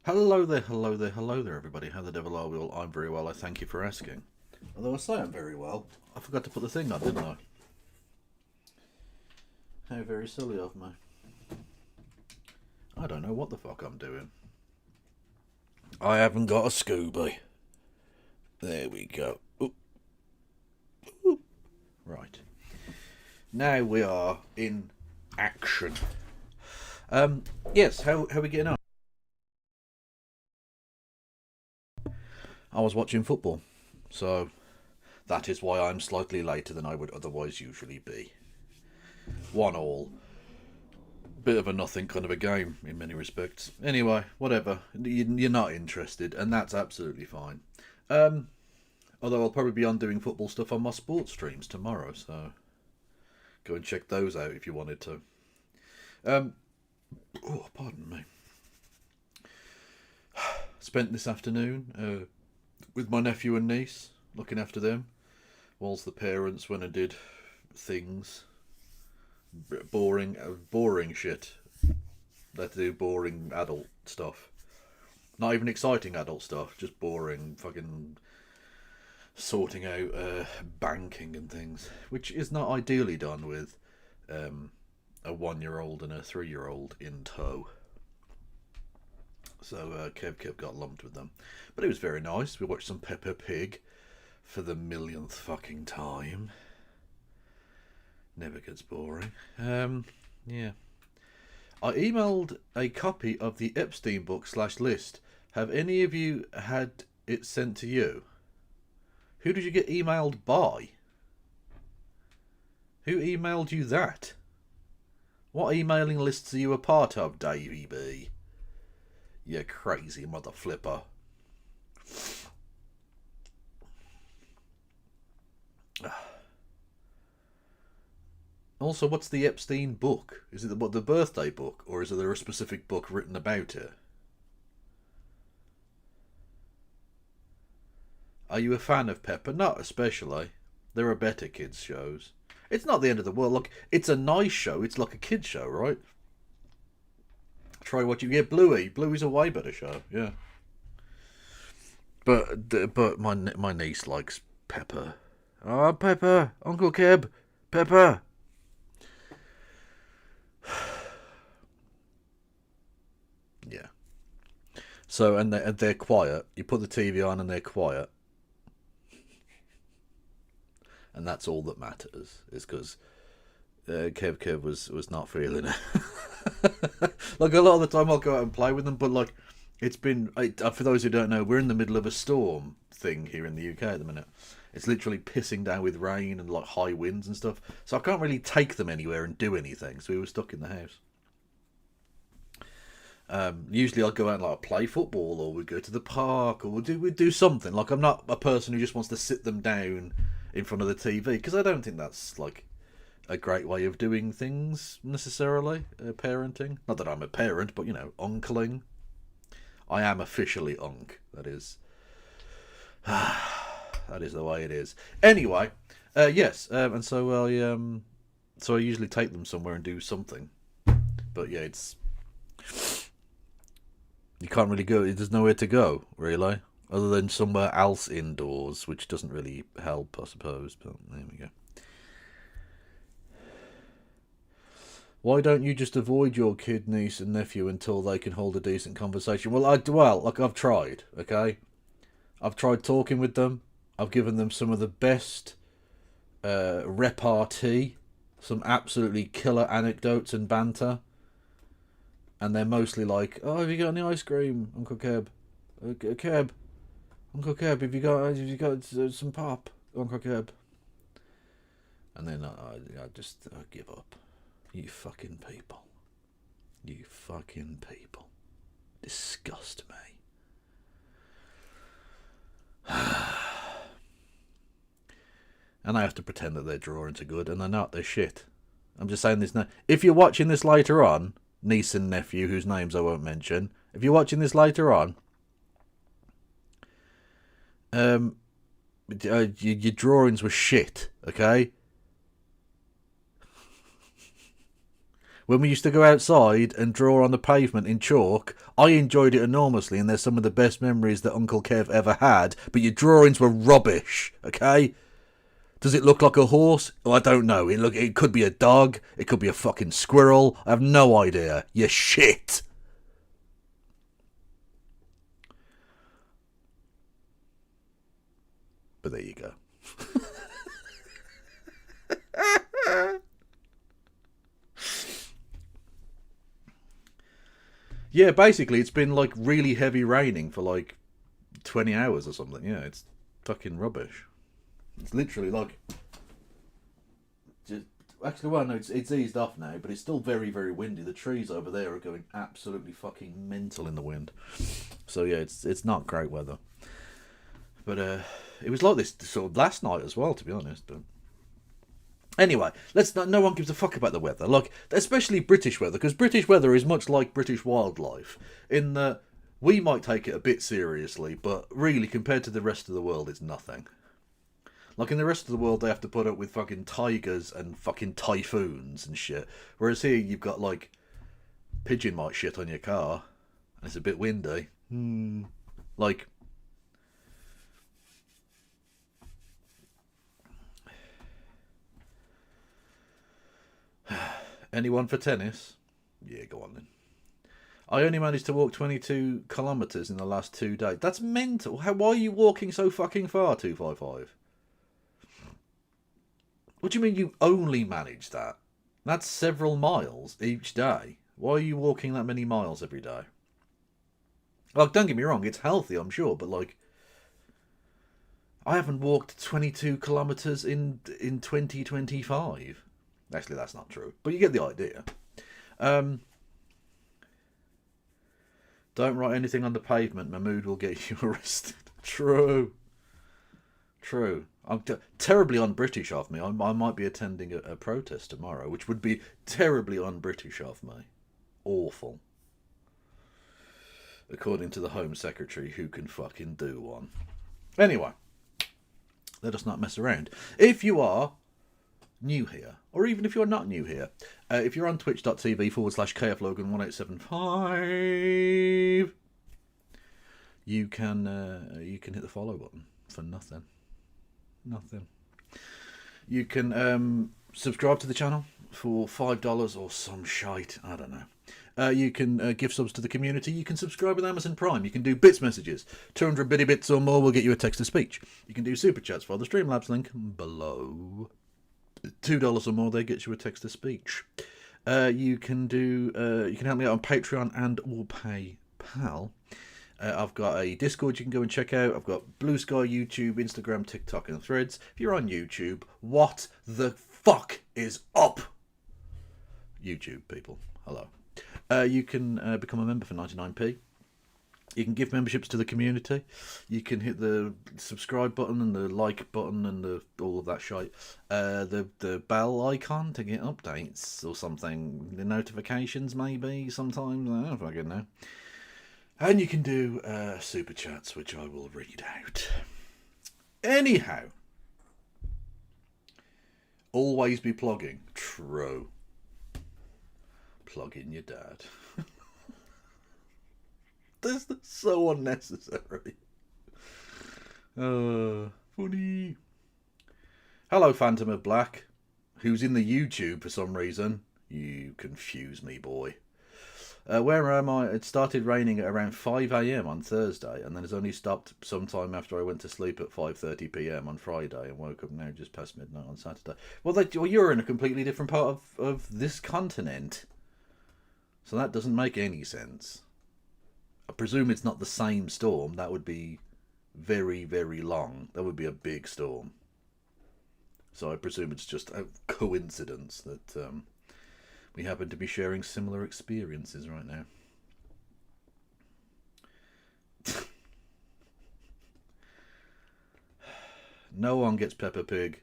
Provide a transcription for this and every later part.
Hello there, hello there, hello there, everybody. How the devil are we all? I'm very well, I thank you for asking. Although I say I'm very well, I forgot to put the thing on, didn't I? How very silly of me. I don't know what the fuck I'm doing. I haven't got a Scooby. There we go. Oop. Oop. Right. Now we are in action. Yes, how are we getting on? I was watching football, so that is why I'm slightly later than I would otherwise usually be. 1-1. Bit of a nothing kind of a game in many respects. Anyway, whatever. You're not interested, and that's absolutely fine. Although I'll probably be on doing football stuff on my sports streams tomorrow, so go and check those out if you wanted to. Oh, pardon me. Spent this afternoon with my nephew and niece, looking after them, whilst the parents went and did things. Boring shit. They do boring adult stuff. Not even exciting adult stuff, just boring fucking sorting out banking and things, which is not ideally done with a 1-year-old and a 3-year-old in tow. So Kev got lumped with them. But it was very nice. We watched some Peppa Pig for the millionth fucking time. Never gets boring. Yeah. I emailed a copy of the Epstein book /list. Have any of you had it sent to you? Who did you get emailed by? Who emailed you that? What emailing lists are you a part of, Davey B? You crazy mother flipper. Also, what's the Epstein book? Is it the birthday book, or is there a specific book written about it? Are you a fan of Peppa? Not especially. There are better kids shows. It's not the end of the world. Look, it's a nice show. It's like a kids show, right? Try what you get. Bluey. Bluey's a way better show. Yeah. But my niece likes Peppa. Ah, Peppa. Uncle Keb. Peppa. Yeah. So and they're quiet. You put the TV on and they're quiet. And that's all that matters, is because Kev was not feeling it. Like, a lot of the time I'll go out and play with them, but like, it's been, for those who don't know, we're in the middle of a storm thing here in the UK at the minute. It's literally pissing down with rain and like high winds and stuff, so I can't really take them anywhere and do anything, so we were stuck in the house. Usually I'll go out and like play football, or we'd go to the park, or we'd do something. Like, I'm not a person who just wants to sit them down in front of the TV, because I don't think that's like a great way of doing things necessarily. Parenting, not that I'm a parent, but you know, uncling. I am officially unk. That is that is the way it is. Anyway, yes, and so I usually take them somewhere and do something. But yeah, it's, you can't really go. There's nowhere to go really, other than somewhere else indoors, which doesn't really help, I suppose. But there we go. Why don't you just avoid your kid, niece, and nephew until they can hold a decent conversation? Well, I've tried. Okay, I've tried talking with them. I've given them some of the best repartee, some absolutely killer anecdotes and banter, and they're mostly like, "Oh, have you got any ice cream, Uncle Keb? Keb, Uncle Keb, have you got some pop, Uncle Keb?" And then I give up. You fucking people. You fucking people. Disgust me. And I have to pretend that their drawings are good, and they're not, they're shit. I'm just saying this now. If you're watching this later on, niece and nephew, whose names I won't mention, if you're watching this later on, your drawings were shit, okay? When we used to go outside and draw on the pavement in chalk, I enjoyed it enormously, and they're some of the best memories that Uncle Kev ever had, but your drawings were rubbish, okay? Does it look like a horse? Oh, I don't know. It could be a dog. It could be a fucking squirrel. I have no idea. You're shit. But there you go. Yeah, basically, it's been like really heavy raining for like 20 hours or something. Yeah, it's fucking rubbish. It's literally like, actually, well, no, it's eased off now, but it's still very, very windy. The trees over there are going absolutely fucking mental in the wind. So yeah, it's not great weather. But it was like this sort of last night as well, to be honest. But anyway, no one gives a fuck about the weather, like, especially British weather, because British weather is much like British wildlife in that we might take it a bit seriously, but really, compared to the rest of the world, it's nothing. Like, in the rest of the world, they have to put up with fucking tigers and fucking typhoons and shit. Whereas here, you've got, like, pigeon might shit on your car, and it's a bit windy. Like, anyone for tennis? Yeah, go on then. I only managed to walk 22 kilometres in the last 2 days. That's mental. Why are you walking so fucking far, 255? What do you mean you only managed that? That's several miles each day. Why are you walking that many miles every day? Like, don't get me wrong, it's healthy, I'm sure, but like, I haven't walked 22 kilometres in 2025. Actually, that's not true, but you get the idea. Don't write anything on the pavement. Mahmood will get you arrested. True. I'm terribly un-British of me. I might be attending a protest tomorrow, which would be terribly un-British of me. Awful. According to the Home Secretary, who can fucking do one. Anyway, let us not mess around. If you are new here, or even if you're not new here, if you're on twitch.tv/KFLogan1875, you can hit the follow button for nothing. You can subscribe to the channel for $5 or some shite, I don't know. You can give subs to the community. You can subscribe with Amazon Prime. You can do bits messages. 200 bitty bits or more will get you a text-to-speech. You can do super chats via the Streamlabs link below. $2 or more, they get you a text-to-speech. You can help me out on Patreon and or PayPal. I've got a Discord you can go and check out. I've got Blue Sky, YouTube, Instagram, TikTok, and Threads. If you're on YouTube, what the fuck is up? YouTube people, hello. You can become a member for 99p. You can give memberships to the community. You can hit the subscribe button and the like button and all of that shite. The bell icon to get updates or something. The notifications maybe sometimes. I don't fucking know. And you can do super chats, which I will read out. Anyhow, always be plugging. True. Plug in your dad. This is so unnecessary. Funny. Hello, Phantom of Black, who's in the YouTube for some reason. You confuse me, boy. Where am I? It started raining at around 5 a.m. on Thursday, and then it's only stopped sometime after I went to sleep at 5:30 p.m. on Friday and woke up now just past midnight on Saturday. Well, you're in a completely different part of this continent, so that doesn't make any sense. I presume it's not the same storm. That would be very, very long. That would be a big storm. So I presume it's just a coincidence that we happen to be sharing similar experiences right now. No one gets Peppa Pig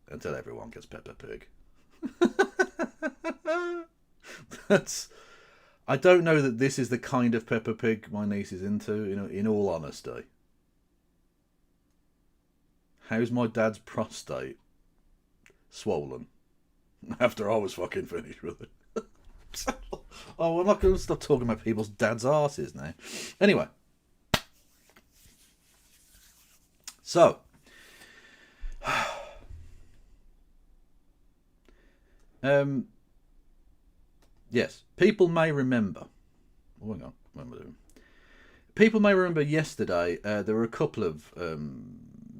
until everyone gets Peppa Pig. I don't know that this is the kind of Peppa Pig my niece is into, in all honesty. How's my dad's prostate swollen? After I was fucking finished with it. Oh, I'm not going to stop talking about people's dad's arses now. Anyway. So. Yes. People may remember. Oh, hang on. What am I doing? People may remember yesterday there were a couple of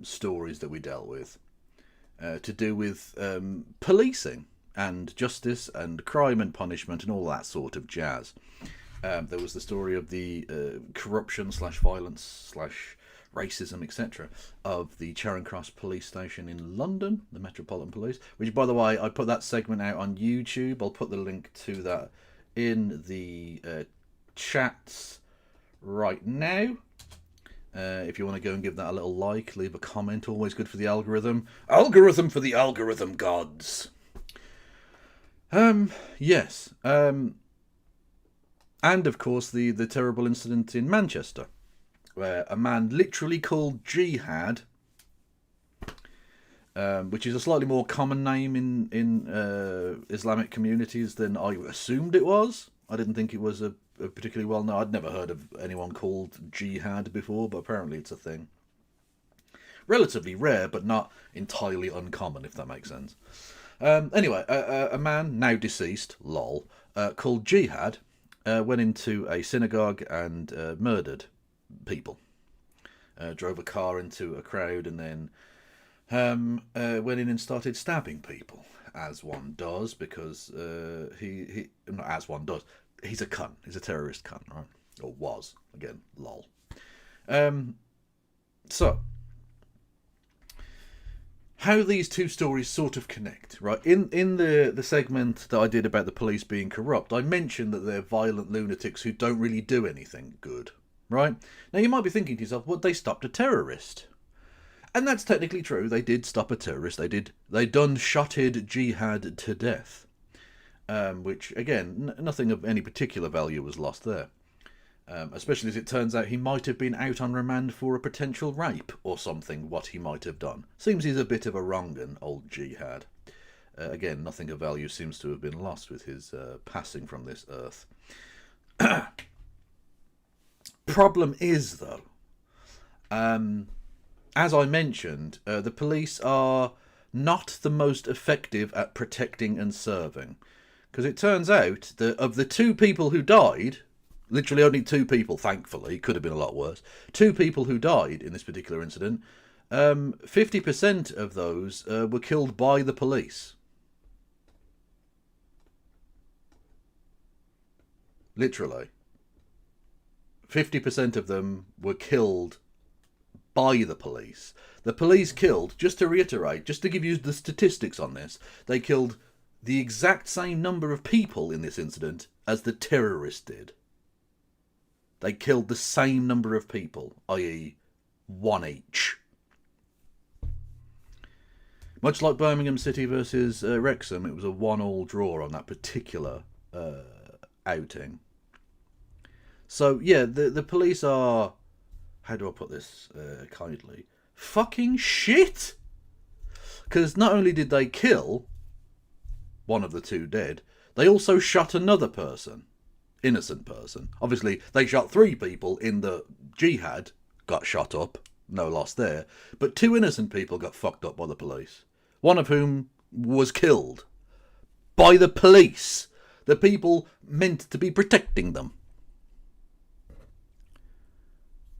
stories that we dealt with. To do with policing and justice and crime and punishment and all that sort of jazz. There was the story of the corruption / violence / racism, etc. of the Charing Cross police station in London, the Metropolitan Police, which, by the way, I put that segment out on YouTube. I'll put the link to that in the chats right now. If you want to go and give that a little like, leave a comment, always good for the algorithm. Algorithm for the algorithm gods. Yes. And of course the terrible incident in Manchester, where a man literally called Jihad, which is a slightly more common name in Islamic communities than I assumed it was. I didn't think it was a particularly well known. I'd never heard of anyone called jihad before, but apparently it's a thing. Relatively rare, but not entirely uncommon, if that makes sense. Anyway, a man, now deceased, lol, called Jihad, went into a synagogue and murdered people. Drove a car into a crowd and then went in and started stabbing people, as one does, because he not as one does. He's a cunt. He's a terrorist cunt, right? Or was. Again, lol. So, how these two stories sort of connect, right? In the segment that I did about the police being corrupt, I mentioned that they're violent lunatics who don't really do anything good, right? Now, you might be thinking to yourself, well, they stopped a terrorist. And that's technically true. They did stop a terrorist. They done shotted Jihad to death. Which, again, nothing of any particular value was lost there. Especially as it turns out he might have been out on remand for a potential rape or something, what he might have done. Seems he's a bit of a wrong'un, old Jihad. Again, nothing of value seems to have been lost with his passing from this earth. Problem is, though, as I mentioned, the police are not the most effective at protecting and serving. Because it turns out that of the two people who died, literally only two people, thankfully, could have been a lot worse, two people who died in this particular incident, 50% of those were killed by the police. Literally. 50% of them were killed by the police. The police killed, just to reiterate, just to give you the statistics on this, they killed the exact same number of people in this incident as the terrorists did. They killed the same number of people, i.e. one each. Much like Birmingham City versus Wrexham, it was a 1-1 draw on that particular outing. So, yeah, the police are, how do I put this kindly, fucking shit! Because not only did they kill one of the two dead, they also shot another person. Innocent person. Obviously, they shot 3 people in the Jihad, got shot up, no loss there, but 2 innocent people got fucked up by the police. One of whom was killed. By the police. The people meant to be protecting them.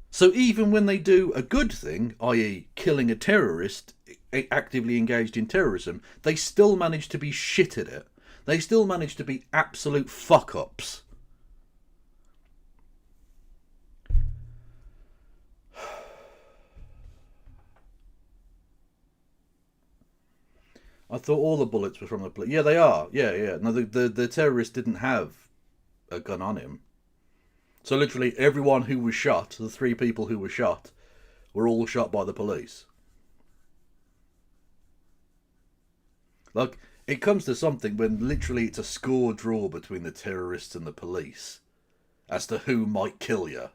So even when they do a good thing, i.e. killing a terrorist actively engaged in terrorism, they still manage to be shit at it. They still manage to be absolute fuck-ups. I thought all the bullets were from the police. Yeah, they are. Yeah. No, the terrorist didn't have a gun on him. So literally everyone who was shot, the 3 people who were shot, were all shot by the police. Like, it comes to something when literally it's a score draw between the terrorists and the police as to who might kill you.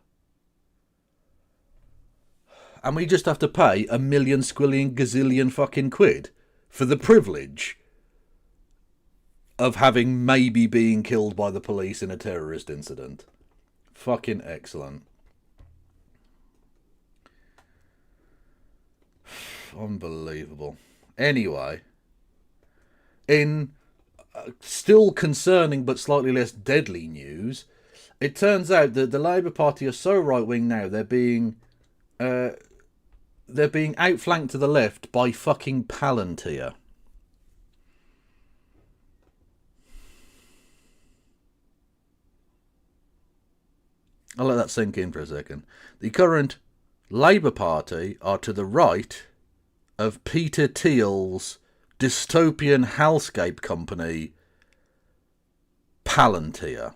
And we just have to pay a million squillion gazillion fucking quid for the privilege of having maybe being killed by the police in a terrorist incident. Fucking excellent. Unbelievable. Anyway, in still concerning but slightly less deadly news, it turns out that the Labour Party are so right-wing now, they're being outflanked to the left by fucking Palantir. I'll let that sink in for a second. The current Labour Party are to the right of Peter Thiel's dystopian hellscape company, Palantir.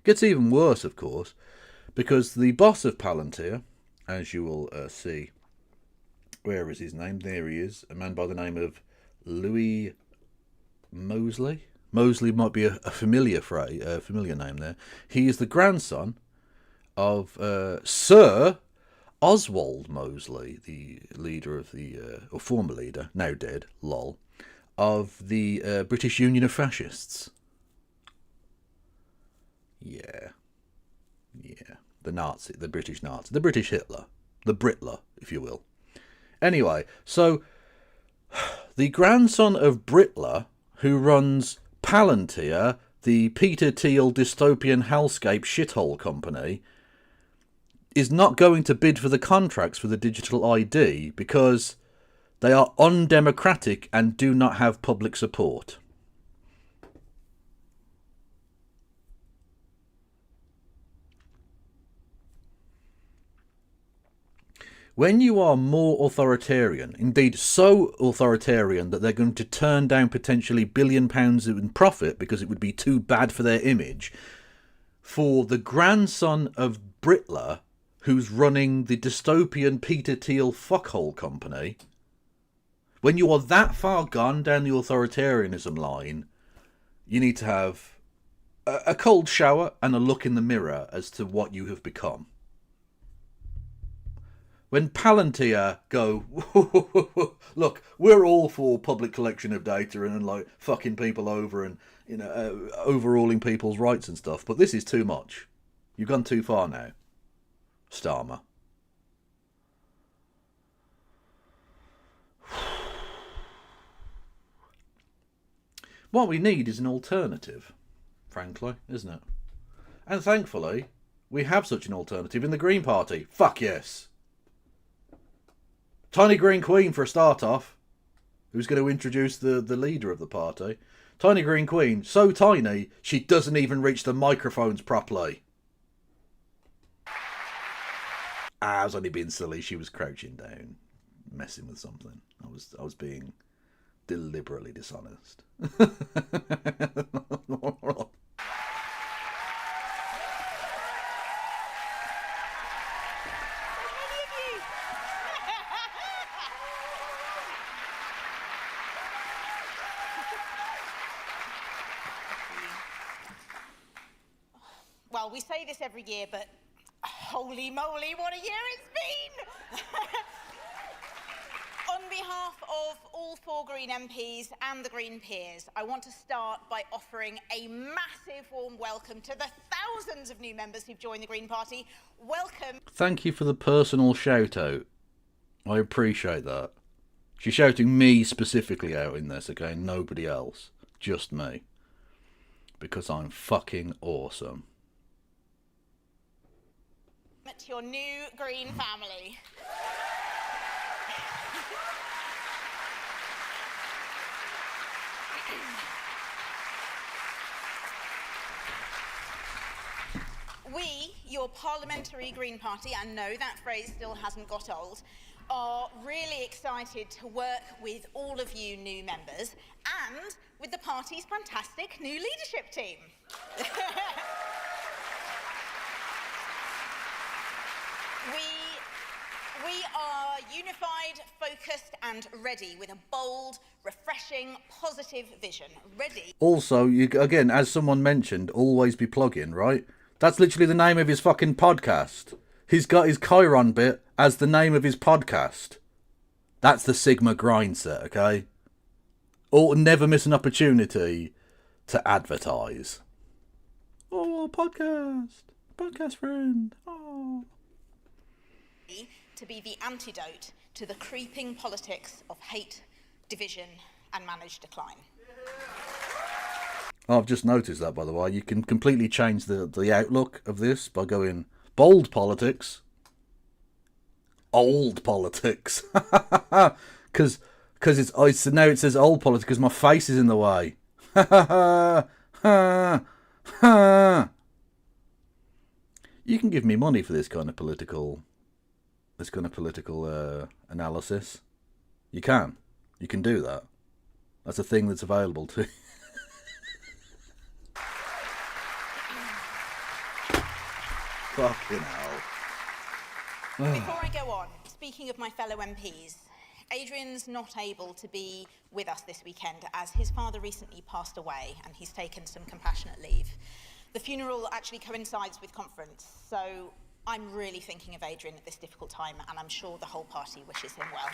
Gets even worse, of course, because the boss of Palantir, as you will see, where is his name? There he is, a man by the name of Louis Mosley. Mosley might be a familiar phrase, a familiar name there. He is the grandson of Sir Oswald Mosley, the leader of the, or former leader, now dead, lol, of the British Union of Fascists. Yeah. The Nazi, the British Nazi, the British Hitler, the Britler, if you will. Anyway, so the grandson of Britler, who runs Palantir, the Peter Thiel dystopian hellscape shithole company, is not going to bid for the contracts for the digital ID because they are undemocratic and do not have public support. When you are more authoritarian, indeed so authoritarian that they're going to turn down potentially £1 billion in profit because it would be too bad for their image, for the grandson of Britler, who's running the dystopian Peter Thiel fuckhole company, when you are that far gone down the authoritarianism line, you need to have a cold shower and a look in the mirror as to what you have become. When Palantir go, look, we're all for public collection of data and like fucking people over and, you know, overruling people's rights and stuff, but this is too much. You've gone too far now, Starmer. What we need is an alternative, frankly, isn't it? And thankfully, we have such an alternative in the Green Party. Fuck yes. Tiny Green Queen for a start off, who's going to introduce the leader of the party. Tiny Green Queen, so tiny, she doesn't even reach the microphones properly. I was only being silly, she was crouching down, messing with something. I was being deliberately dishonest. Well, we say this every year, but holy moly, what a year it's been! On behalf of all 4 Green MPs and the Green peers, I want to start by offering a massive warm welcome to the thousands of new members who've joined the Green Party. Welcome. Thank you for the personal shout out. I appreciate that. She's shouting me specifically out in this, okay? Nobody else. Just me. Because I'm fucking awesome. To your new Green family. We, your parliamentary Green Party, and no, that phrase still hasn't got old, are really excited to work with all of you new members and with the party's fantastic new leadership team. We are unified, focused and ready with a bold, refreshing, positive vision. Ready. Also, you again, as someone mentioned, always be plugging, right? That's literally the name of his fucking podcast. He's got his Chiron bit as the name of his podcast. That's the Sigma grind set, okay? Or never miss an opportunity to advertise. Oh, podcast friend. Oh. To be the antidote to the creeping politics of hate, division and managed decline. I've just noticed that, by the way. You can completely change the outlook of this by going bold politics, old politics. Because now it says old politics because my face is in the way. You can give me money for this kind of political analysis. You can do that. That's a thing that's available to you. Fucking hell. Before I go on, speaking of my fellow MPs, Adrian's not able to be with us this weekend as his father recently passed away and he's taken some compassionate leave. The funeral actually coincides with conference, so I'm really thinking of Adrian at this difficult time and I'm sure the whole party wishes him well.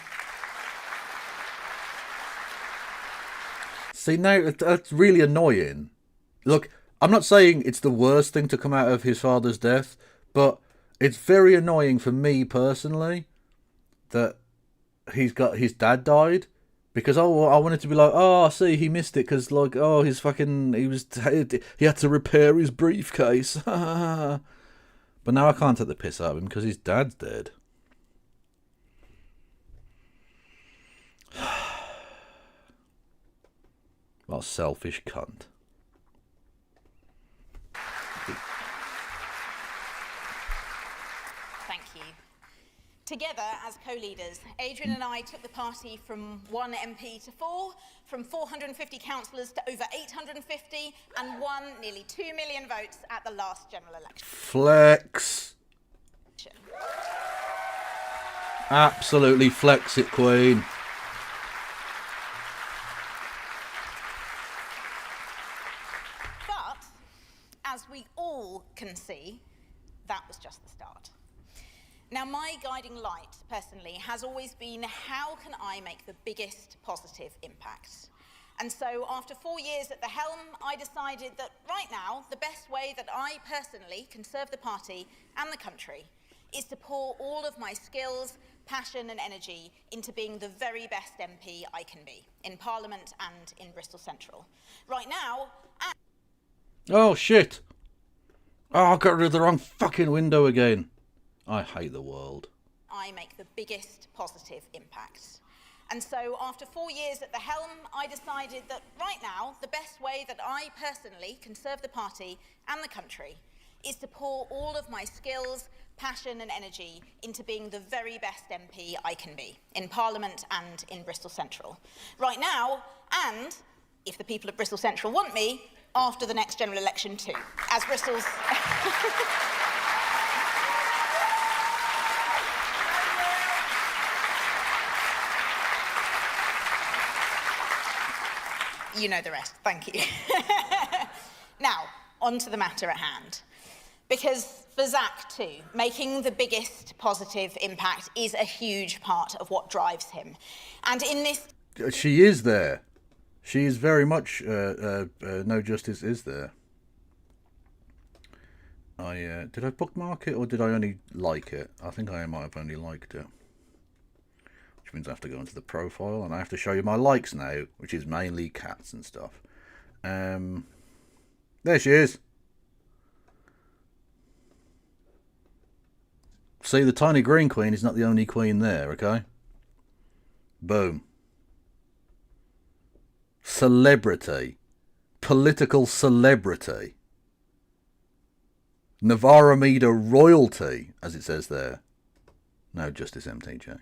See, now that's really annoying. Look, I'm not saying it's the worst thing to come out of his father's death, but it's very annoying for me personally that his dad died. Because I wanted to be like, oh, see, he missed it because like, oh, he had to repair his briefcase. But now I can't take the piss out of him because his dad's dead. What a selfish cunt. Thank you. Together, as co-leaders, Adrian and I took the party from 1 MP to 4, from 450 councillors to over 850, and won nearly 2 million votes at the last general election. Flex. Absolutely flex it, Queen. But, as we all can see, that was just the start. Now, my guiding light, personally, has always been how can I make the biggest positive impact? And so, after 4 years at the helm, I decided that right now, the best way that I personally can serve the party and the country is to pour all of my skills, passion and energy into being the very best MP I can be, in Parliament and in Bristol Central. Right now, Oh, shit. Oh, I got rid of the wrong fucking window again. I hate the world. I make the biggest positive impact. And so, after 4 years at the helm, I decided that right now, the best way that I personally can serve the party and the country is to pour all of my skills, passion and energy into being the very best MP I can be, in Parliament and in Bristol Central. Right now, and, if the people of Bristol Central want me, after the next general election too, as Bristol's... You know the rest, thank you. Now, on to the matter at hand. Because for Zach too, making the biggest positive impact is a huge part of what drives him. And in this... She is there. She is very much, No Justice is there. Did I bookmark it or did I only like it? I think I might have only liked it. Which means I have to go into the profile and I have to show you my likes now, which is mainly cats and stuff. There she is. See, the tiny green queen is not the only queen there, okay? Boom. Celebrity. Political celebrity. Navarra Meader royalty, as it says there. No Justice MTJ.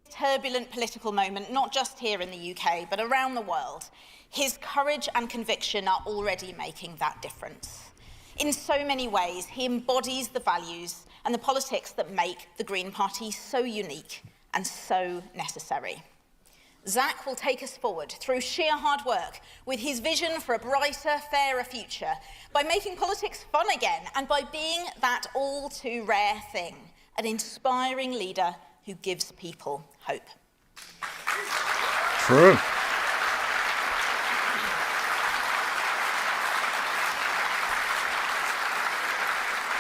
Turbulent political moment, not just here in the UK, but around the world, his courage and conviction are already making that difference. In so many ways, he embodies the values and the politics that make the Green Party so unique and so necessary. Zach will take us forward through sheer hard work with his vision for a brighter, fairer future, by making politics fun again and by being that all too rare thing, an inspiring leader who gives people hope. True.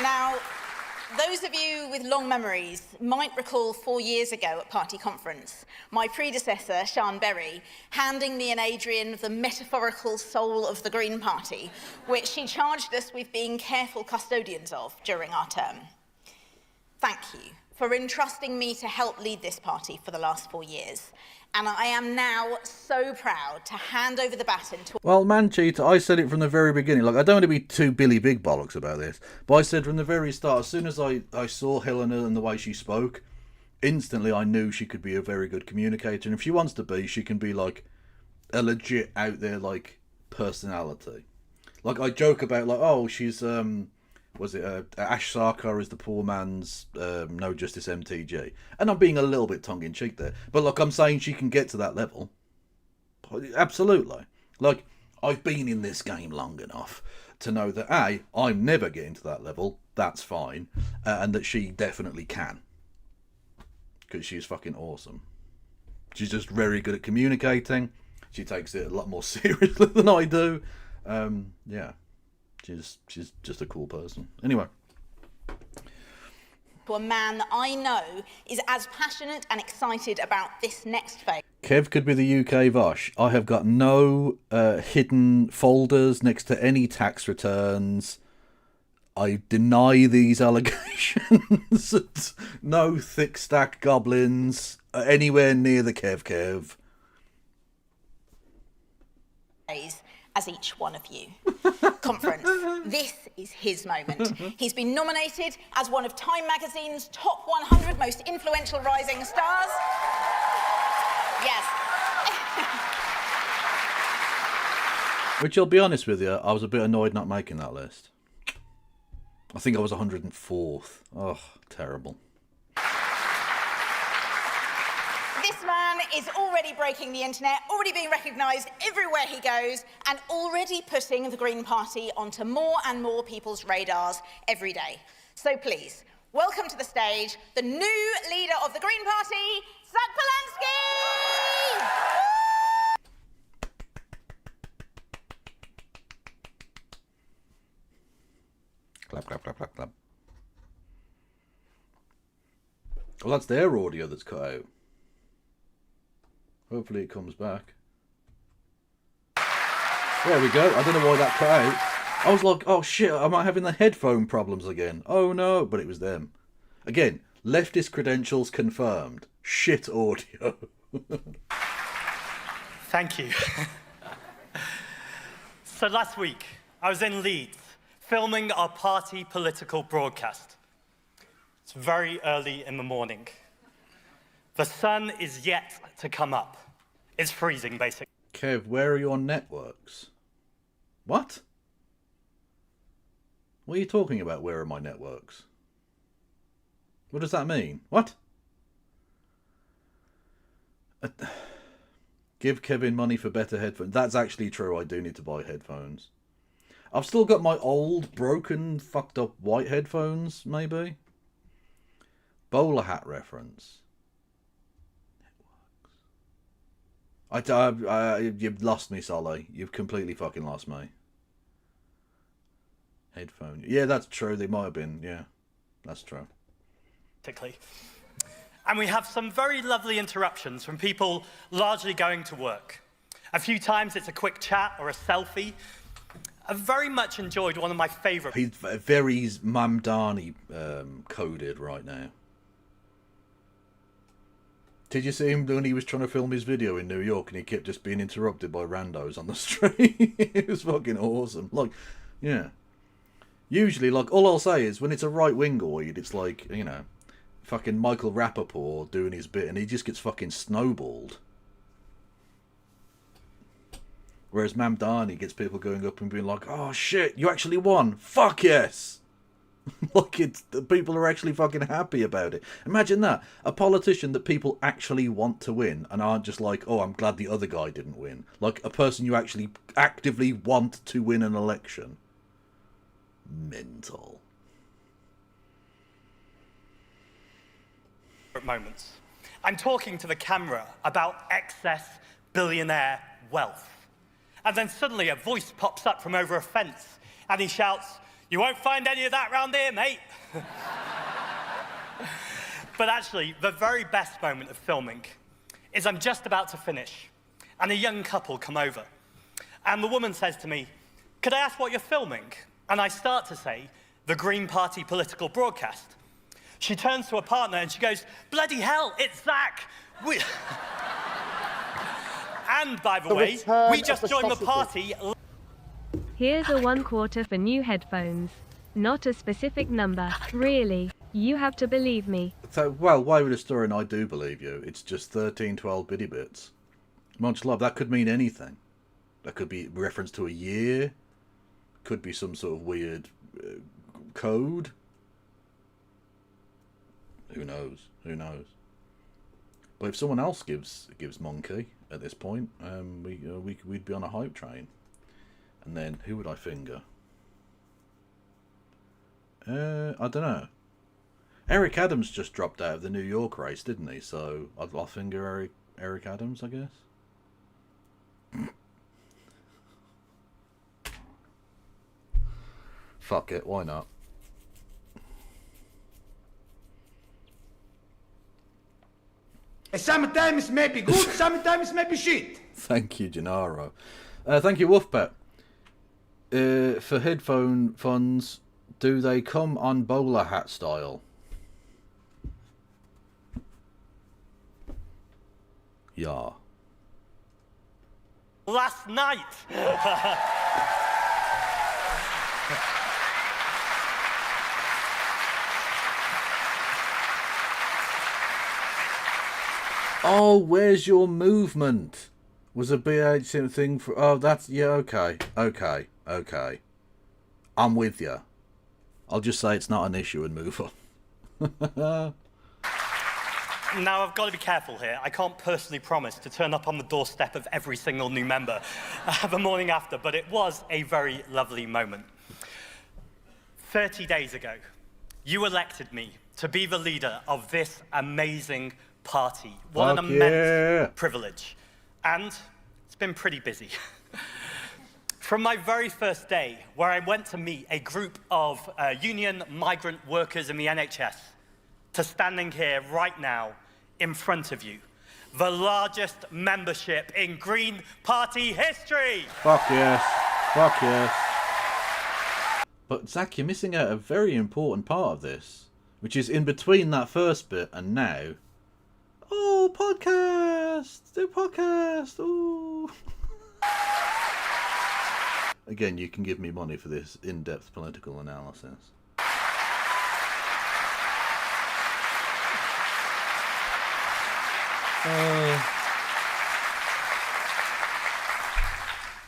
Now, those of you with long memories might recall 4 years ago at party conference, my predecessor, Sian Berry, handing me and Adrian the metaphorical soul of the Green Party, which she charged us with being careful custodians of during our term. Thank you for entrusting me to help lead this party for the last 4 years. And I am now so proud to hand over the baton to... Well, Mancheater, I said it from the very beginning. Like, I don't want to be too Billy Big Bollocks about this, but I said from the very start, as soon as I saw Helena and the way she spoke, instantly I knew she could be a very good communicator. And if she wants to be, she can be, like, a legit out there, like, personality. Like, I joke about, like, oh, she's, Ash Sarkar is the poor man's No Justice MTG. And I'm being a little bit tongue-in-cheek there. But, look, I'm saying she can get to that level. Absolutely. Like, I've been in this game long enough to know that, A, I'm never getting to that level. That's fine. And that she definitely can. Because she's fucking awesome. She's just very good at communicating. She takes it a lot more seriously than I do. Yeah, she's just a cool person. Anyway. To a man that I know is as passionate and excited about this next phase. Kev could be the UK Vosh. I have got no hidden folders next to any tax returns. I deny these allegations. No thick stack goblins anywhere near the Kev. As each one of you. Conference. This is his moment. He's been nominated as one of Time Magazine's top 100 most influential rising stars. Yes. Which, I'll be honest with you, I was a bit annoyed not making that list. I think I was 104th. Oh, terrible. This man is already breaking the internet, already being recognised everywhere he goes, and already putting the Green Party onto more and more people's radars every day. So please, welcome to the stage the new leader of the Green Party, Zach Polanski! Clap, clap, clap, clap, clap. Well, that's their audio that's cut out. Hopefully it comes back. There we go. I don't know why that cut out. I was like, oh shit, am I having the headphone problems again? Oh no, but it was them. Again, leftist credentials confirmed. Shit audio. Thank you. So last week, I was in Leeds, filming our party political broadcast. It's very early in the morning. The sun is yet to come up. It's freezing, basically. Kev, where are your networks? What? What are you talking about, where are my networks? What does that mean? What? Give Kevin money for better headphones. That's actually true, I do need to buy headphones. I've still got my old, broken, fucked up white headphones, maybe? Bowler hat reference. You've lost me, Solly. You've completely fucking lost me. Headphone. Yeah, that's true. They might have been. Yeah, that's true. And we have some very lovely interruptions from people largely going to work. A few times it's a quick chat or a selfie. I very much enjoyed one of my favourite. He's very Mamdani coded right now. Did you see him when he was trying to film his video in New York and he kept just being interrupted by randos on the street? It was fucking awesome. Like, yeah. Usually, like, all I'll say is when it's a right-wingoid, it's like, you know, fucking Michael Rappaport doing his bit and he just gets fucking snowballed. Whereas Mamdani gets people going up and being like, oh shit, you actually won. Fuck yes. Like, the people are actually fucking happy about it. Imagine that. A politician that people actually want to win and aren't just like, oh, I'm glad the other guy didn't win. Like, a person you actually actively want to win an election. Mental. Moments. I'm talking to the camera about excess billionaire wealth. And then suddenly a voice pops up from over a fence and he shouts, "You won't find any of that round here, mate." But actually, the very best moment of filming is I'm just about to finish and a young couple come over. And the woman says to me, "Could I ask what you're filming?" And I start to say, "The Green Party political broadcast." She turns to her partner and she goes, "Bloody hell, it's Zach." And by the way, we just joined the party. Here's a 1/4 for new headphones. Not a specific number, really. You have to believe me. So, well, why would a story and I do believe you? It's just 13, 12 bitty bits. Much love, that could mean anything. That could be reference to a year. Could be some sort of weird code. Who knows? Who knows? But if someone else gives Monkey at this point, we'd be on a hype train. And then who would I finger? I don't know. Eric Adams just dropped out of the New York race, didn't he? So I'll finger Eric Adams, I guess. Fuck it, why not? Sometimes may be good, sometimes may be shit. Thank you, Gennaro. Thank you, Wolfpet. For headphone funds, do they come on bowler hat style? Yeah. Last night. Oh, where's your movement? Was a BH thing for... Oh, that's... Yeah, okay. Okay. Okay. I'm with you. I'll just say it's not an issue and move on. Now, I've got to be careful here. I can't personally promise to turn up on the doorstep of every single new member the morning after, but it was a very lovely moment. 30 days ago, you elected me to be the leader of this amazing party. What an immense privilege. And it's been pretty busy. From my very first day, where I went to meet a group of union migrant workers in the NHS, to standing here right now in front of you, the largest membership in Green Party history. Fuck yes. Fuck yes. But Zach, you're missing out a very important part of this, which is in between that first bit and now. Oh, podcast! Do podcast! Ooh. Again, you can give me money for this in-depth political analysis.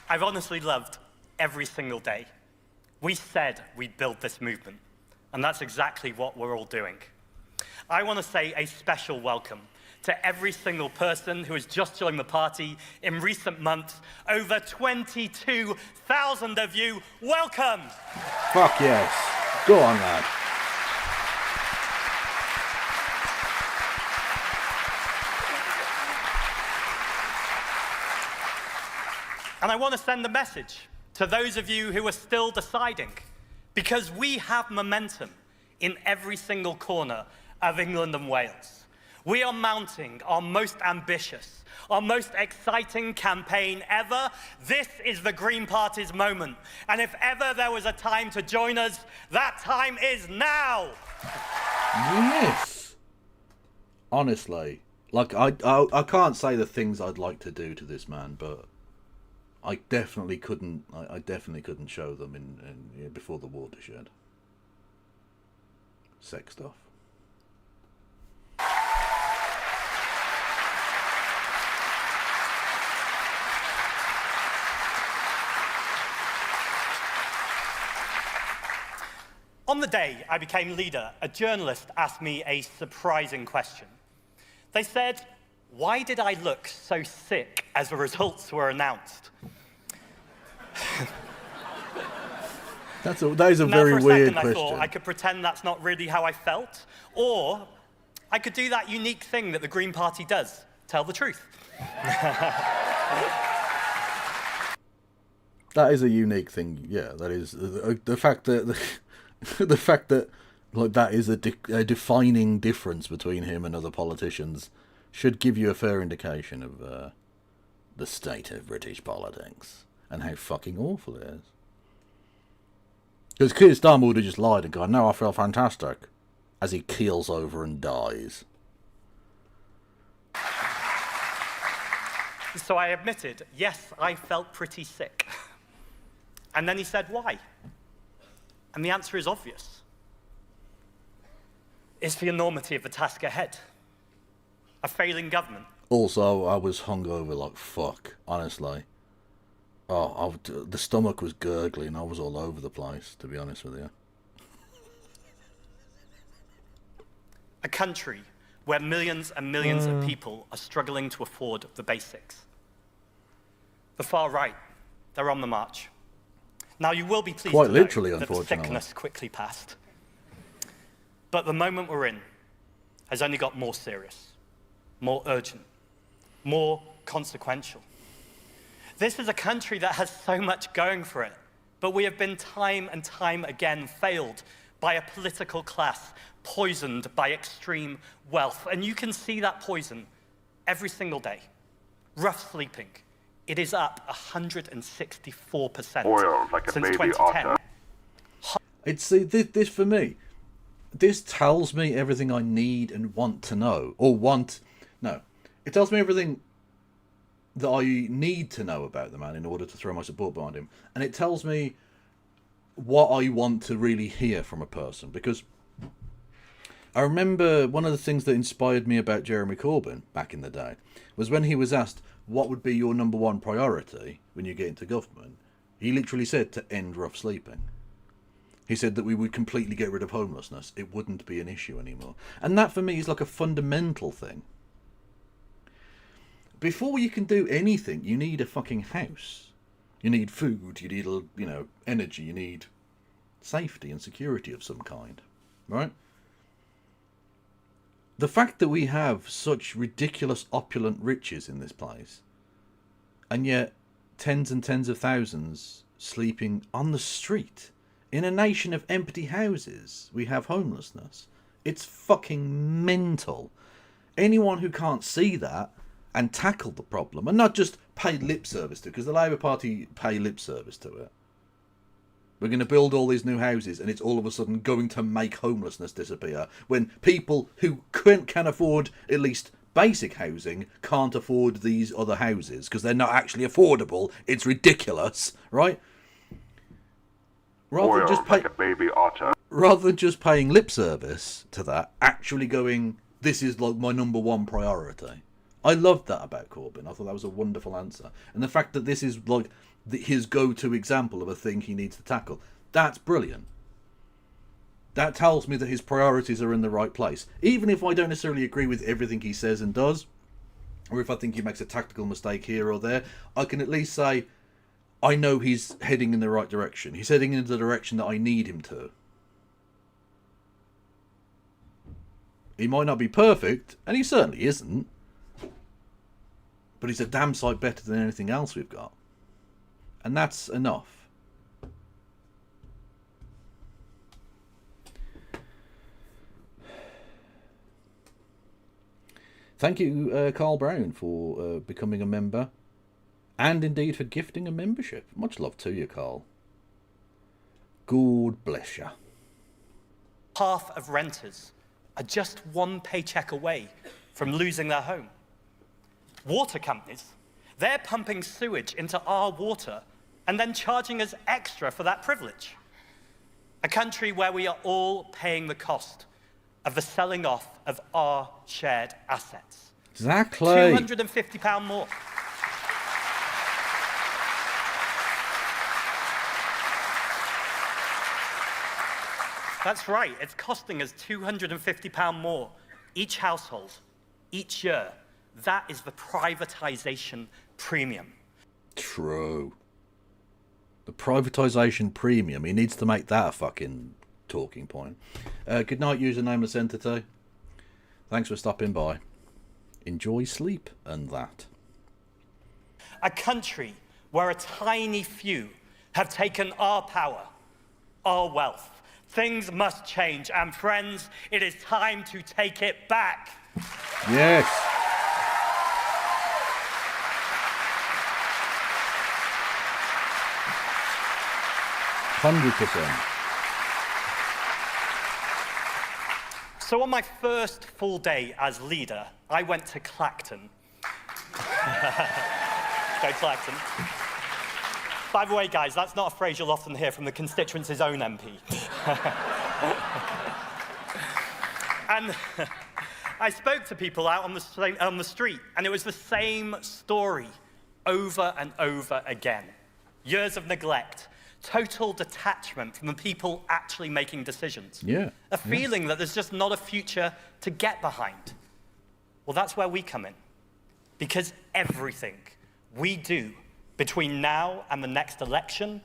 I've honestly loved every single day. We said we'd build this movement, and that's exactly what we're all doing. I want to say a special welcome to every single person who has just joined the party in recent months. Over 22,000 of you, welcome! Fuck yes. Go on, lad. And I want to send a message to those of you who are still deciding, because we have momentum in every single corner of England and Wales. We are mounting our most ambitious, our most exciting campaign ever. This is the Green Party's moment. And if ever there was a time to join us, that time is now. Yes. Honestly, like I can't say the things I'd like to do to this man, but I definitely couldn't. I definitely couldn't show them in before the watershed. Sex stuff. On the day I became leader, a journalist asked me a surprising question. They said, "Why did I look so sick as the results were announced?" That is a Now, very for a weird second, question. I thought I could pretend that's not really how I felt, or I could do that unique thing that the Green Party does, tell the truth. That is a unique thing. Yeah, that is the fact that the fact that like that is a defining difference between him and other politicians should give you a fair indication of the state of British politics and how fucking awful it is. Because Keir Starmer would have just lied and gone, "No, I feel fantastic," as he keels over and dies. So I admitted, yes, I felt pretty sick. And then he said, "Why?" And the answer is obvious. It's the enormity of the task ahead. A failing government. Also, I was hungover like fuck, honestly. Oh, the stomach was gurgling. I was all over the place, to be honest with you. A country where millions and millions of people are struggling to afford the basics. The far right, they're on the march. Now, you will be pleased Quite to literally, know that the unfortunately. sickness quickly passed. But the moment we're in has only got more serious, more urgent. more consequential. This is a country that has so much going for it, but we have been time and time again failed by a political class poisoned by extreme wealth. And you can see that poison every single day. Rough sleeping, it is up 164% Boiled like a since baby 2010. otter. It's this for me. This tells me everything I need and want to know, it tells me everything that I need to know about the man in order to throw my support behind him, and it tells me what I want to really hear from a person. Because I remember one of the things that inspired me about Jeremy Corbyn back in the day was when he was asked what would be your number one priority when you get into government. He literally said to end rough sleeping. He said that we would completely get rid of homelessness. It wouldn't be an issue anymore. And that for me is like a fundamental thing. Before you can do anything, you need a fucking house. You need food, you need, energy, you need safety and security of some kind, right? The fact that we have such ridiculous opulent riches in this place, and yet tens and tens of thousands sleeping on the street, in a nation of empty houses, we have homelessness. It's fucking mental. Anyone who can't see that and tackle the problem, and not just pay lip service to it, because the Labour Party pay lip service to it. We're going to build all these new houses, and it's all of a sudden going to make homelessness disappear, when people who can afford at least basic housing can't afford these other houses, because they're not actually affordable. It's ridiculous, right? Boiled like a baby otter. Rather than just paying lip service to that, actually going, this is like my number one priority. I loved that about Corbyn. I thought that was a wonderful answer. And the fact that this is like his go-to example of a thing he needs to tackle, that's brilliant. That tells me that his priorities are in the right place. Even if I don't necessarily agree with everything he says and does, or if I think he makes a tactical mistake here or there, I can at least say, I know he's heading in the right direction. He's heading in the direction that I need him to. He might not be perfect, and he certainly isn't, but he's a damn sight better than anything else we've got. And that's enough. Thank you, Carl Brown, for becoming a member. And indeed for gifting a membership. Much love to you, Carl. God bless you. Half of renters are just one paycheck away from losing their home. Water companies, they're pumping sewage into our water and then charging us extra for that privilege. A country where we are all paying the cost of the selling off of our shared assets. Exactly. £250 more. That's right, it's costing us £250 more each household, each year. That is the privatisation premium. True. The privatisation premium. He needs to make that a fucking talking point. Good night, usernameless entity. Thanks for stopping by. Enjoy sleep and that. A country where a tiny few have taken our power, our wealth. Things must change, and friends, it is time to take it back. Yes. %. So on my first full day as leader, I went to Clacton. Go Clacton. By the way, guys, that's not a phrase you'll often hear from the constituency's own MP. And I spoke to people out on the street, and it was the same story over and over again. Years of neglect, total detachment from the people actually making decisions. Yeah. A feeling that there's just not a future to get behind. Well, that's where we come in. Because everything we do between now and the next election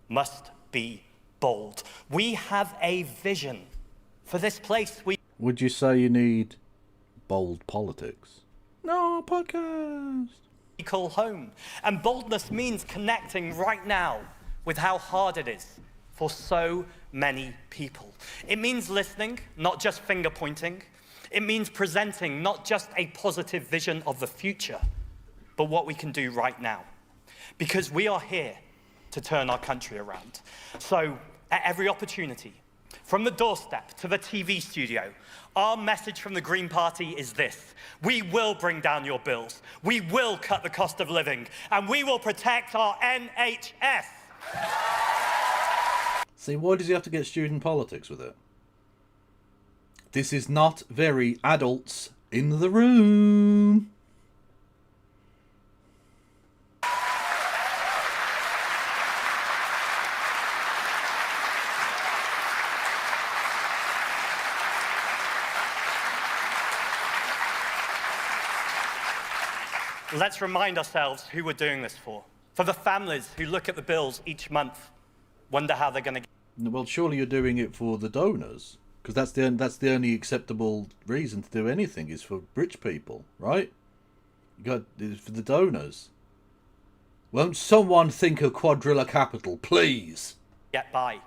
must be bold. We have a vision for this place. Would you say you need bold politics? No, podcast. We call home. And boldness means connecting right now with how hard it is for so many people. It means listening, not just finger pointing. It means presenting not just a positive vision of the future, but what we can do right now. Because we are here to turn our country around. So, at every opportunity, from the doorstep to the TV studio, our message from the Green Party is this: we will bring down your bills, we will cut the cost of living, and we will protect our NHS. See, why does he have to get student politics with it? This is not very adults in the room. Let's remind ourselves who we're doing this for. For the families who look at the bills each month, wonder how they're going to... Well, surely you're doing it for the donors, because that's the only acceptable reason to do anything is for rich people, right? You got it's for the donors. Won't someone think of Quadrilla Capital, please? get by.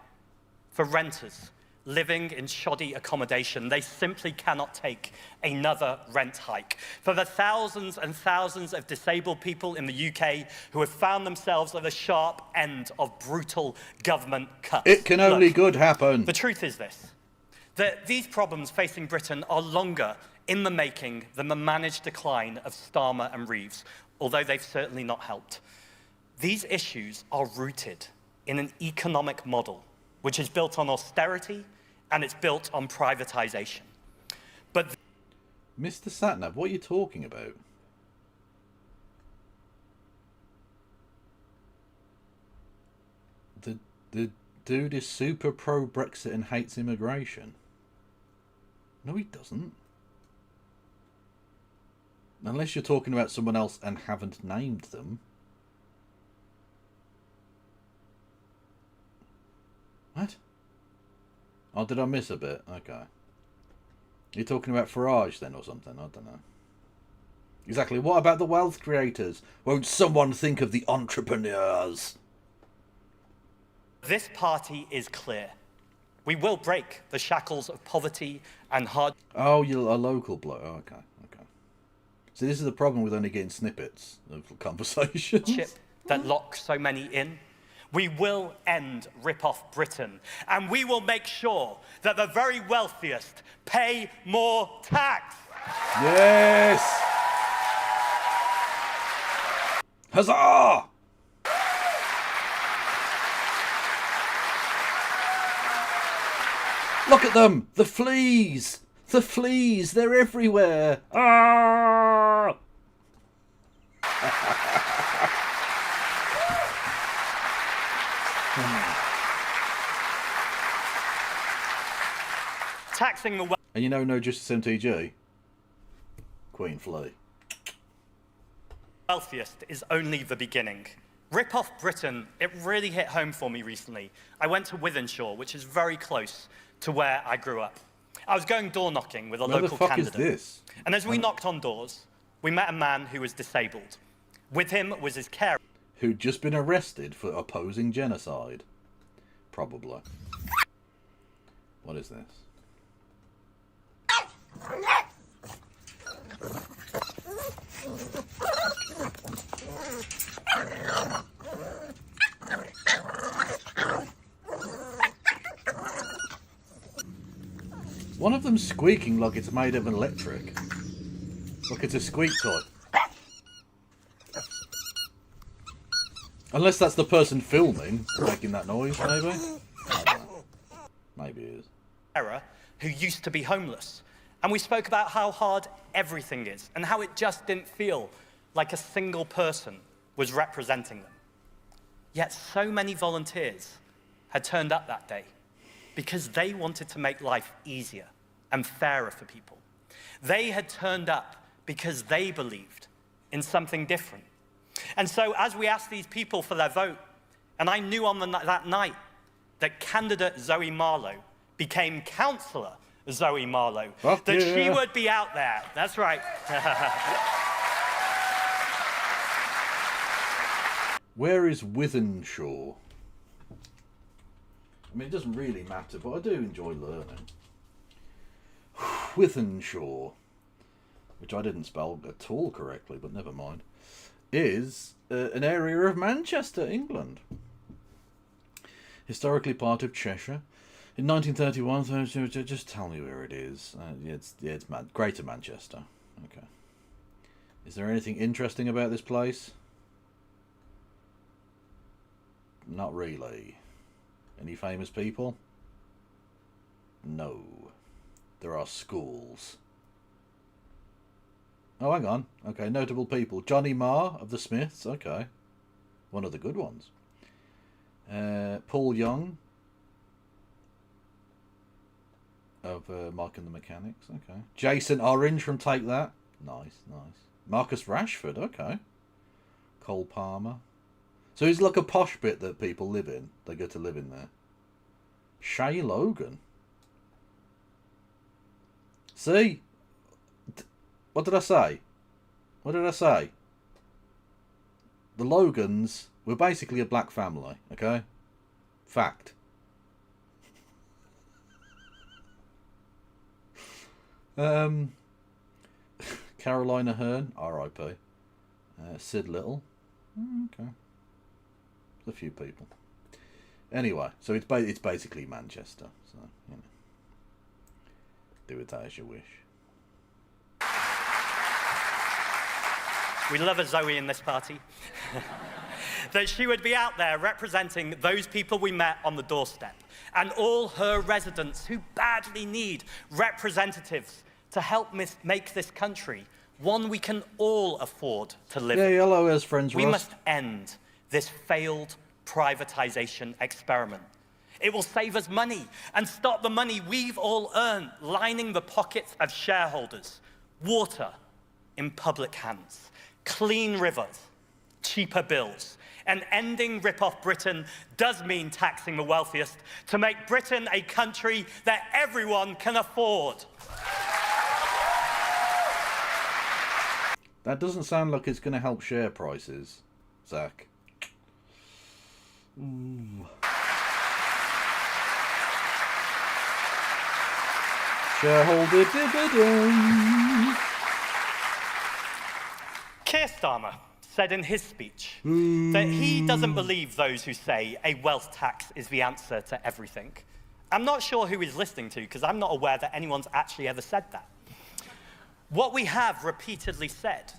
For renters living in shoddy accommodation, they simply cannot take another rent hike. For the thousands and thousands of disabled people in the UK who have found themselves at the sharp end of brutal government cuts. It can only Look, good happen. the truth is this, that these problems facing Britain are longer in the making than the managed decline of Starmer and Reeves, although they've certainly not helped. These issues are rooted in an economic model which is built on austerity and it's built on privatization. But Mr. Satnav, what are you talking about? The dude is super pro-Brexit and hates immigration. No, he doesn't. Unless you're talking about someone else and haven't named them. What? Oh, did I miss a bit? Okay. You're talking about Farage then or something? I don't know. Exactly. What about the wealth creators? Won't someone think of the entrepreneurs? this party is clear. We will break the shackles of poverty and hard... Oh, you're a local bloke. Oh, okay, okay. See, this is the problem with only getting snippets of conversations. Chip that locks so many in. We will end Rip-Off Britain, and we will make sure that the very wealthiest pay more tax. Yes! Huzzah! Look at them! The fleas! The fleas! They're everywhere! Ah! Taxing the And you know No Justice MTG? Queen Flea. wealthiest is only the beginning. Rip-Off Britain, it really hit home for me recently. I went to Wythenshawe, which is very close to where I grew up. I was going door knocking with a Where the local fuck candidate. is this? And as we knocked on doors, we met a man who was disabled. With him was his carer. Who'd just been arrested for opposing genocide. Probably. What is this? One of them squeaking like it's made of electric. Like it's a squeak toy. Unless that's the person filming making that noise, maybe? I don't know. Maybe it is. Carer who used to be homeless. And we spoke about how hard everything is and how it just didn't feel like a single person was representing them. Yet so many volunteers had turned up that day because they wanted to make life easier and fairer for people. They had turned up because they believed in something different. And so as we asked these people for their vote, and I knew on that night that candidate Zoe Marlowe became councillor Zoe Marlowe, Fuck that yeah. she would be out there. That's right. Where is Wythenshawe? I mean, it doesn't really matter, but I do enjoy learning. Wythenshawe, which I didn't spell at all correctly, but never mind, is an area of Manchester, England. Historically part of Cheshire. In 1931, just tell me where it is. It's Greater Manchester. Okay. Is there anything interesting about this place? Not really. Any famous people? No. There are schools. Oh, hang on. Okay, notable people. Johnny Marr of the Smiths. Okay. One of the good ones. Paul Young of Mark and the Mechanics. Okay. Jason Orange from Take That. Nice, nice. Marcus Rashford. Okay. Cole Palmer. So it's like a posh bit that people live in. They go to live in there. Shay Logan. See? What did I say? What did I say? The Logans were basically a black family, okay? Fact. Carolina Hearn, R.I.P. Sid Little. Okay. A few people. Anyway, so it's basically Manchester. So, you know. Do with that as you wish. We love a Zoe in this party. That she would be out there representing those people we met on the doorstep and all her residents who badly need representatives to help make this country one we can all afford to live in. Yeah, hello, as friends, We Ross. must end this failed privatization experiment. It will save us money and stop the money we've all earned lining the pockets of shareholders. Water in public hands, clean rivers, cheaper bills, and ending rip-off Britain does mean taxing the wealthiest to make Britain a country that everyone can afford. That doesn't sound like it's going to help share prices, Zach. Ooh. Shareholder dividend. Keir Starmer said in his speech that he doesn't believe those who say a wealth tax is the answer to everything. I'm not sure who he's listening to, because I'm not aware that anyone's actually ever said that. What we have repeatedly said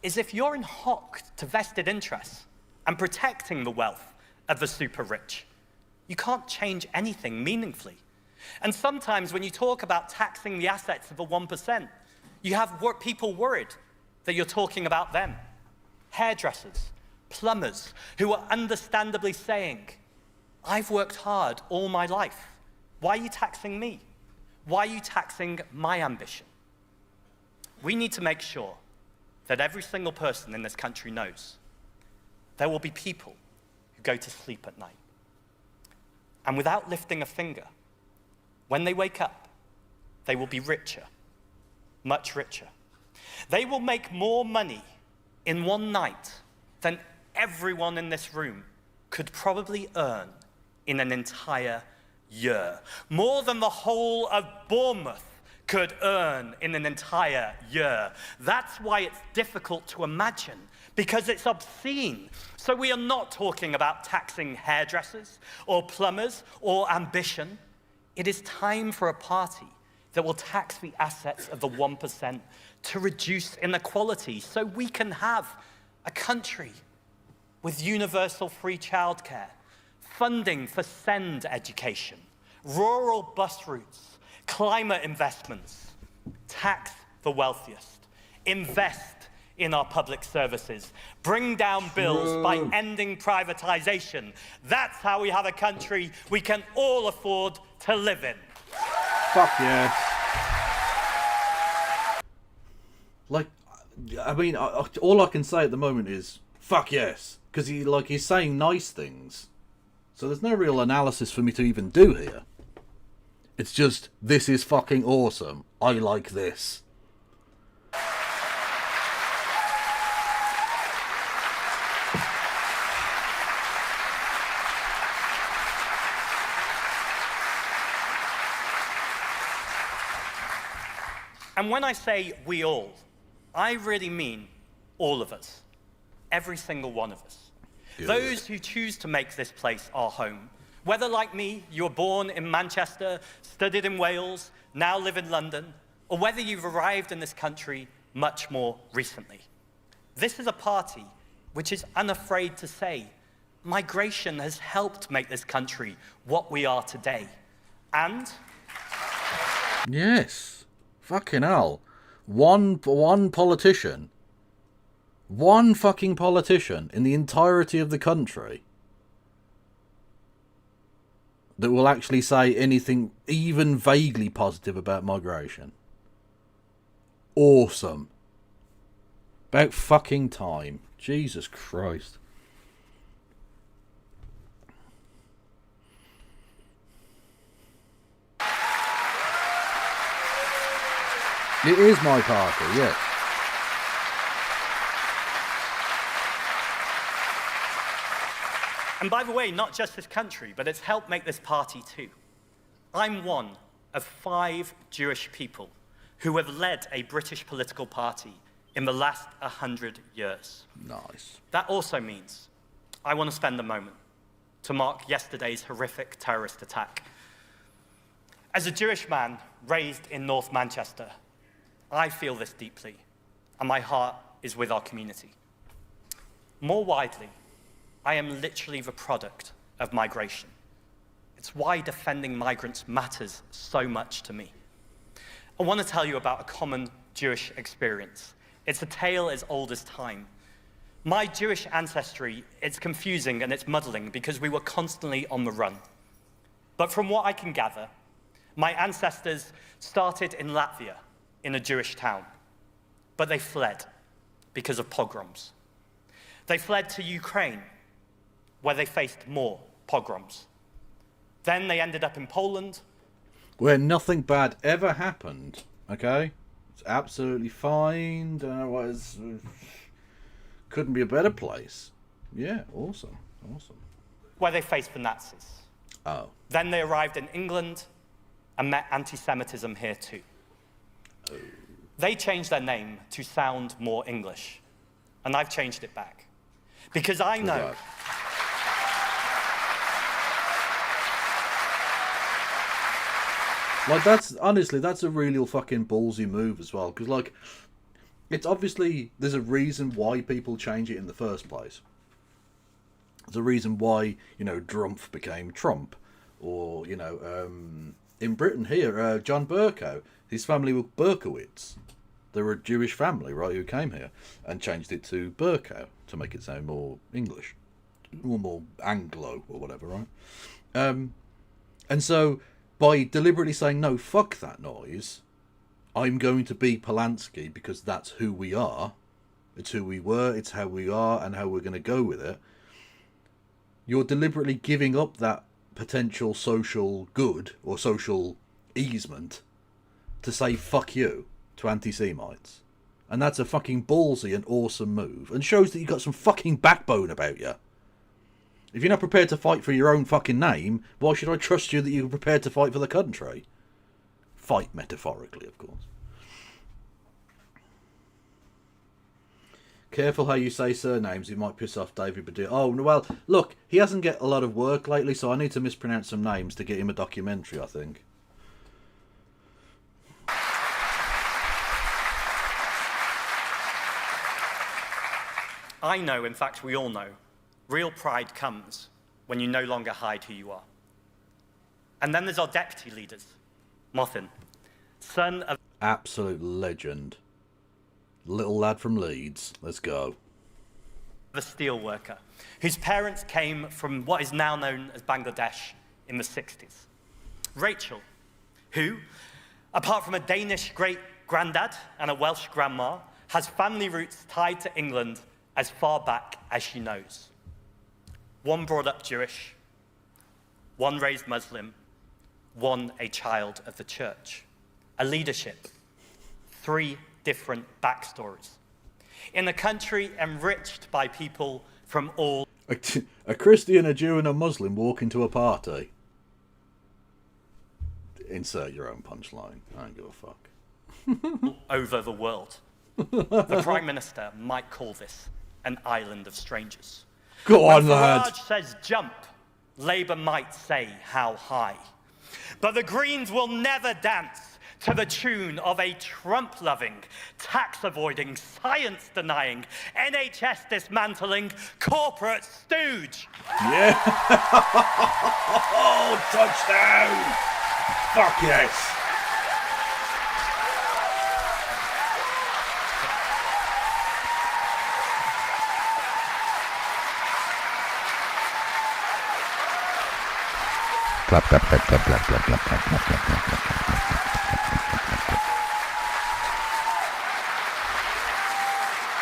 is if you're in hock to vested interests and protecting the wealth of the super rich, you can't change anything meaningfully. And sometimes when you talk about taxing the assets of the 1%, you have people worried that you're talking about them. Hairdressers, plumbers, who are understandably saying, I've worked hard all my life. Why are you taxing me? Why are you taxing my ambition? We need to make sure that every single person in this country knows there will be people who go to sleep at night. And without lifting a finger, when they wake up, they will be richer, much richer. They will make more money in one night than everyone in this room could probably earn in an entire year. More than the whole of Bournemouth could earn in an entire year. That's why it's difficult to imagine, because it's obscene. So we are not talking about taxing hairdressers or plumbers or ambition. It is time for a party that will tax the assets of the 1% to reduce inequality so we can have a country with universal free childcare, funding for SEND education, rural bus routes, climate investments, tax the wealthiest, invest in our public services, bring down bills by ending privatization. That's how we have a country we can all afford to live in. Fuck yes. Like, I mean, all I can say at the moment is fuck yes, because he's saying nice things. So there's no real analysis for me to even do here. It's just, this is fucking awesome. I like this. And when I say we all, I really mean all of us. Every single one of us. Good. Those who choose to make this place our home. Whether, like me, you were born in Manchester, studied in Wales, now live in London, or whether you've arrived in this country much more recently. This is a party which is unafraid to say, migration has helped make this country what we are today. And... Yes. Fucking hell. One politician. One fucking politician in the entirety of the country that will actually say anything even vaguely positive about migration. Awesome. About fucking time. Jesus Christ. It is my party, yes. And by the way, not just this country, but it's helped make this party too. I'm one of 5 Jewish people who have led a British political party in the last 100 years. Nice. That also means I want to spend a moment to mark yesterday's horrific terrorist attack. As a Jewish man raised in North Manchester, I feel this deeply, and my heart is with our community. More widely, I am literally the product of migration. It's why defending migrants matters so much to me. I want to tell you about a common Jewish experience. It's a tale as old as time. My Jewish ancestry, it's confusing and it's muddling because we were constantly on the run. But from what I can gather, my ancestors started in Latvia, in a Jewish town, but they fled because of pogroms. They fled to Ukraine, where they faced more pogroms. Then they ended up in Poland, Where nothing bad ever happened, okay? It's absolutely fine. Don't know what is... Couldn't be a better place. Yeah, awesome. Awesome. where they faced the Nazis. Oh. Then they arrived in England and met anti-Semitism here too. They changed their name to sound more English, and I've changed it back. Because I know... Right. Like, that's, honestly, that's a really fucking ballsy move as well. Because, like, it's obviously, there's a reason why people change it in the first place. There's a reason why, you know, Drumpf became Trump. Or, you know, in Britain here, John Bercow, his family were Berkowitz. They were a Jewish family, right, who came here and changed it to Bercow to make it sound more English. Or more Anglo, or whatever, right? And so, by deliberately saying, no, fuck that noise, I'm going to be Polanski because that's who we are. It's who we were, it's how we are, and how we're going to go with it. You're deliberately giving up that potential social good or social easement to say fuck you to anti-Semites. And that's a fucking ballsy and awesome move, and shows that you've got some fucking backbone about you. If you're not prepared to fight for your own fucking name, why should I trust you that you're prepared to fight for the country? Fight metaphorically, of course. Careful how you say surnames, it might piss off David Baddiel. Oh, well, look, he hasn't get a lot of work lately, so I need to mispronounce some names to get him a documentary, I think. I know, in fact, we all know, real pride comes when you no longer hide who you are. And then there's our deputy leaders. Mothin, son of... Absolute legend. Little lad from Leeds. Let's go. the steel worker, whose parents came from what is now known as Bangladesh in the 60s. Rachel, who, apart from a Danish great-granddad and a Welsh grandma, has family roots tied to England as far back as she knows. One brought up Jewish, one raised Muslim, one a child of the church. A leadership, 3 different backstories. In a country enriched by people from all... A Christian, a Jew and a Muslim walk into a party. Insert your own punchline. I don't give a fuck. over the world. The Prime Minister might call this an island of strangers. Go on, When lad. Farage says jump, Labour might say how high. But the Greens will never dance to the tune of a Trump-loving, tax-avoiding, science-denying, NHS-dismantling corporate stooge. Yeah. Oh, touchdown. Fuck yes. Clap, clap, clap, clap, clap, clap, clap, clap, clap, clap, clap, clap, clap.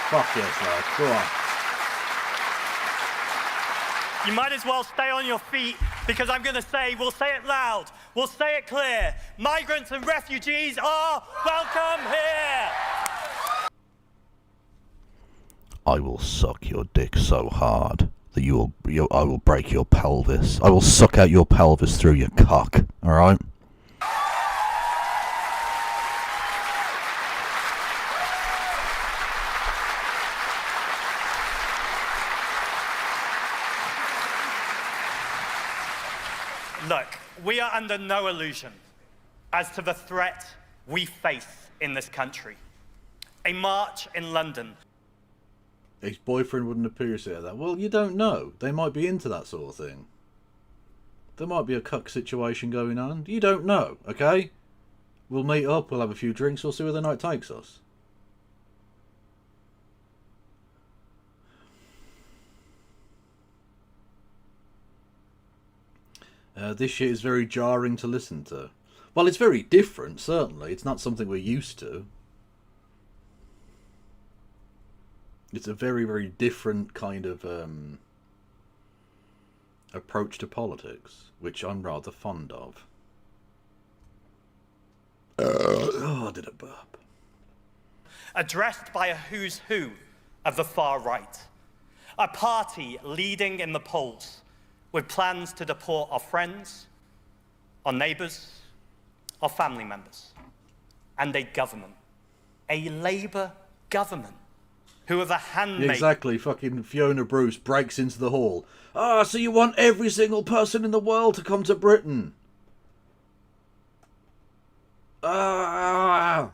Fuck yes, lad. Go on. You might as well stay on your feet, because I'm going to say, we'll say it loud, we'll say it clear, migrants and refugees are welcome here! I will suck your dick so hard that I will break your pelvis. I will suck out your pelvis through your cock, alright? Look, we are under no illusion as to the threat we face in this country. A march in London. His boyfriend wouldn't appear to say that. Well, you don't know. They might be into that sort of thing. There might be a cuck situation going on. You don't know, okay? We'll meet up, we'll have a few drinks, we'll see where the night takes us. This shit is very jarring to listen to. Well, it's very different, certainly. It's not something we're used to. It's a very, very different kind of approach to politics, which I'm rather fond of. Oh, I did a burp. Addressed by a who's who of the far right. A party leading in the polls with plans to deport our friends, our neighbours, our family members. And a government, a Labour government, who are the handmaid. Exactly, fucking Fiona Bruce breaks into the hall. Ah, so you want every single person in the world to come to Britain? Ah!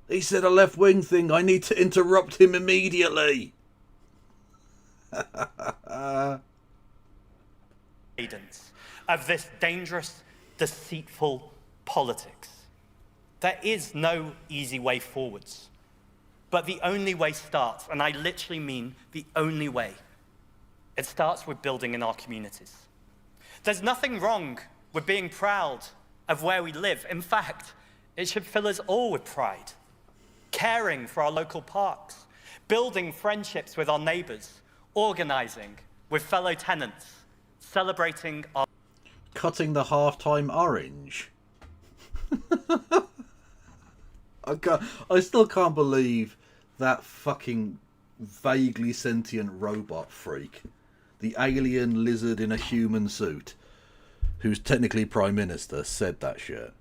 He said a left-wing thing, I need to interrupt him immediately. Of this dangerous, deceitful politics. There is no easy way forwards. But the only way starts, and I literally mean the only way, it starts with building in our communities. There's nothing wrong with being proud of where we live. In fact, it should fill us all with pride. Caring for our local parks, building friendships with our neighbours, organising with fellow tenants, celebrating our... Cutting the half-time orange. I still can't believe that fucking vaguely sentient robot freak, the alien lizard in a human suit, who's technically Prime Minister, said that shit.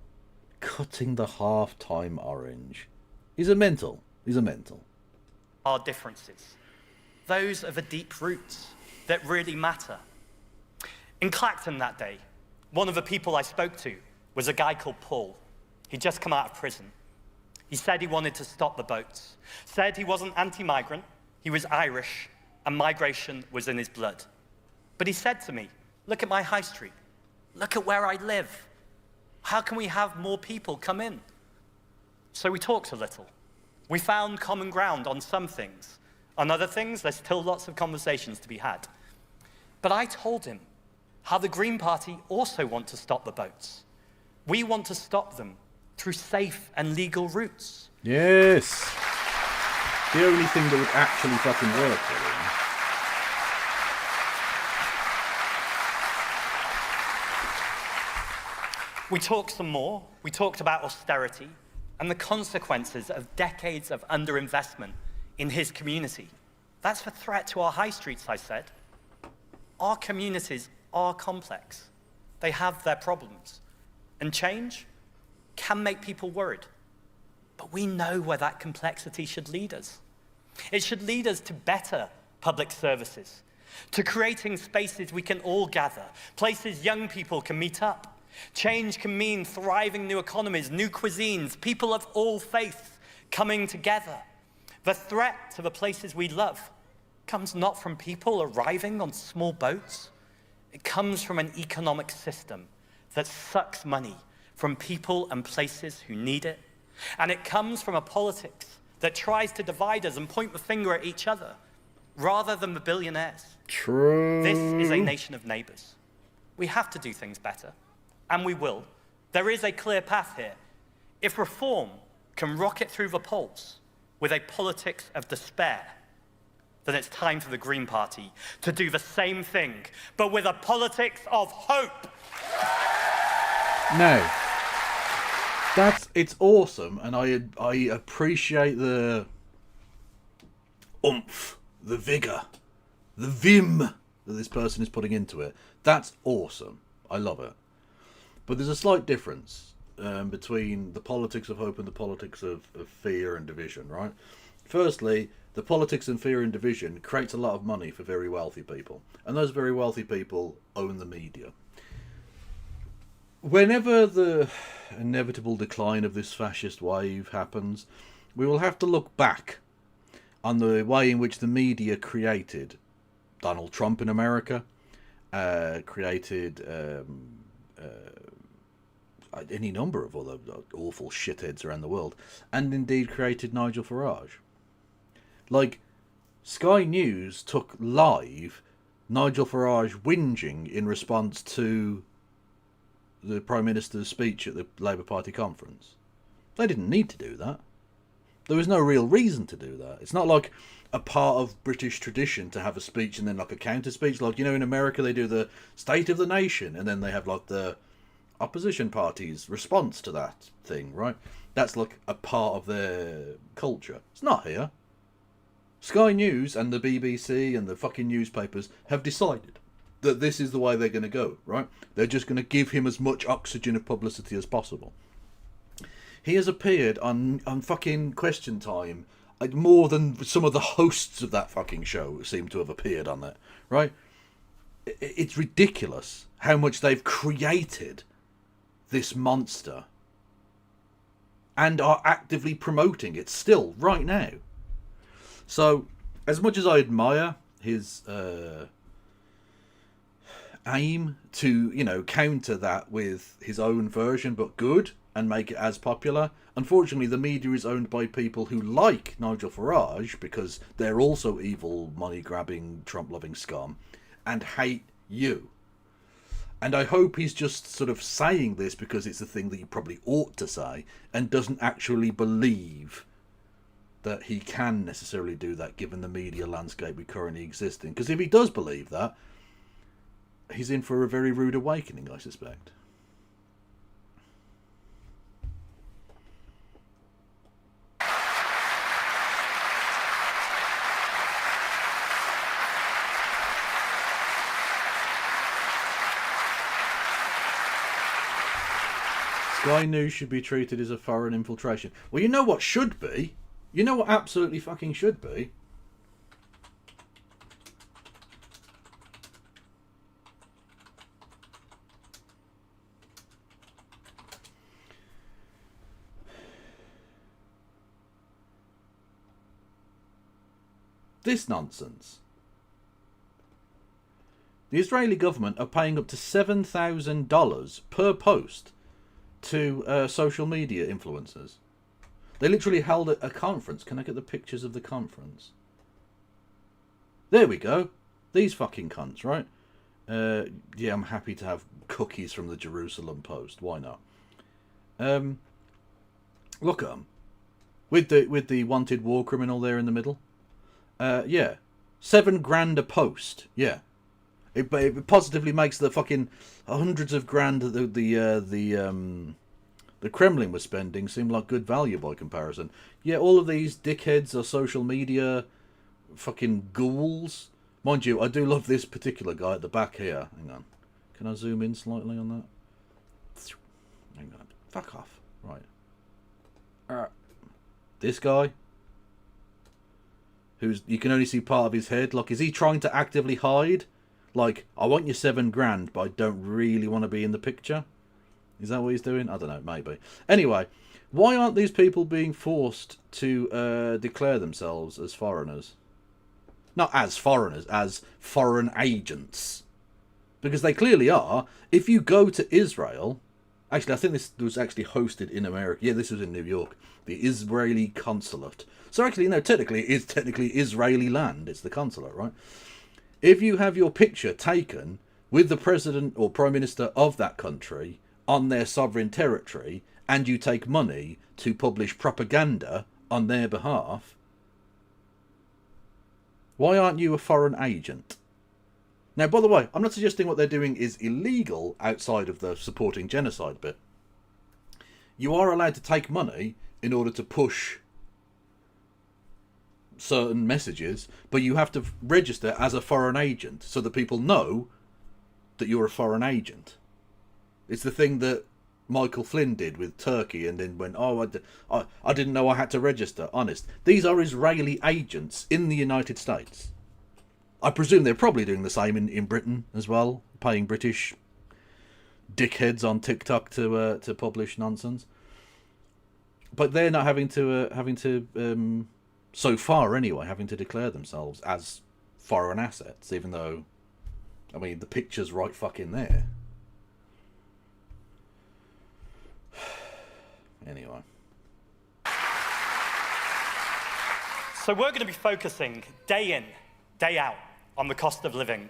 Cutting the half-time orange. He's a mental. He's a mental. Our differences. Those are the deep roots that really matter. In Clacton that day, one of the people I spoke to was a guy called Paul. He'd just come out of prison. He said he wanted to stop the boats, said he wasn't anti-migrant, he was Irish, and migration was in his blood. But he said to me, look at my high street, look at where I live. How can we have more people come in? So we talked a little. We found common ground on some things. On other things, there's still lots of conversations to be had. But I told him how the Green Party also want to stop the boats. We want to stop them through safe and legal routes. Yes. The only thing that would actually fucking work for him. We talked some more. We talked about austerity and the consequences of decades of underinvestment in his community. That's a threat to our high streets, I said. Our communities are complex. They have their problems. And change? can make people worried. But we know where that complexity should lead us. It should lead us to better public services, to creating spaces we can all gather, places young people can meet up. Change can mean thriving new economies, new cuisines, people of all faiths coming together. The threat to the places we love comes not from people arriving on small boats. It comes from an economic system that sucks money from people and places who need it. And it comes from a politics that tries to divide us and point the finger at each other, rather than the billionaires. True. This is a nation of neighbours. We have to do things better, and we will. There is a clear path here. If reform can rocket through the polls with a politics of despair, then it's time for the Green Party to do the same thing, but with a politics of hope. No. It's awesome, and I appreciate the oomph, the vigour, the vim that this person is putting into it. That's awesome. I love it. But there's a slight difference between the politics of hope and the politics of fear and division, right? Firstly, the politics and fear and division creates a lot of money for very wealthy people, and those very wealthy people own the media. Whenever the inevitable decline of this fascist wave happens, we will have to look back on the way in which the media created Donald Trump in America, created any number of other awful shitheads around the world, and indeed created Nigel Farage. Like, Sky News took live Nigel Farage whinging in response to the Prime Minister's speech at the Labour Party conference. They didn't need to do that. There was no real reason to do that. It's not like a part of British tradition to have a speech and then like a counter speech. Like, you know, in America they do the State of the Nation and then they have like the opposition party's response to that thing, right? That's like a part of their culture. It's not here. Sky News and the BBC and the fucking newspapers have decided that this is the way they're going to go, right? They're just going to give him as much oxygen of publicity as possible. He has appeared on fucking Question Time like more than some of the hosts of that fucking show seem to have appeared on it, right? It's ridiculous how much they've created this monster and are actively promoting it still right now. So, as much as I admire his aim to, you know, counter that with his own version, but good, and make it as popular, unfortunately the media is owned by people who like Nigel Farage, because they're also evil, money-grabbing, Trump-loving scum, and hate you. And I hope he's just sort of saying this because it's the thing that he probably ought to say, and doesn't actually believe that he can necessarily do that given the media landscape we currently exist in. Because if he does believe that, he's in for a very rude awakening, I suspect. Sky News should be treated as a foreign infiltration. Well, you know what should be? You know what absolutely fucking should be? This nonsense. The Israeli government are paying up to $7,000 per post to social media influencers. They literally held a conference. Can I get the pictures of the conference? There we go. These fucking cunts, right? Yeah, I'm happy to have cookies from the Jerusalem Post. Why not? Look at them. With the wanted war criminal there in the middle. Yeah. $7,000 a post. Yeah. It positively makes the fucking hundreds of grand that the Kremlin was spending seem like good value by comparison. Yeah, all of these dickheads are social media fucking ghouls. Mind you, I do love this particular guy at the back here. Hang on. Can I zoom in slightly on that? Hang on. Fuck off. Right. This guy, who's you can only see part of his head. Like, is he trying to actively hide? Like, I want your $7,000, but I don't really want to be in the picture. Is that what he's doing? I don't know. Maybe. Anyway, why aren't these people being forced to declare themselves as foreigners? Not as foreigners, as foreign agents. Because they clearly are. If you go to Israel... Actually, I think this was actually hosted in America. Yeah, this was in New York. The Israeli consulate. So actually, no, technically, it is technically Israeli land. It's the consulate, right? If you have your picture taken with the president or prime minister of that country on their sovereign territory, and you take money to publish propaganda on their behalf, why aren't you a foreign agent? Now, by the way, I'm not suggesting what they're doing is illegal outside of the supporting genocide bit. You are allowed to take money in order to push certain messages, but you have to register as a foreign agent so that people know that you're a foreign agent. It's the thing that Michael Flynn did with Turkey and then went, oh, I didn't know I had to register. Honest. These are Israeli agents in the United States. I presume they're probably doing the same in Britain as well, paying British dickheads on TikTok to publish nonsense. But they're not having to so far anyway, having to declare themselves as foreign assets, even though, I mean, the picture's right fucking there. Anyway. So we're going to be focusing day in, day out on the cost of living.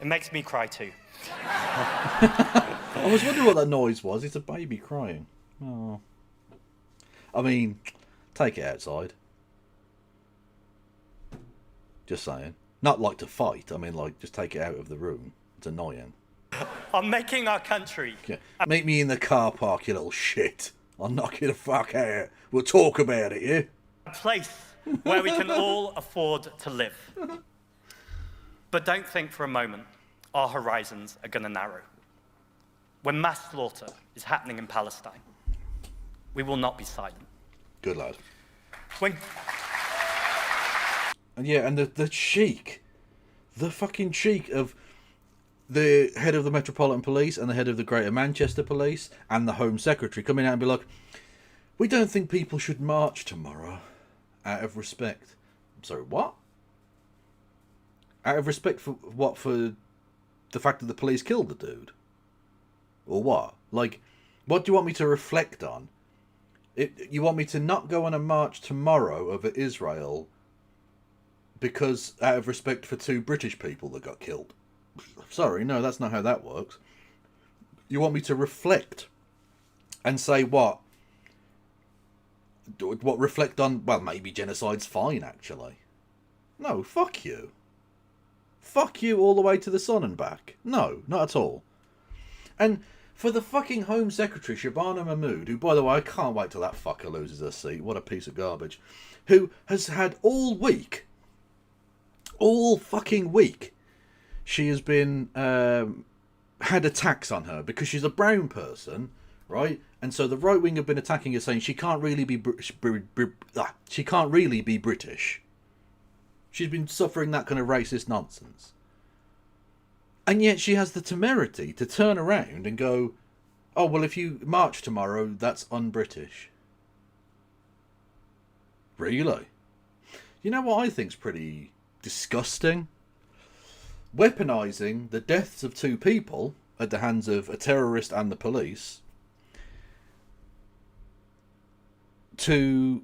It makes me cry too. I was wondering what that noise was. It's a baby crying. Oh. I mean, take it outside. Just saying. Not like to fight. I mean, like, just take it out of the room. It's annoying. On making our country... Yeah. Meet me in the car park, you little shit. I'll knock you the fuck out. We'll talk about it, yeah? a place where we can all afford to live. But don't think for a moment our horizons are going to narrow. When mass slaughter is happening in Palestine, we will not be silent. Good lad. When... And yeah, and the cheek, the fucking cheek of the head of the Metropolitan Police and the head of the Greater Manchester Police and the Home Secretary coming out and be like, we don't think people should march tomorrow out of respect. I'm sorry, what? Out of respect for what? For the fact that the police killed the dude? Or what? Like, what do you want me to reflect on? You want me to not go on a march tomorrow over Israel because out of respect for 2 British people that got killed? Sorry, no, that's not how that works. You want me to reflect and say what? What, reflect on, well, maybe genocide's fine, actually. No, fuck you. Fuck you all the way to the sun and back. No, not at all. And for the fucking Home Secretary, Shabana Mahmood, who, by the way, I can't wait till that fucker loses her seat. What a piece of garbage. Who has had all fucking week, she has been, had attacks on her because she's a brown person, right? And so the right wing have been attacking her, saying she can't really be she can't really be British. She's been suffering that kind of racist nonsense. And yet she has the temerity to turn around and go, oh, well, if you march tomorrow, that's un-British. Really? You know what I think's pretty disgusting? Weaponising the deaths of 2 people at the hands of a terrorist and the police to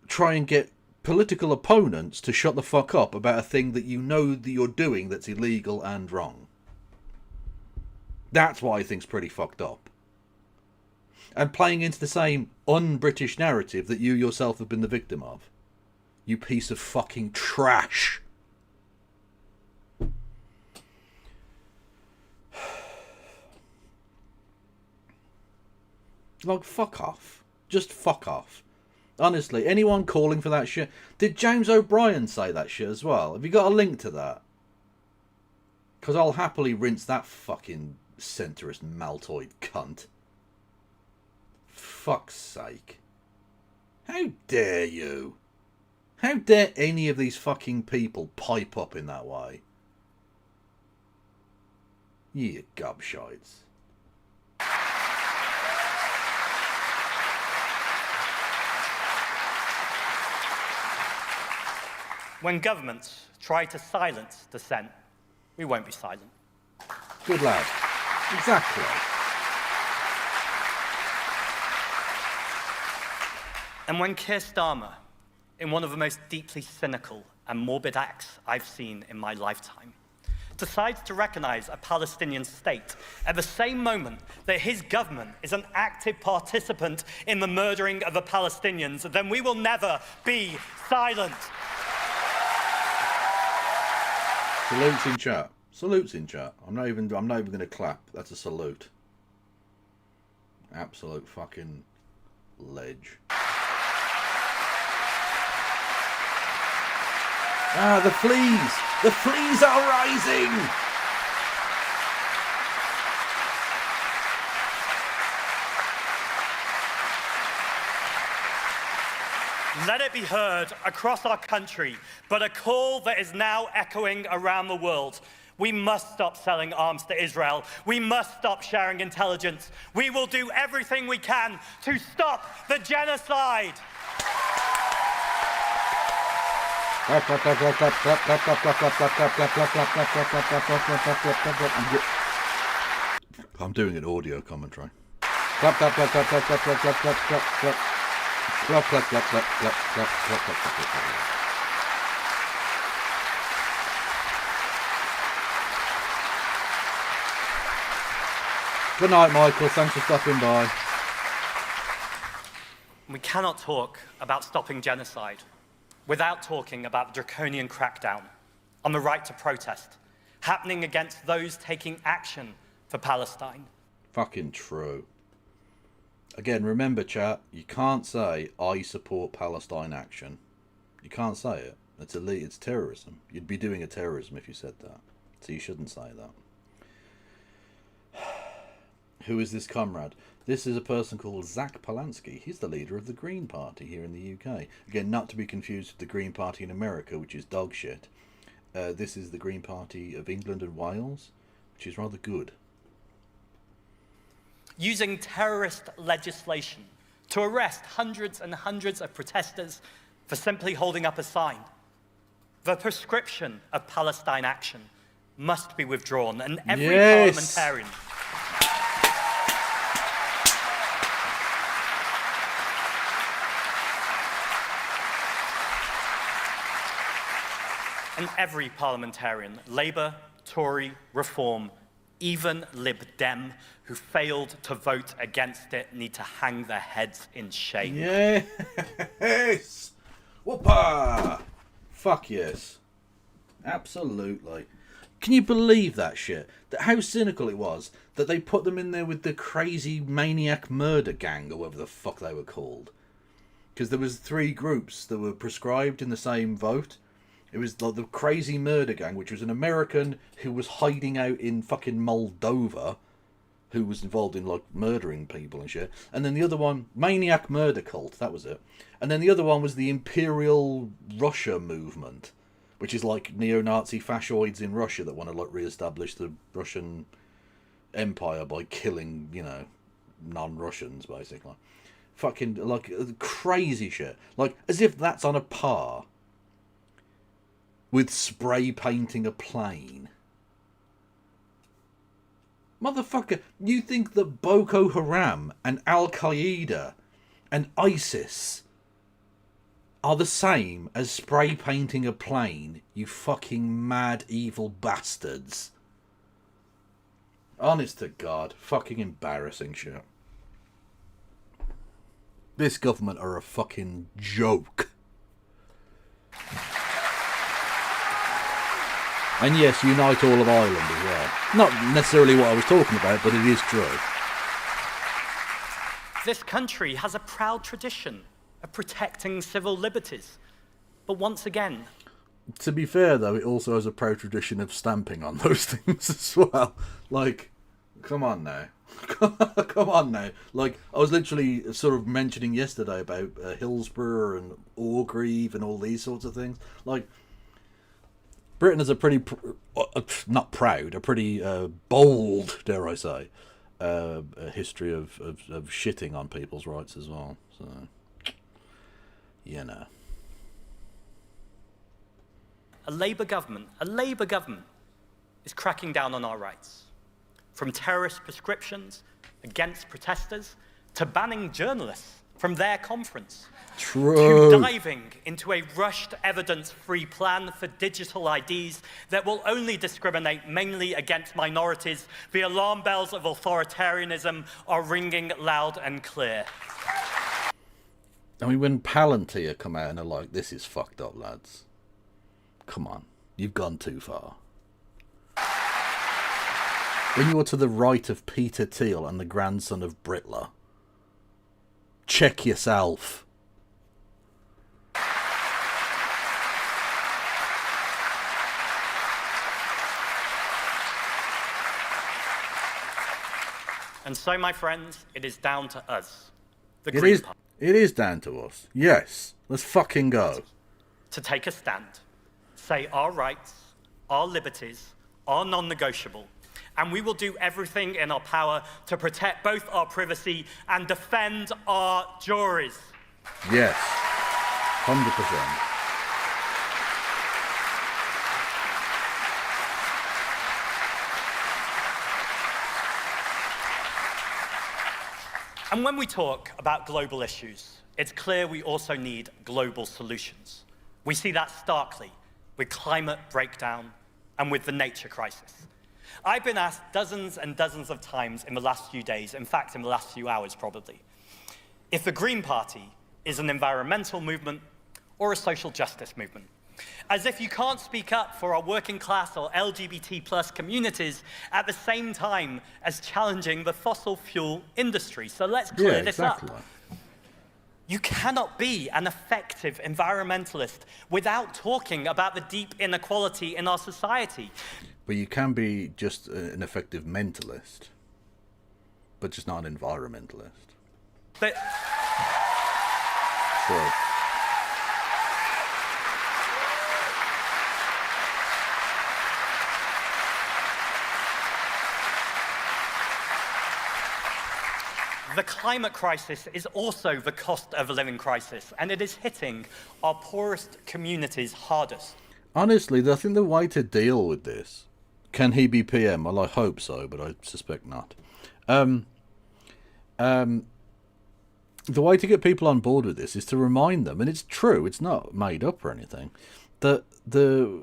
try and get political opponents to shut the fuck up about a thing that you know that you're doing that's illegal and wrong. That's what I think's pretty fucked up. And playing into the same un-British narrative that you yourself have been the victim of. You piece of fucking trash. Like, fuck off. Just fuck off. Honestly, anyone calling for that shit... Did James O'Brien say that shit as well? Have you got a link to that? Because I'll happily rinse that fucking centrist maltoid cunt. fuck's sake. How dare you? How dare any of these fucking people pipe up in that way? You gobshites. When governments try to silence dissent, we won't be silent. Good lad. Exactly. And when Keir Starmer, in one of the most deeply cynical and morbid acts I've seen in my lifetime, decides to recognise a Palestinian state at the same moment that his government is an active participant in the murdering of the Palestinians, then we will never be silent. Salutes in chat. Salutes in chat. I'm not even going to clap. That's a salute. Absolute fucking ledge. Ah, the fleas! The fleas are rising! Let it be heard across our country, but a call that is now echoing around the world. We must stop selling arms to Israel. We must stop sharing intelligence. We will do everything we can to stop the genocide. I'm doing an audio commentary. Clap, clap, clap, clap, clap, clap, clap, clap, clap, clap, clap. Clap, clap, clap, clap, clap, clap, clap, clap, clap, clap. Good night, Michael. Thanks for stopping by. We cannot talk about stopping genocide without talking about the draconian crackdown on the right to protest happening against those taking action for Palestine. Fucking true. Again, remember, chat, you can't say, I support Palestine action. You can't say it. It's terrorism. You'd be doing a terrorism if you said that. So you shouldn't say that. Who is this comrade? This is a person called Zach Polanski. He's the leader of the Green Party here in the UK. Again, not to be confused with the Green Party in America, which is dog shit. This is the Green Party of England and Wales, which is rather good. Using terrorist legislation to arrest hundreds and hundreds of protesters for simply holding up a sign. The prescription of Palestine action must be withdrawn, and every parliamentarian Labour, Tory, Reform, even Lib Dem, who failed to vote against it, need to hang their heads in shame. Yes! Whoopa! Fuck yes. Absolutely. Can you believe that shit? That how cynical it was that they put them in there with the crazy maniac murder gang, or whatever the fuck they were called. Because there was 3 groups that were prescribed in the same vote. It was like the crazy murder gang, which was an American who was hiding out in fucking Moldova, who was involved in like murdering people and shit. And then the other one, Maniac Murder Cult, that was it. And then the other one was the Imperial Russia movement, which is like neo-Nazi fascistoids in Russia that want to like re-establish the Russian Empire by killing, you know, non-Russians basically. Fucking like crazy shit. Like as if that's on a par with spray painting a plane. Motherfucker, you think that Boko Haram and Al-Qaeda and ISIS are the same as spray painting a plane, you fucking mad evil bastards? Honest to God, fucking embarrassing shit. This government are a fucking joke. And yes, unite all of Ireland as well. Not necessarily what I was talking about, but it is true. This country has a proud tradition of protecting civil liberties. But once again... To be fair, though, it also has a proud tradition of stamping on those things as well. Like, come on now. Come on now. Like, I was literally sort of mentioning yesterday about Hillsborough and Orgreave and all these sorts of things. Like, Britain is a pretty, not proud, a pretty bold, dare I say, a history of shitting on people's rights as well. So, you know. A Labour government is cracking down on our rights. From terrorist prescriptions against protesters to banning journalists from their conference. True. To diving into a rushed evidence-free plan for digital IDs that will only discriminate mainly against minorities. The alarm bells of authoritarianism are ringing loud and clear. I mean, when Palantir come out and are like, this is fucked up, lads. Come on, you've gone too far. When you are to the right of Peter Thiel and the grandson of Britler, check yourself. And so, my friends, it is down to us, the It Green is. Party, It is down to us. Yes, let's fucking go. to take a stand, say our rights, our liberties, are non-negotiable, and we will do everything in our power to protect both our privacy and defend our juries. Yes, 100%. And when we talk about global issues, it's clear we also need global solutions. We see that starkly with climate breakdown and with the nature crisis. I've been asked dozens and dozens of times in the last few days, in fact, in the last few hours probably, if the Green Party is an environmental movement or a social justice movement. As if you can't speak up for our working class or LGBT+ communities at the same time as challenging the fossil fuel industry. So let's clear this up. You cannot be an effective environmentalist without talking about the deep inequality in our society. But you can be just an effective mentalist, but just not an environmentalist. But Sure. the climate crisis is also the cost of a living crisis, and it is hitting our poorest communities hardest. Honestly, I think the way to deal with this, can he be PM? Well, I hope so, but I suspect not. The way to get people on board with this is to remind them, and it's true, it's not made up or anything, that the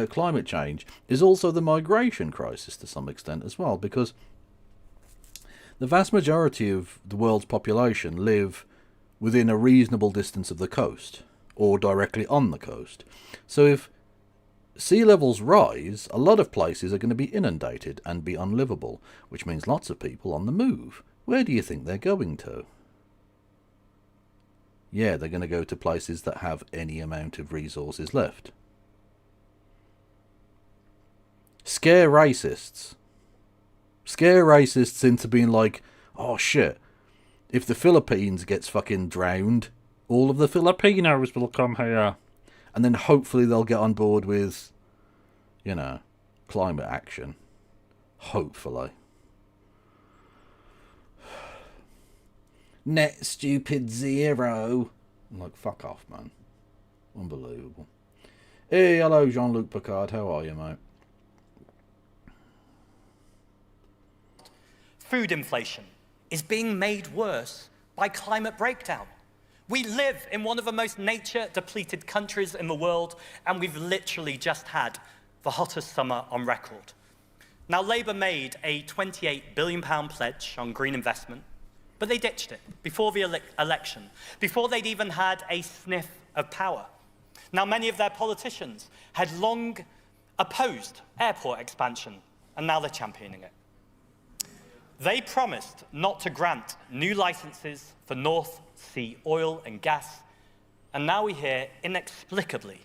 climate change is also the migration crisis to some extent as well, because the vast majority of the world's population live within a reasonable distance of the coast, or directly on the coast. So if sea levels rise, a lot of places are going to be inundated and be unlivable, which means lots of people on the move. Where do you think they're going to? Yeah, they're going to go to places that have any amount of resources left. Scare racists. Scare racists into being like, oh shit, if the Philippines gets fucking drowned, all of the Filipinos will come here. And then hopefully they'll get on board with, you know, climate action. Hopefully. Net stupid zero. I'm like, fuck off, man. Unbelievable. Hey, hello, Jean-Luc Picard. How are you, mate? Food inflation is being made worse by climate breakdown. We live in one of the most nature-depleted countries in the world, and we've literally just had the hottest summer on record. Now, Labour made a £28 billion pledge on green investment, but they ditched it before the election, before they'd even had a sniff of power. Now, many of their politicians had long opposed airport expansion, and now they're championing it. They promised not to grant new licenses for North Sea oil and gas, and now we hear, inexplicably,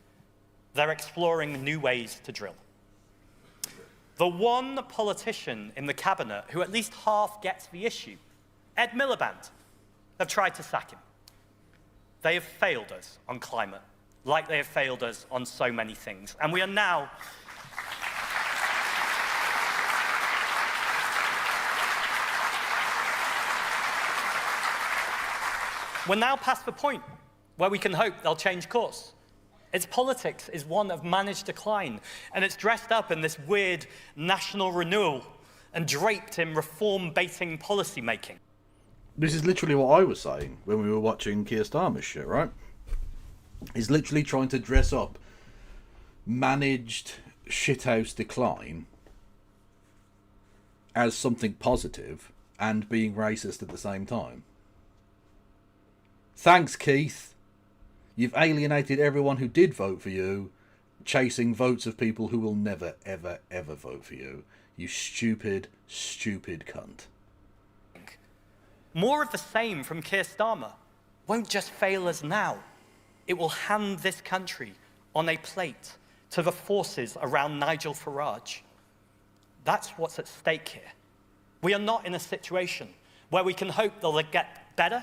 they're exploring new ways to drill. The one politician in the cabinet who at least half gets the issue, Ed Miliband, have tried to sack him. They have failed us on climate, like they have failed us on so many things. And we are now... We're now past the point where we can hope they'll change course. Its politics is one of managed decline, and it's dressed up in this weird national renewal and draped in reform-baiting policy making. This is literally what I was saying when we were watching Keir Starmer's shit, right? He's literally trying to dress up managed shithouse decline as something positive and being racist at the same time. Thanks, Keith. You've alienated everyone who did vote for you, chasing votes of people who will never, ever, ever vote for you. You stupid, stupid cunt. More of the same from Keir Starmer won't just fail us now. It will hand this country on a plate to the forces around Nigel Farage. That's what's at stake here. We are not in a situation where we can hope they'll get better.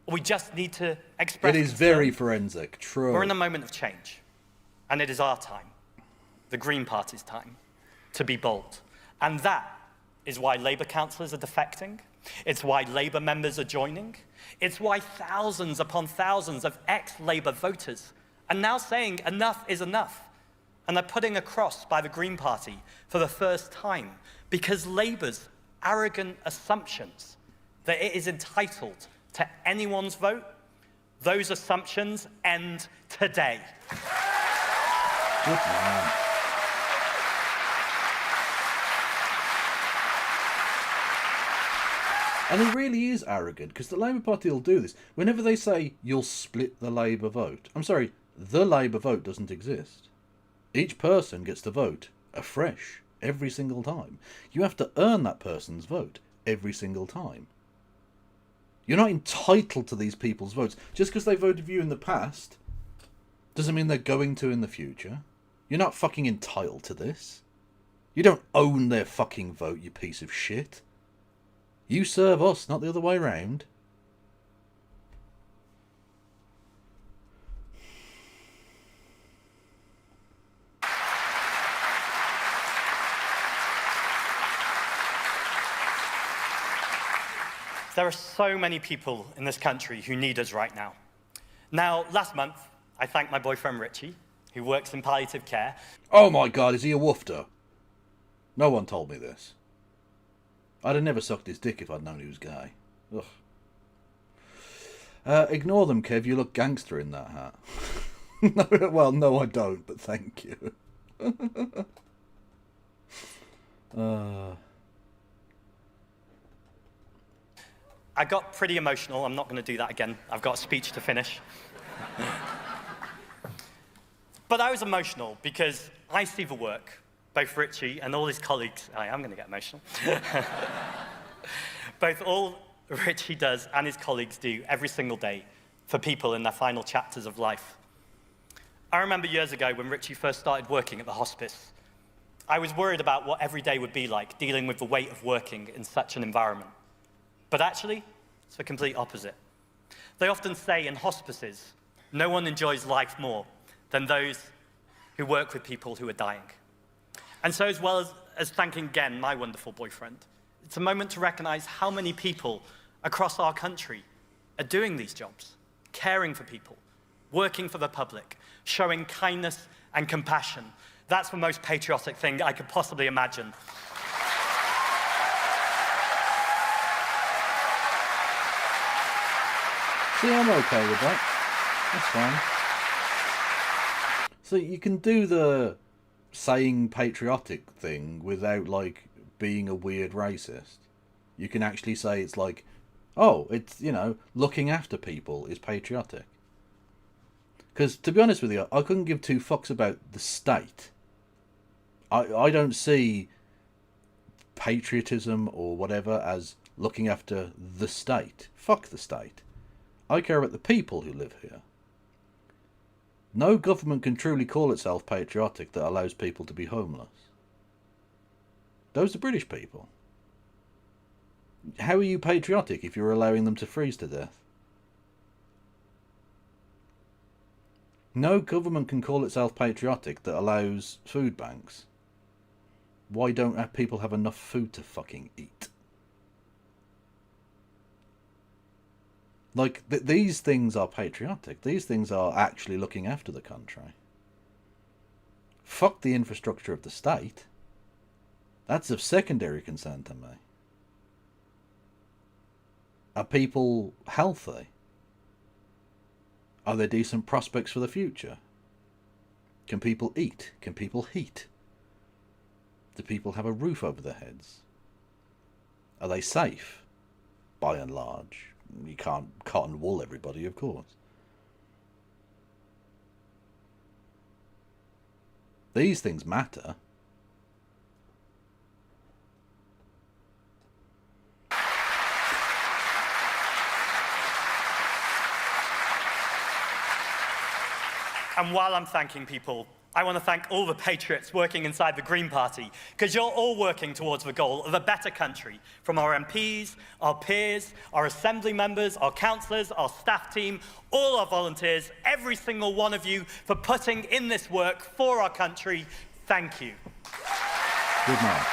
We just need to express It is concern. very forensic, true. We're in a moment of change, and it is our time, the Green Party's time, to be bold. And that is why Labour councillors are defecting. It's why Labour members are joining. It's why thousands upon thousands of ex-Labour voters are now saying enough is enough, and are putting a cross by the Green Party for the first time, because Labour's arrogant assumptions that it is entitled to anyone's vote, those assumptions end today. Good man. And he really is arrogant, because the Labour Party will do this. Whenever they say, you'll split the Labour vote. I'm sorry, the Labour vote doesn't exist. Each person gets to vote afresh every single time. You have to earn that person's vote every single time. You're not entitled to these people's votes. Just because they voted for you in the past doesn't mean they're going to in the future. You're not fucking entitled to this. You don't own their fucking vote, you piece of shit. You serve us, not the other way round. There are so many people in this country who need us right now. Now, last month, I thanked my boyfriend Richie, who works in palliative care. Oh my god, is he a woofter? No one told me this. I'd have never sucked his dick if I'd known he was gay. Ugh. Ignore them, Kev, you look gangster in that hat. No, well, no I don't, but thank you. I got pretty emotional. I'm not going to do that again. I've got a speech to finish. But I was emotional because I see the work, both Richie and all his colleagues. I am going to get emotional. Both all Richie does and his colleagues do every single day for people in their final chapters of life. I remember years ago when Richie first started working at the hospice. I was worried about what every day would be like, dealing with the weight of working in such an environment. But actually, it's the complete opposite. They often say in hospices, no one enjoys life more than those who work with people who are dying. And so as well as thanking again my wonderful boyfriend, it's a moment to recognize how many people across our country are doing these jobs, caring for people, working for the public, showing kindness and compassion. That's the most patriotic thing I could possibly imagine. See, I'm okay with that. That's fine. So you can do the saying patriotic thing without, like, being a weird racist. You can actually say it's like, oh, it's, you know, looking after people is patriotic. Because, to be honest with you, I couldn't give two fucks about the state. I don't see patriotism or whatever as looking after the state. Fuck the state. I care about the people who live here. No government can truly call itself patriotic that allows people to be homeless. Those are British people. How are you patriotic if you're allowing them to freeze to death? No government can call itself patriotic that allows food banks. Why don't people have enough food to fucking eat? Like, these things are patriotic. These things are actually looking after the country. Fuck the infrastructure of the state. That's of secondary concern to me. Are people healthy? Are there decent prospects for the future? Can people eat? Can people heat? Do people have a roof over their heads? Are they safe? By and large. You can't cotton wool everybody, of course. These things matter. And while I'm thanking people, I want to thank all the patriots working inside the Green Party, because you're all working towards the goal of a better country, from our MPs, our peers, our assembly members, our councillors, our staff team, all our volunteers, every single one of you for putting in this work for our country. Thank you. Good man.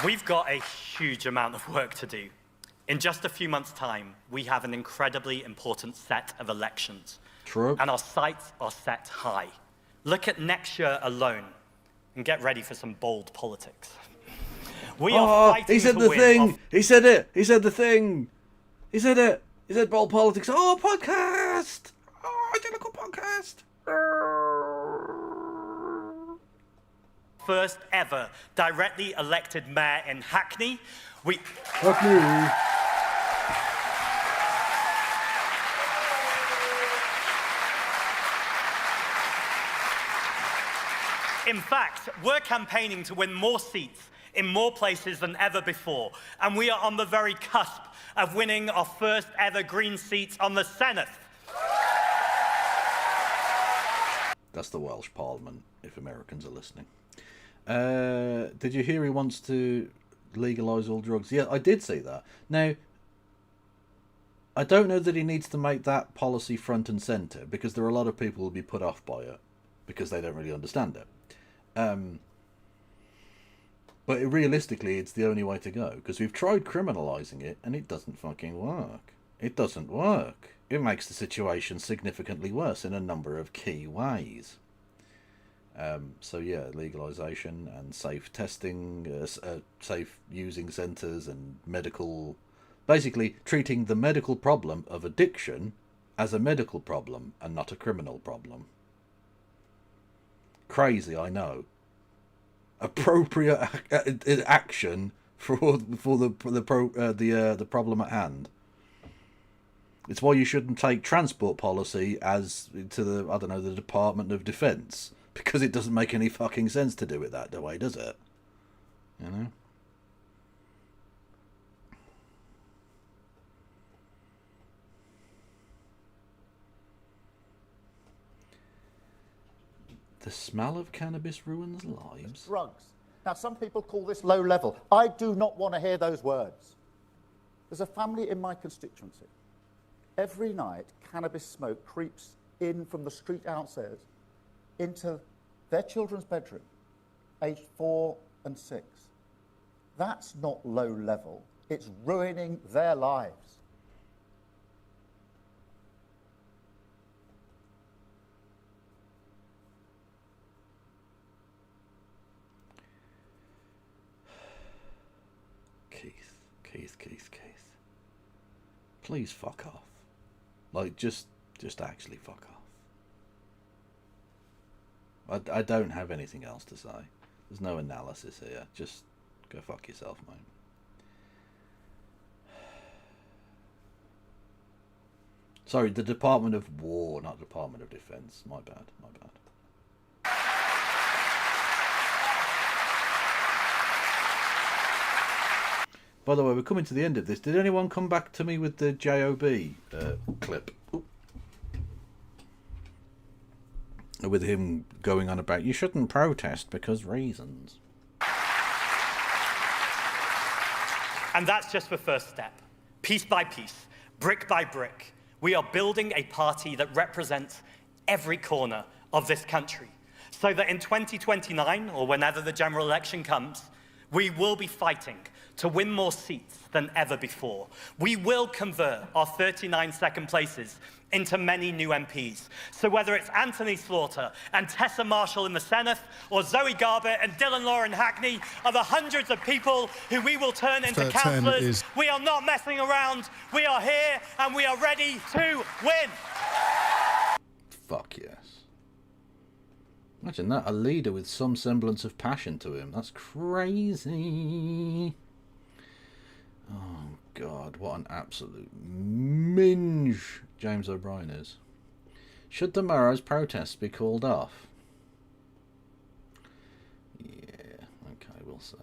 We've got a huge amount of work to do. In just a few months' time, we have an incredibly important set of elections. True. And our sights are set high. Look at next year alone and get ready for some bold politics. We are fighting he said to the win thing. off- He said it. He said the thing. He said it. He said bold politics. Oh, podcast. Oh, I did a good podcast. First ever directly elected mayor in Hackney. In fact, we're campaigning to win more seats in more places than ever before, and we are on the very cusp of winning our first ever Green seats on the Senate. That's the Welsh Parliament, if Americans are listening. Did you hear he wants to legalise all drugs? Yeah, I did see that. Now, I don't know that he needs to make that policy front and centre, because there are a lot of people who will be put off by it because they don't really understand it. But realistically, it's the only way to go, because we've tried criminalising it and it doesn't fucking work. It doesn't work. It makes the situation significantly worse in a number of key ways. So yeah, legalisation and safe testing, safe using centres and medical... Basically, treating the medical problem of addiction as a medical problem and not a criminal problem. Crazy, I know. Appropriate action for the problem at hand. It's why you shouldn't take transport policy as to the Department of Defence, because it doesn't make any fucking sense to do it that way, does it? You know. The smell of cannabis ruins lives. Drugs. Now, some people call this low level. I do not want to hear those words. There's a family in my constituency. Every night, cannabis smoke creeps in from the street outstairs into their children's bedroom, aged 4 and 6. That's not low level. It's ruining their lives. Keith. Please fuck off. Like, just actually fuck off. I don't have anything else to say. There's no analysis here. Just go fuck yourself, mate. Sorry, the Department of War, not Department of Defence. My bad. By the way, we're coming to the end of this. Did anyone come back to me with the JOB clip? Ooh. With him going on about, you shouldn't protest because reasons. And that's just the first step. Piece by piece, brick by brick, we are building a party that represents every corner of this country, so that in 2029, or whenever the general election comes, we will be fighting to win more seats than ever before. We will convert our 39 second places into many new MPs. So whether it's Anthony Slaughter and Tessa Marshall in the Senate, or Zoe Garbett and Dylan Law in Hackney, are the hundreds of people who we will turn into councillors. We are not messing around. We are here and we are ready to win. Fuck yes. Imagine that, a leader with some semblance of passion to him. That's crazy. Oh, God, what an absolute minge James O'Brien is. Should tomorrow's protests be called off? Yeah, okay, we'll see.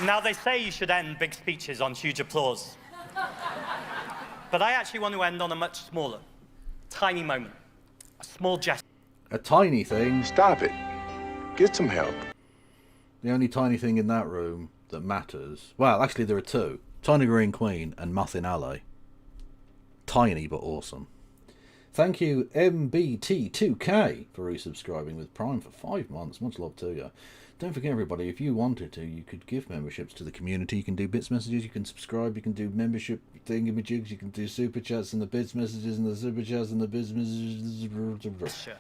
Now, they say you should end big speeches on huge applause. But I actually want to end on a much smaller, tiny moment. A small gesture. A tiny thing. Stop it. Get some help. The only tiny thing in that room that matters... Well, actually there are two. Tiny Green Queen and Muffin Alley. Tiny but awesome. Thank you, MBT2K, for resubscribing with Prime for 5 months. Much love to you. Don't forget, everybody, if you wanted to, you could give memberships to the community. You can do bits messages, you can subscribe, you can do membership thingamajigs, you can do super chats and the bits messages and the super chats and the bits messages. Sure.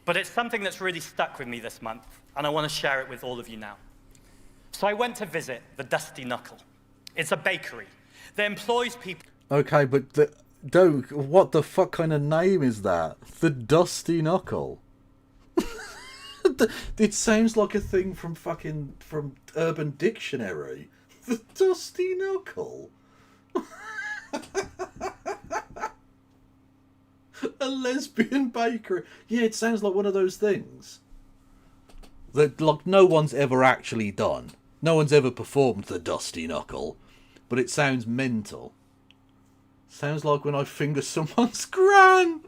But it's something that's really stuck with me this month, and I want to share it with all of you now. So I went to visit the Dusty Knuckle. It's a bakery that employs people... Okay, but what the fuck kind of name is that? The Dusty Knuckle. It sounds like a thing from Urban Dictionary. The Dusty Knuckle. A lesbian bakery. Yeah, it sounds like one of those things that like no one's ever actually done. No one's ever performed the Dusty Knuckle, but it sounds mental. Sounds like when I finger someone's gran.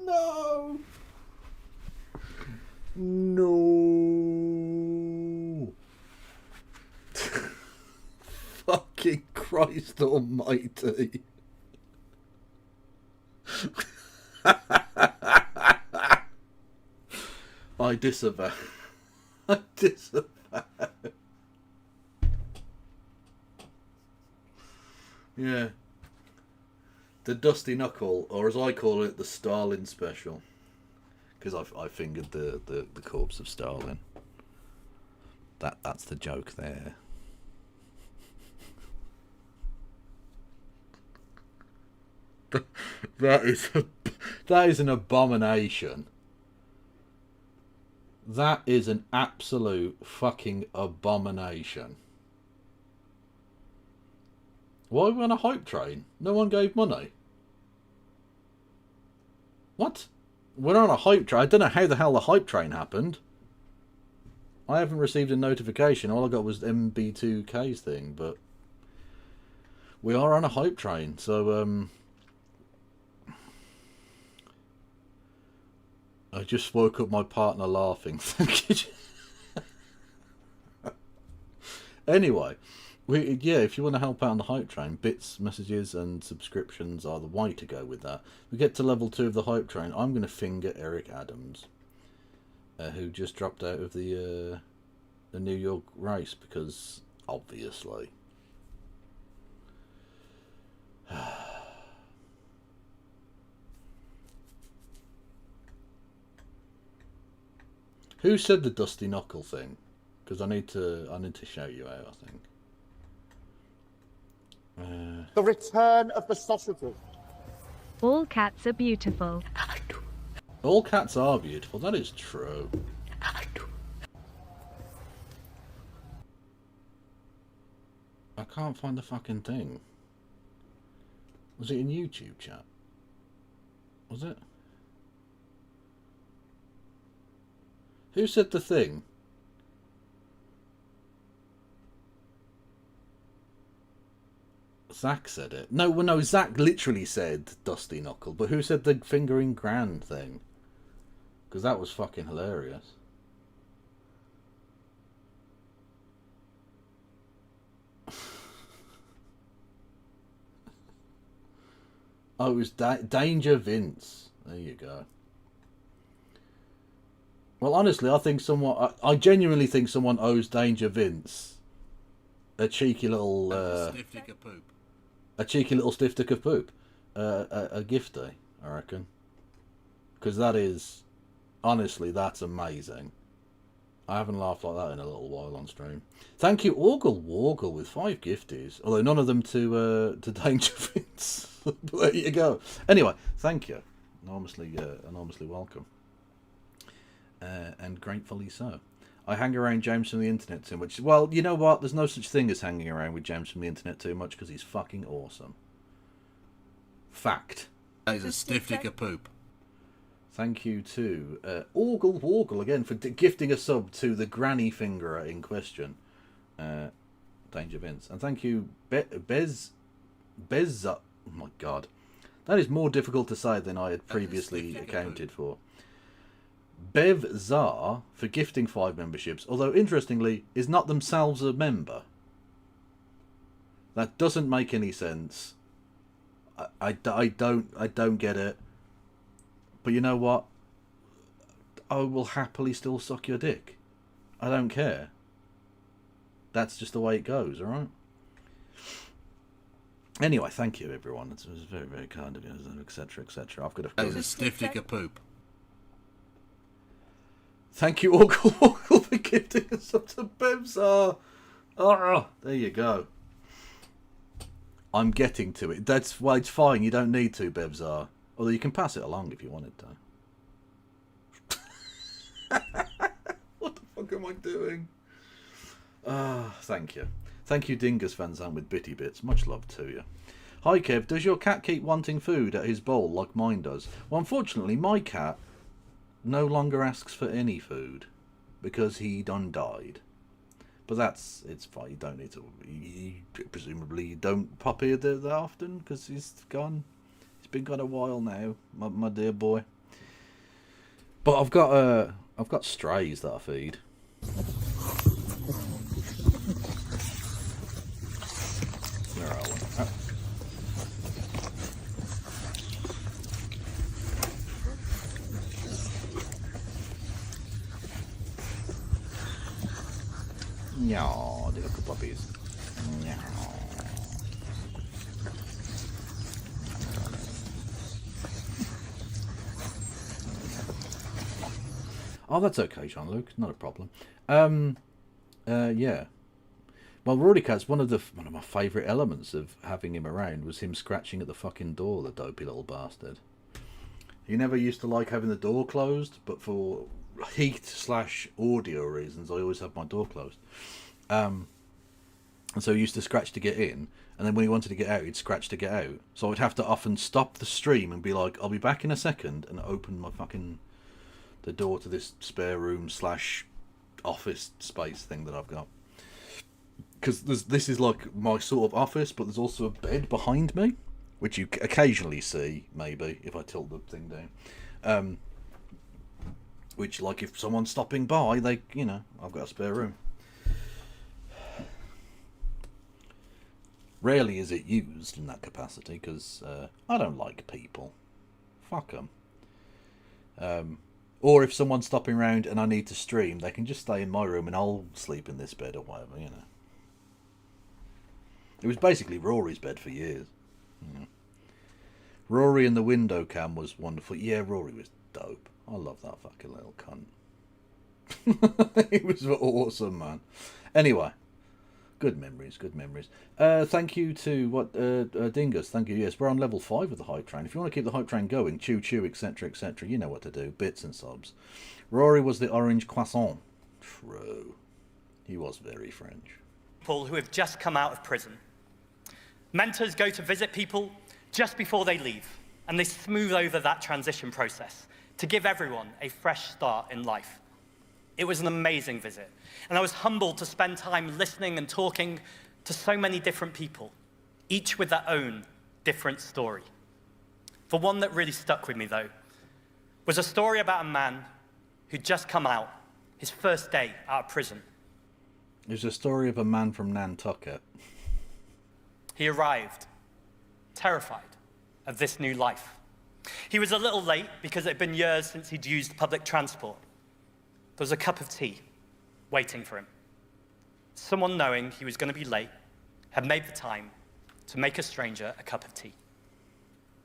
No. No. Fucking Christ almighty. I disavow. I disavow. Yeah. The Dusty Knuckle, or as I call it, the Stalin special. Because I fingered the corpse of Stalin. That's the joke there. That is an abomination. That is an absolute fucking abomination. Why are we on a hype train? No one gave money. What? We're on a hype train. I don't know how the hell the hype train happened. I haven't received a notification. All I got was MB2K's thing, but we are on a hype train. So, I just woke up my partner laughing. Anyway. Yeah, if you want to help out on the hype train, bits, messages and subscriptions are the way to go with that. We get to level 2 of the hype train. I'm going to finger Eric Adams, who just dropped out of the New York race because, obviously. Who said the Dusty Knuckle thing? Because I need to shout you out, I think. The return of the sausages. All cats are beautiful. All cats are beautiful, that is true. I can't find the fucking thing. Was it in YouTube chat? Was it? Who said the thing? Zach said it. No, well, no, Zach literally said Dusty Knuckle, but who said the fingering grand thing? Because that was fucking hilarious. Oh, it was Danger Vince. There you go. Well, honestly, I think I genuinely think someone owes Danger Vince a cheeky little stiff dick of poop. A cheeky little stiff dick of poop, a gifty, I reckon. Because that is, honestly, that's amazing. I haven't laughed like that in a little while on stream. Thank you, Orgle Wargle, with 5 gifties. Although none of them to Danger Vince. But there you go. Anyway, thank you. Enormously welcome. And gratefully so. I hang around James from the internet too much. Well, you know what? There's no such thing as hanging around with James from the internet too much because he's fucking awesome. Fact. That is a stiff dick of poop. Thank you to Orgle Wargle again for gifting a sub to the granny fingerer in question. Danger Vince. And thank you Bez. Oh my god. That is more difficult to say than I had previously accounted for. Bev Zar for gifting 5 memberships, although interestingly is not themselves a member. That doesn't make any sense. I don't get it. But you know what? I will happily still suck your dick. I don't care. That's just the way it goes, alright? Anyway, thank you everyone. It was very, very kind of you, etc, etc. I've got to... That is a stiff dick of poop. Thank you, Orgle, for gifting us up to Bebzar. Oh, there you go. I'm getting to it. That's why it's fine. You don't need to, Bebzar. Although you can pass it along if you wanted to. What the fuck am I doing? Thank you. Thank you, Dingus Van Zandt with Bitty Bits. Much love to you. Hi, Kev. Does your cat keep wanting food at his bowl like mine does? Well, unfortunately, my cat no longer asks for any food because he done died. But it's fine. You don't need to. Presumably, you don't pop here that often because he's gone. He's been gone a while now, my dear boy. But I've got strays that I feed. Where are we? Oh. Yeah, the little puppies. Yeah. Oh, that's okay, Jean-Luc. Not a problem. Yeah. Well, Rory Cat's one of my favourite elements of having him around was him scratching at the fucking door, the dopey little bastard. He never used to like having the door closed, but for heat/audio reasons, I always have my door closed. And so he used to scratch to get in, and then when he wanted to get out, he'd scratch to get out. So I'd have to often stop the stream and be like, I'll be back in a second, and open the door to this spare room/office space thing that I've got. Because this is like my sort of office, but there's also a bed behind me, which you occasionally see, maybe, if I tilt the thing down. Which, like, if someone's stopping by, I've got a spare room. Rarely is it used in that capacity, because I don't like people. Fuck them. Or if someone's stopping around and I need to stream, they can just stay in my room and I'll sleep in this bed or whatever, It was basically Rory's bed for years. Rory and the window cam was wonderful. Yeah, Rory was dope. I love that fucking little cunt. It was awesome, man. Anyway, good memories, good memories. Thank you to Dingus. Thank you. Yes, we're on level 5 of the hype train. If you want to keep the hype train going, choo choo, etc., etc., you know what to do. Bits and sobs. Rory was the orange croissant. True. He was very French. People who have just come out of prison. Mentors go to visit people just before they leave, and they smooth over that transition process to give everyone a fresh start in life. It was an amazing visit, and I was humbled to spend time listening and talking to so many different people, each with their own different story. The one that really stuck with me, though, was a story about a man who'd just come out, his first day out of prison. It was a story of a man from Nantucket. He arrived, terrified of this new life. He was a little late because it had been years since he'd used public transport. There was a cup of tea waiting for him. Someone, knowing he was going to be late, had made the time to make a stranger a cup of tea.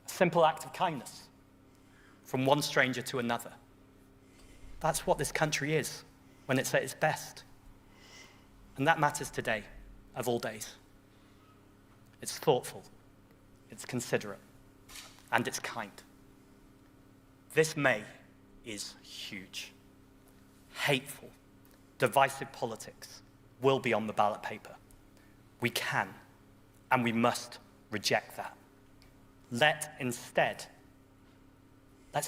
A simple act of kindness from one stranger to another. That's what this country is when it's at its best. And that matters today, of all days. It's thoughtful, it's considerate, and it's kind. This May is huge. Hateful, divisive politics will be on the ballot paper. We can and we must reject that. Let's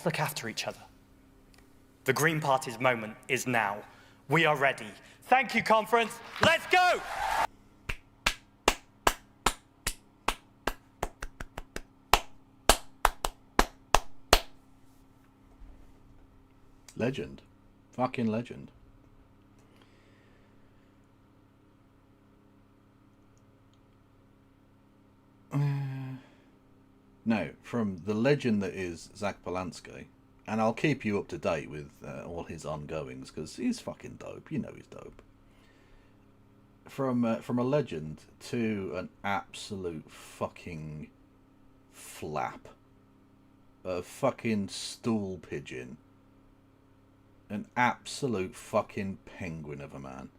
look after each other. The Green Party's moment is now. We are ready. Thank you, conference. Let's go! Legend. Fucking legend. Now, from the legend that is Zach Polanski, and I'll keep you up to date with all his ongoings, because he's fucking dope. You know he's dope. From a legend to an absolute fucking flap. A fucking stool pigeon. An absolute fucking penguin of a man.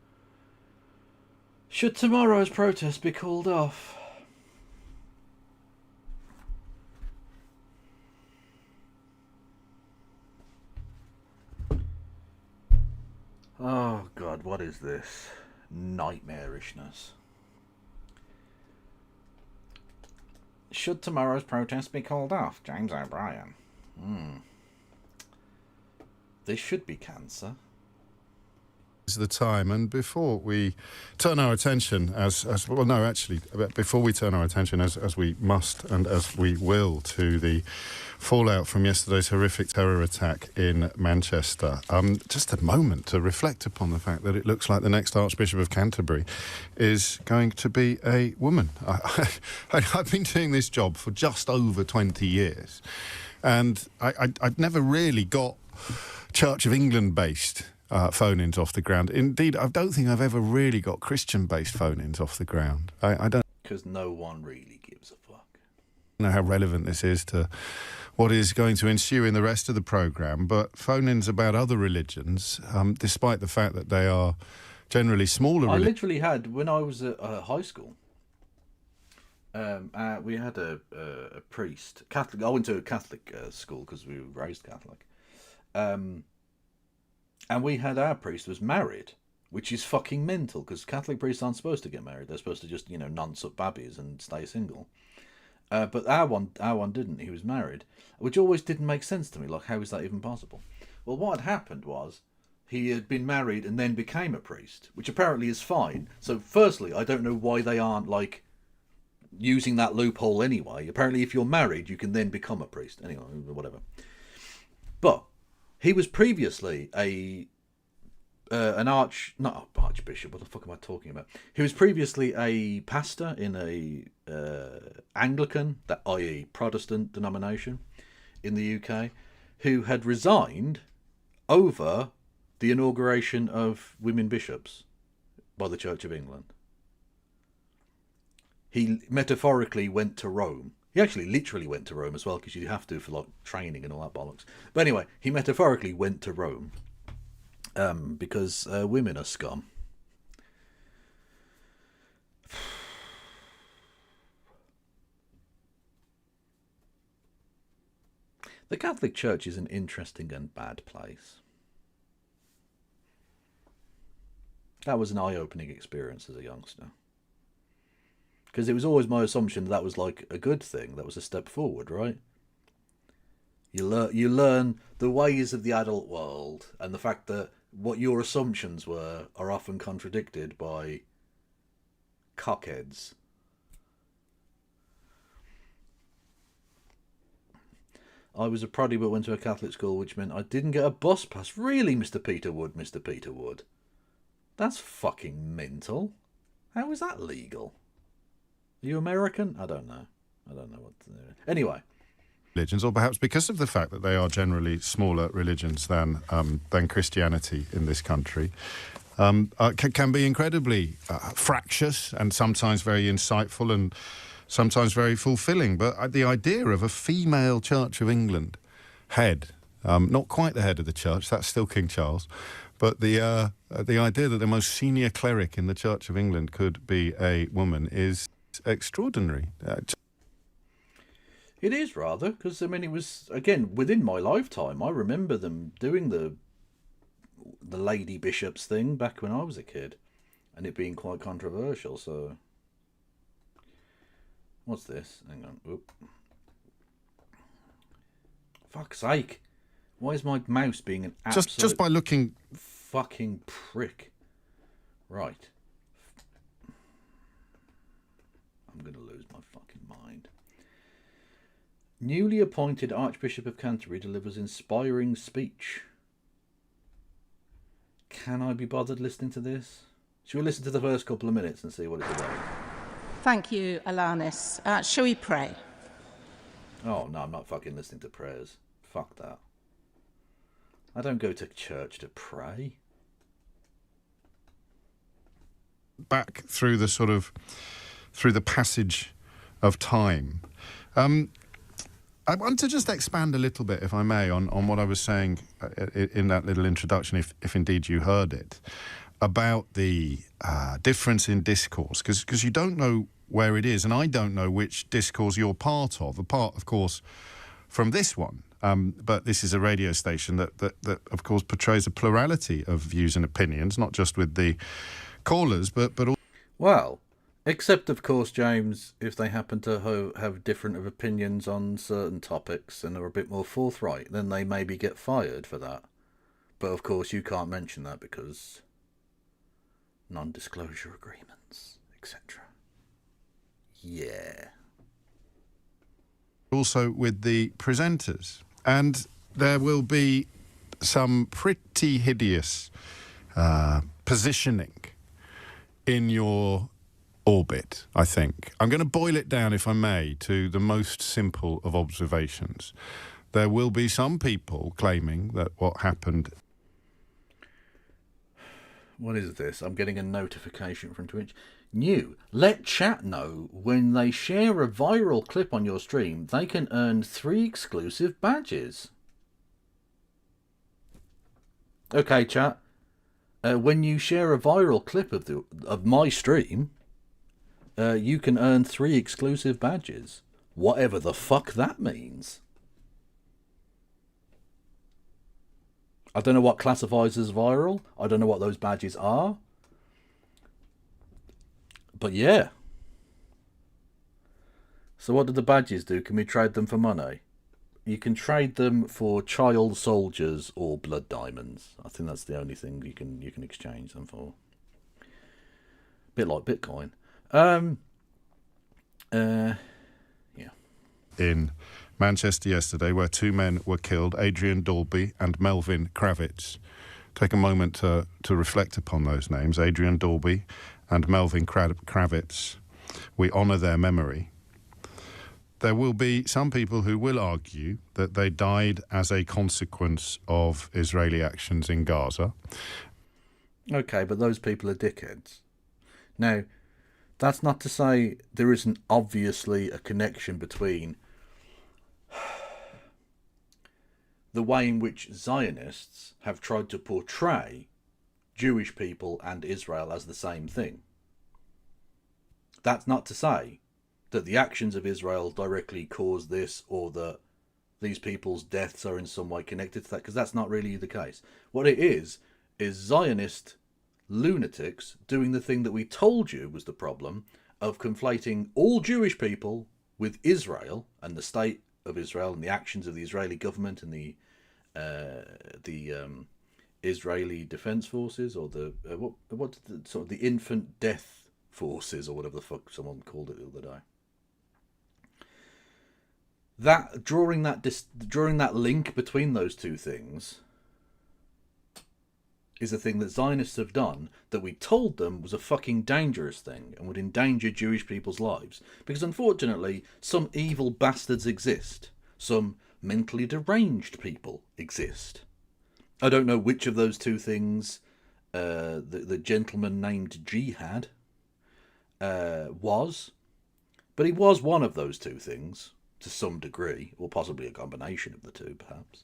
Should tomorrow's protest be called off? Oh God, what is this? Nightmarishness. Should tomorrow's protest be called off? James O'Brien. This should be cancer. Is the time, and before we turn our attention, before we turn our attention, as we must and as we will, to the fallout from yesterday's horrific terror attack in Manchester, just a moment to reflect upon the fact that it looks like the next Archbishop of Canterbury is going to be a woman. I've been doing this job for just over 20 years, and I'd never really got Church of England-based phone-ins off the ground. Indeed, I don't think I've ever really got Christian-based phone-ins off the ground. I don't... Because no one really gives a fuck. know how relevant this is to what is going to ensue in the rest of the programme, but phone-ins about other religions, despite the fact that they are generally smaller... I literally had, when I was at high school, we had a priest, Catholic. I went to a Catholic school because we were raised Catholic. And we had our priest was married, which is fucking mental because Catholic priests aren't supposed to get married. They're supposed to just, nonce up babbies and stay single. But our one didn't. He was married, which always didn't make sense to me. Like, how is that even possible? Well, what had happened was he had been married and then became a priest, which apparently is fine. So firstly, I don't know why they aren't, like, using that loophole anyway. Apparently, if you're married, you can then become a priest. Anyway, whatever. But he was previously not archbishop. What the fuck am I talking about? He was previously a pastor in a Anglican, i.e. Protestant denomination in the UK, who had resigned over the inauguration of women bishops by the Church of England. He metaphorically went to Rome. He actually literally went to Rome as well, because you have to for like training and all that bollocks. But anyway, he metaphorically went to Rome because women are scum. The Catholic Church is an interesting and bad place. That was an eye-opening experience as a youngster. Because it was always my assumption that was like a good thing. That was a step forward, right? You learn the ways of the adult world, and the fact that what your assumptions were are often contradicted by cockheads. I was a proddy but went to a Catholic school, which meant I didn't get a bus pass. Really, Mr. Peterwood, Mr. Peterwood? That's fucking mental. How is that legal? Are you American? I don't know. I don't know what to do. Anyway. Religions, or perhaps because of the fact that they are generally smaller religions than Christianity in this country, can be incredibly fractious and sometimes very insightful and sometimes very fulfilling. But the idea of a female Church of England head, not quite the head of the church, that's still King Charles, but the idea that the most senior cleric in the Church of England could be a woman is extraordinary. It is rather, because I mean it was, again, within my lifetime. I remember them doing the lady bishops thing back when I was a kid, and it being quite controversial. So what's this? Hang on. Oop. Fuck's sake. Why is my mouse being an absolute just by looking fucking prick? Right. I'm going to lose my fucking mind. Newly appointed Archbishop of Canterbury delivers inspiring speech. Can I be bothered listening to this? Shall we listen to the first couple of minutes and see what it's about? Thank you, Alanis. Shall we pray? Oh, no, I'm not fucking listening to prayers. Fuck that. I don't go to church to pray. Back through the passage of time. I want to just expand a little bit, if I may, on what I was saying in that little introduction, if indeed you heard it, about the difference in discourse, because you don't know where it is, and I don't know which discourse you're part of. Apart, of course, from this one, but this is a radio station that of course, portrays a plurality of views and opinions, not just with the callers, but all. Well, except, of course, James, if they happen to have different of opinions on certain topics and are a bit more forthright, then they maybe get fired for that. But, of course, you can't mention that because non-disclosure agreements, etc. Yeah. Also with the presenters. And there will be some pretty hideous positioning in your orbit, I think. I'm going to boil it down, if I may, to the most simple of observations. There will be some people claiming that what happened... What is this? I'm getting a notification from Twitch. New. Let chat know when they share a viral clip on your stream, they can earn 3 exclusive badges. Okay, chat. When you share a viral clip of my stream, you can earn 3 exclusive badges. Whatever the fuck that means. I don't know what classifies as viral. I don't know what those badges are. But yeah. So what do the badges do? Can we trade them for money? You can trade them for child soldiers or blood diamonds. I think that's the only thing you can exchange them for. Bit like Bitcoin. Yeah. In Manchester yesterday, where 2 men were killed, Adrian Dalby and Melvin Kravitz. Take a moment to reflect upon those names, Adrian Dalby and Melvin Kravitz. We honour their memory. There will be some people who will argue that they died as a consequence of Israeli actions in Gaza. Okay, but those people are dickheads. Now, that's not to say there isn't obviously a connection between the way in which Zionists have tried to portray Jewish people and Israel as the same thing. That's not to say that the actions of Israel directly cause this, or that these people's deaths are in some way connected to that, because that's not really the case. What it is Zionist lunatics doing the thing that we told you was the problem, of conflating all Jewish people with Israel and the state of Israel and the actions of the Israeli government and the Israeli Defense Forces, or the sort of the infant death forces, or whatever the fuck someone called it the other day. That drawing that link between those two things is a thing that Zionists have done that we told them was a fucking dangerous thing and would endanger Jewish people's lives. Because unfortunately, some evil bastards exist. Some mentally deranged people exist. I don't know which of those two things the gentleman named Jihad was, but he was one of those two things to some degree, or possibly a combination of the two, perhaps.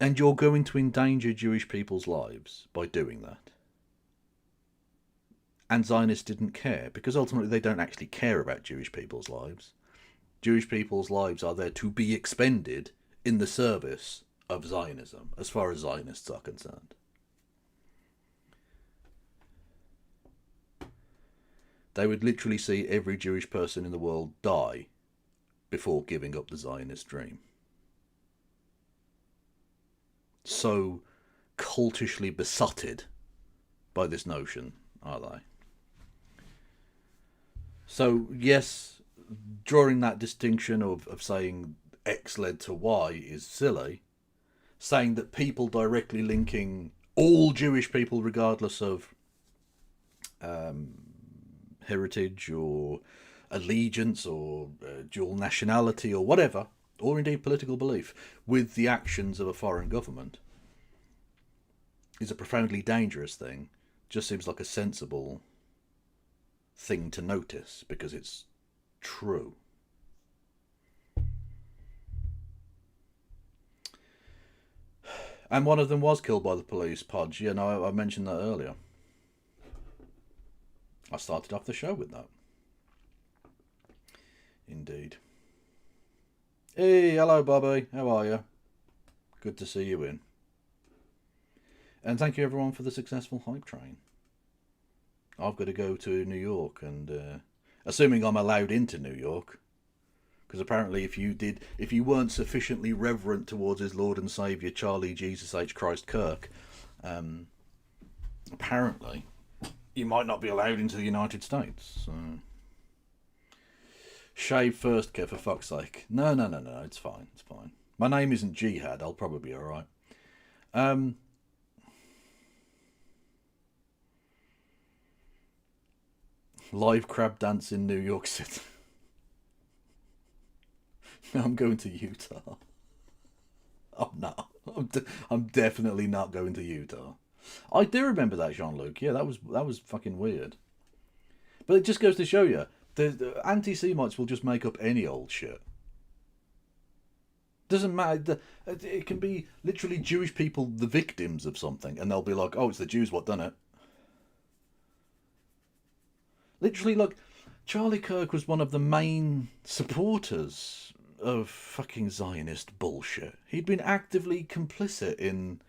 And you're going to endanger Jewish people's lives by doing that. And Zionists didn't care, because ultimately they don't actually care about Jewish people's lives. Jewish people's lives are there to be expended in the service of Zionism, as far as Zionists are concerned. They would literally see every Jewish person in the world die before giving up the Zionist dream. So cultishly besotted by this notion are they. So yes, drawing that distinction of saying X led to Y is silly. Saying that people directly linking all Jewish people, regardless of heritage or allegiance or dual nationality or whatever, or indeed political belief, with the actions of a foreign government is a profoundly dangerous thing. Just seems like a sensible thing to notice because it's true. And one of them was killed by the police, Podge. Yeah, no, I mentioned that earlier. I started off the show with that. Indeed. Hey, hello, Bobby. How are you? Good to see you in. And thank you, everyone, for the successful hype train. I've got to go to New York, and assuming I'm allowed into New York, because apparently if you weren't sufficiently reverent towards his Lord and Saviour, Charlie Jesus H. Christ Kirk, apparently you might not be allowed into the United States. So. Shave first, Kev, for fuck's sake. No, it's fine, it's fine. My name isn't Jihad, I'll probably be alright. Live crab dance in New York City. I'm going to Utah. I'm not. I'm definitely not going to Utah. I do remember that, Jean-Luc. Yeah, that was fucking weird. But it just goes to show you, the anti-Semites will just make up any old shit. Doesn't matter. It can be literally Jewish people, the victims of something, and they'll be like, "Oh, it's the Jews what done it." Literally, like, Charlie Kirk was one of the main supporters of fucking Zionist bullshit. He'd been actively complicit in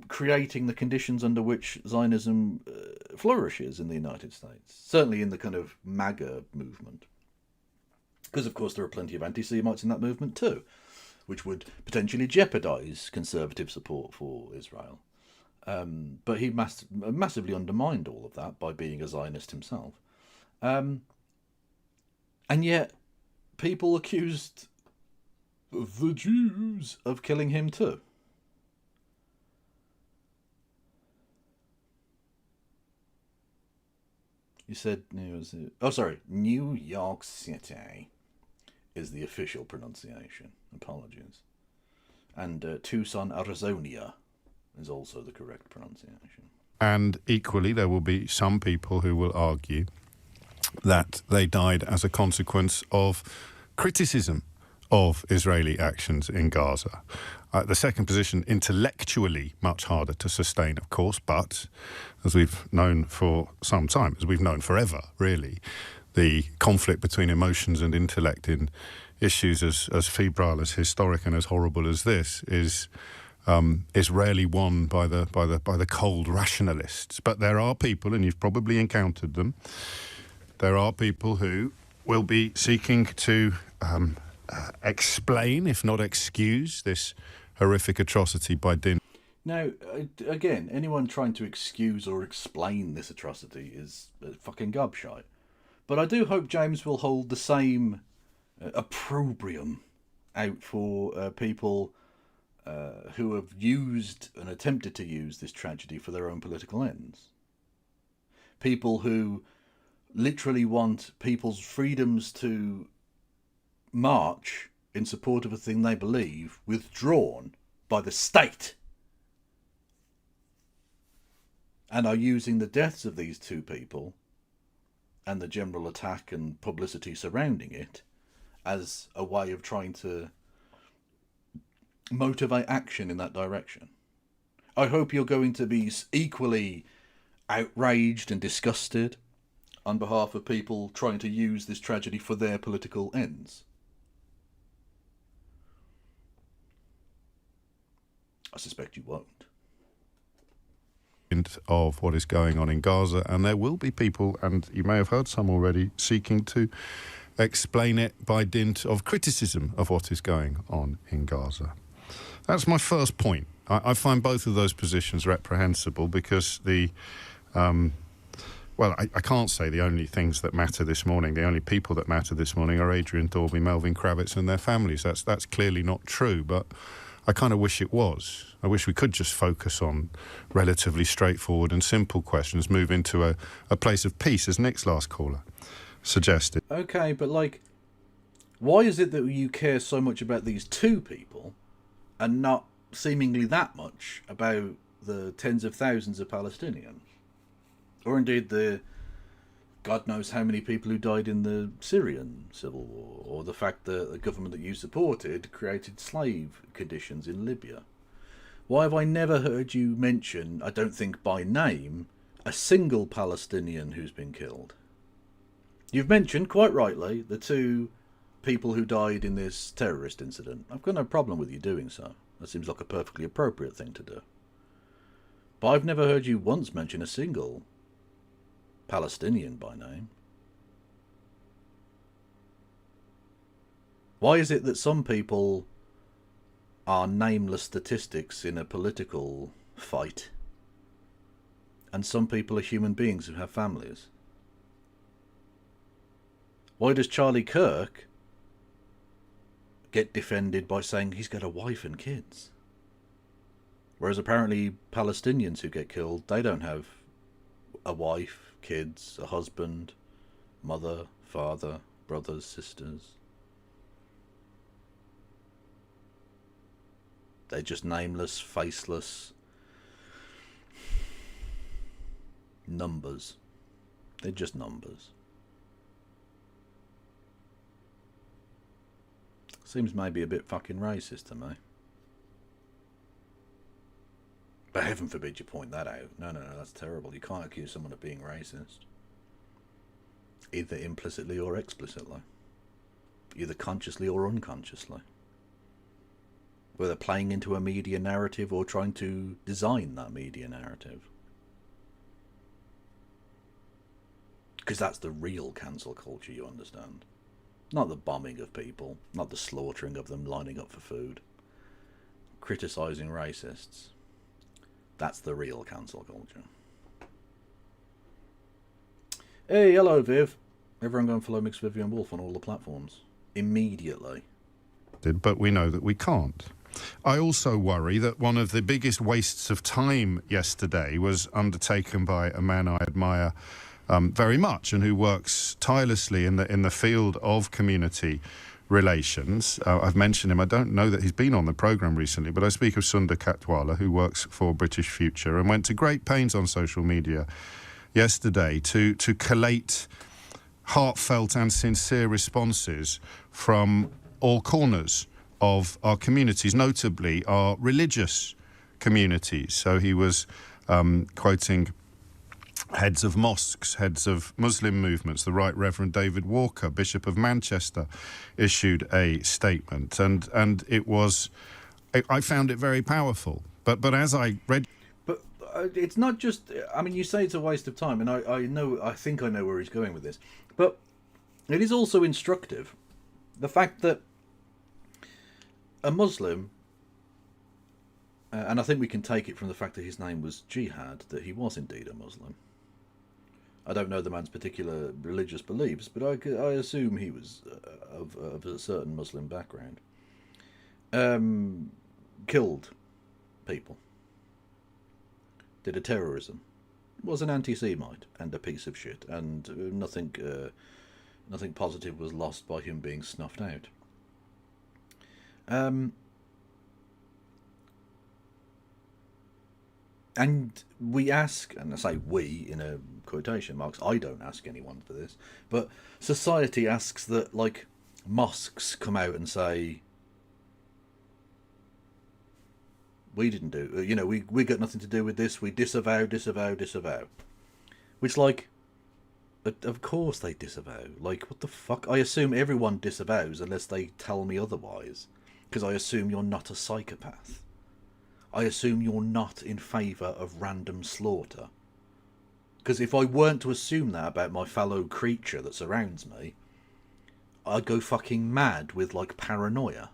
creating the conditions under which Zionism flourishes in the United States. Certainly in the kind of MAGA movement. Because, of course, there are plenty of anti-Semites in that movement too, which would potentially jeopardise conservative support for Israel. But he massively undermined all of that by being a Zionist himself. And yet, people accused the Jews of killing him too. You said, New York City is the official pronunciation. Apologies. And Tucson, Arizona is also the correct pronunciation. And equally, there will be some people who will argue that they died as a consequence of criticism of Israeli actions in Gaza. The second position, intellectually much harder to sustain, of course, but as we've known for some time, as we've known forever, really, the conflict between emotions and intellect in issues as febrile, as historic and as horrible as this is rarely won by the cold rationalists. But there are people, and you've probably encountered them, there are people who will be seeking to explain, if not excuse, this horrific atrocity by dint. Now, again, anyone trying to excuse or explain this atrocity is fucking gobshite. But I do hope James will hold the same opprobrium out for people who have used and attempted to use this tragedy for their own political ends. People who literally want people's freedoms to march in support of a thing they believe withdrawn by the state, and are using the deaths of these two people and the general attack and publicity surrounding it as a way of trying to motivate action in that direction. I hope you're going to be equally outraged and disgusted on behalf of people trying to use this tragedy for their political ends. I suspect you won't. Of what is going on in Gaza, and there will be people, and you may have heard some already, seeking to explain it by dint of criticism of what is going on in Gaza. That's my first point. I find both of those positions reprehensible because I can't say the only things that matter this morning, the only people that matter this morning are Adrian Dorby, Melvin Kravitz and their families. That's clearly not true, but I kind of wish it was. I wish we could just focus on relatively straightforward and simple questions, move into a place of peace, as Nick's last caller suggested. Okay, but why is it that you care so much about these two people and not seemingly that much about the tens of thousands of Palestinians? Or indeed the God knows how many people who died in the Syrian civil war, or the fact that the government that you supported created slave conditions in Libya. Why have I never heard you mention, I don't think by name, a single Palestinian who's been killed? You've mentioned, quite rightly, the two people who died in this terrorist incident. I've got no problem with you doing so. That seems like a perfectly appropriate thing to do. But I've never heard you once mention a single Palestinian by name. Why is it that some people are nameless statistics in a political fight, and some people are human beings who have families? Why does Charlie Kirk get defended by saying he's got a wife and kids? Whereas apparently Palestinians who get killed, they don't have a wife, kids, a husband, mother, father, brothers, sisters. They're just nameless, faceless numbers. They're just numbers. Seems maybe a bit fucking racist to me. But heaven forbid you point that out. No, that's terrible. You can't accuse someone of being racist. Either implicitly or explicitly. Either consciously or unconsciously. Whether playing into a media narrative or trying to design that media narrative. Because that's the real cancel culture, you understand. Not the bombing of people. Not the slaughtering of them lining up for food. Criticising racists. That's the real cancel culture. Hey, hello Viv. Everyone go and follow Mixed Vivian Wolf on all the platforms. Immediately. But we know that we can't. I also worry that one of the biggest wastes of time yesterday was undertaken by a man I admire very much and who works tirelessly in the field of community relations. I've mentioned him. I don't know that he's been on the programme recently, but I speak of Sundar Katwala, who works for British Future and went to great pains on social media yesterday to collate heartfelt and sincere responses from all corners of our communities, notably our religious communities. So he was quoting heads of mosques, heads of Muslim movements. The Right Reverend David Walker, Bishop of Manchester, issued a statement, and it was, I found it very powerful. But as I read, but it's not just. I mean, you say it's a waste of time, and I think I know where he's going with this, but it is also instructive. The fact that a Muslim, and I think we can take it from the fact that his name was Jihad, that he was indeed a Muslim. I don't know the man's particular religious beliefs, but I assume he was of a certain Muslim background. Killed people. Did a terrorism. Was an anti-Semite and a piece of shit, and nothing positive was lost by him being snuffed out. And we ask, and I say we in a quotation marks, I don't ask anyone for this, but society asks that, like, mosques come out and say, we didn't do, you know, we got nothing to do with this, we disavow. Which, like, of course they disavow. Like, what the fuck? I assume everyone disavows unless they tell me otherwise, because I assume you're not a psychopath. I assume you're not in favour of random slaughter. Because if I weren't to assume that about my fellow creature that surrounds me, I'd go fucking mad with, like, paranoia.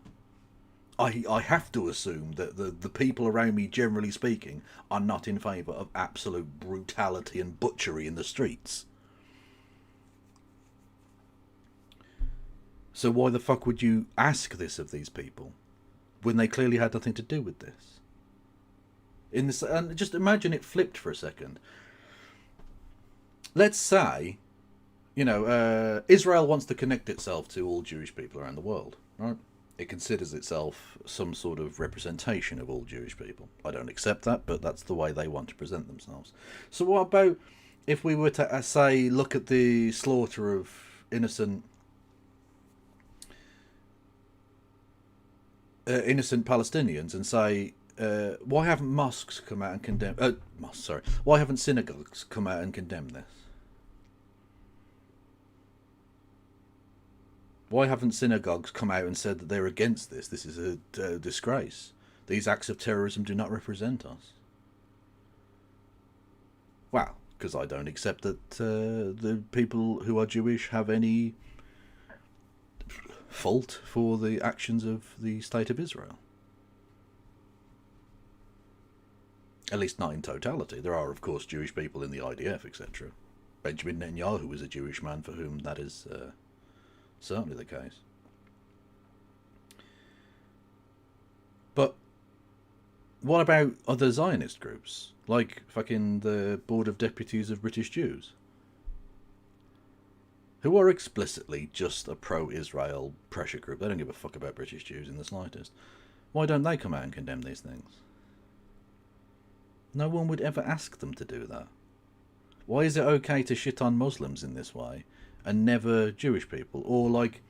I have to assume that the people around me, generally speaking, are not in favour of absolute brutality and butchery in the streets. So why the fuck would you ask this of these people when they clearly had nothing to do with this? And just imagine it flipped for a second. Let's say, you know, Israel wants to connect itself to all Jewish people around the world, right? It considers itself some sort of representation of all Jewish people. I don't accept that, but that's the way they want to present themselves. So what about if we were to say, look at the slaughter of innocent Palestinians and say, why haven't mosques come out and condemn? Why haven't synagogues come out and condemn this? Why haven't synagogues come out and said that they're against this? This is a disgrace. These acts of terrorism do not represent us. Well, because I don't accept that the people who are Jewish have any fault for the actions of the State of Israel. At least not in totality. There are, of course, Jewish people in the IDF, etc. Benjamin Netanyahu was a Jewish man for whom that is certainly the case. But what about other Zionist groups? Like fucking the Board of Deputies of British Jews? Who are explicitly just a pro-Israel pressure group. They don't give a fuck about British Jews in the slightest. Why don't they come out and condemn these things? No one would ever ask them to do that. Why is it okay to shit on Muslims in this way and never Jewish people? Or, like,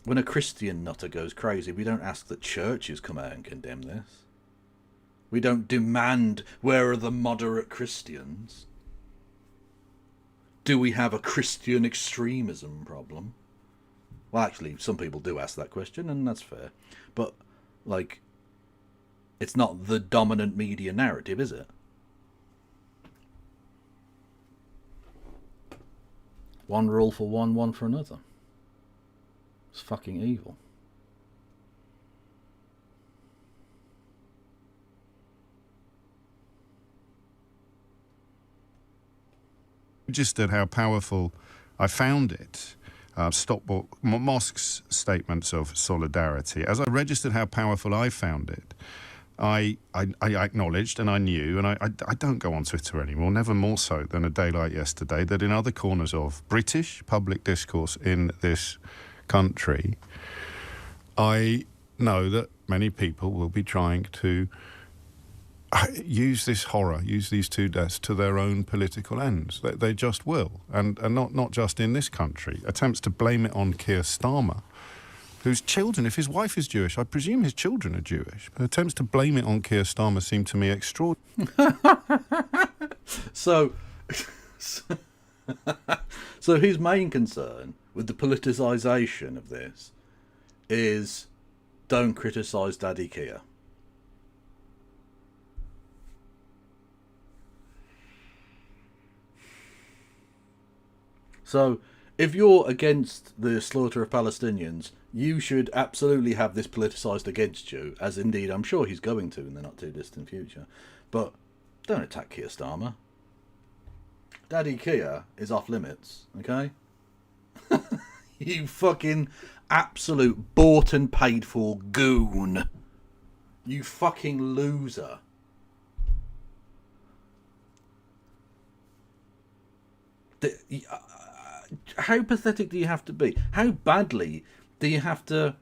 when a Christian nutter goes crazy, we don't ask that churches come out and condemn this. We don't demand, where are the moderate Christians? Do we have a Christian extremism problem? Well, actually, some people do ask that question, and that's fair. But, like, it's not the dominant media narrative, is it? One rule for one, one for another. It's fucking evil. Registered how powerful I found it. Mosque's statements of solidarity. As I registered how powerful I found it, I acknowledged and I knew, and I don't go on Twitter anymore, never more so than a day like yesterday, that in other corners of British public discourse in this country, I know that many people will be trying to use this horror, use these two deaths to their own political ends. They just will. And not just in this country. Attempts to blame it on Keir Starmer whose children, if his wife is Jewish, I presume his children are Jewish. But attempts to blame it on Keir Starmer seem to me extraordinary. So his main concern with the politicisation of this is don't criticise Daddy Keir. So if you're against the slaughter of Palestinians, you should absolutely have this politicised against you, as indeed I'm sure he's going to in the not too distant future. But don't attack Keir Starmer. Daddy Keir is off limits, okay? You fucking absolute bought and paid for goon. You fucking loser. How pathetic do you have to be? How badly do you have to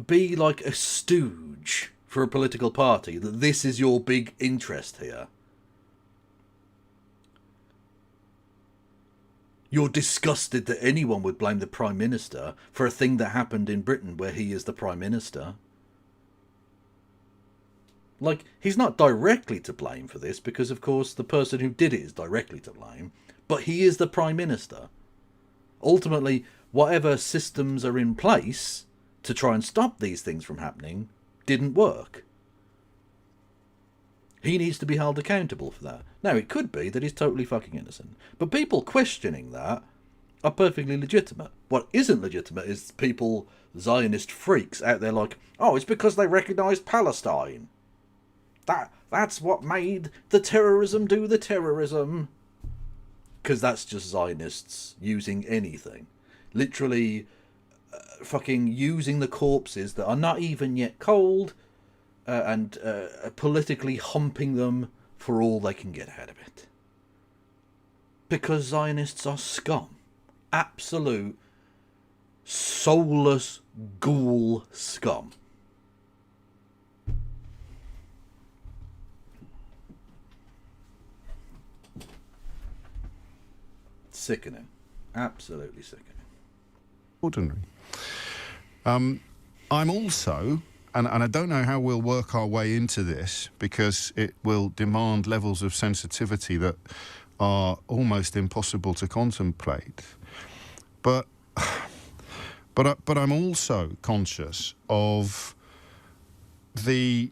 be like a stooge for a political party that this is your big interest here? You're disgusted that anyone would blame the Prime Minister for a thing that happened in Britain where he is the Prime Minister. Like, he's not directly to blame for this because, of course, the person who did it is directly to blame. But he is the Prime Minister. Ultimately, whatever systems are in place to try and stop these things from happening didn't work. He needs to be held accountable for that. Now, it could be that he's totally fucking innocent. But people questioning that are perfectly legitimate. What isn't legitimate is people, Zionist freaks out there like, oh, it's because they recognised Palestine. That's what made the terrorism do the terrorism. Because that's just Zionists using anything. Literally fucking using the corpses that are not even yet cold and politically humping them for all they can get out of it. Because Zionists are scum. Absolute soulless ghoul scum. Sickening. Absolutely sickening. Ordinary. I'm also, and I don't know how we'll work our way into this because it will demand levels of sensitivity that are almost impossible to contemplate. But I'm also conscious of the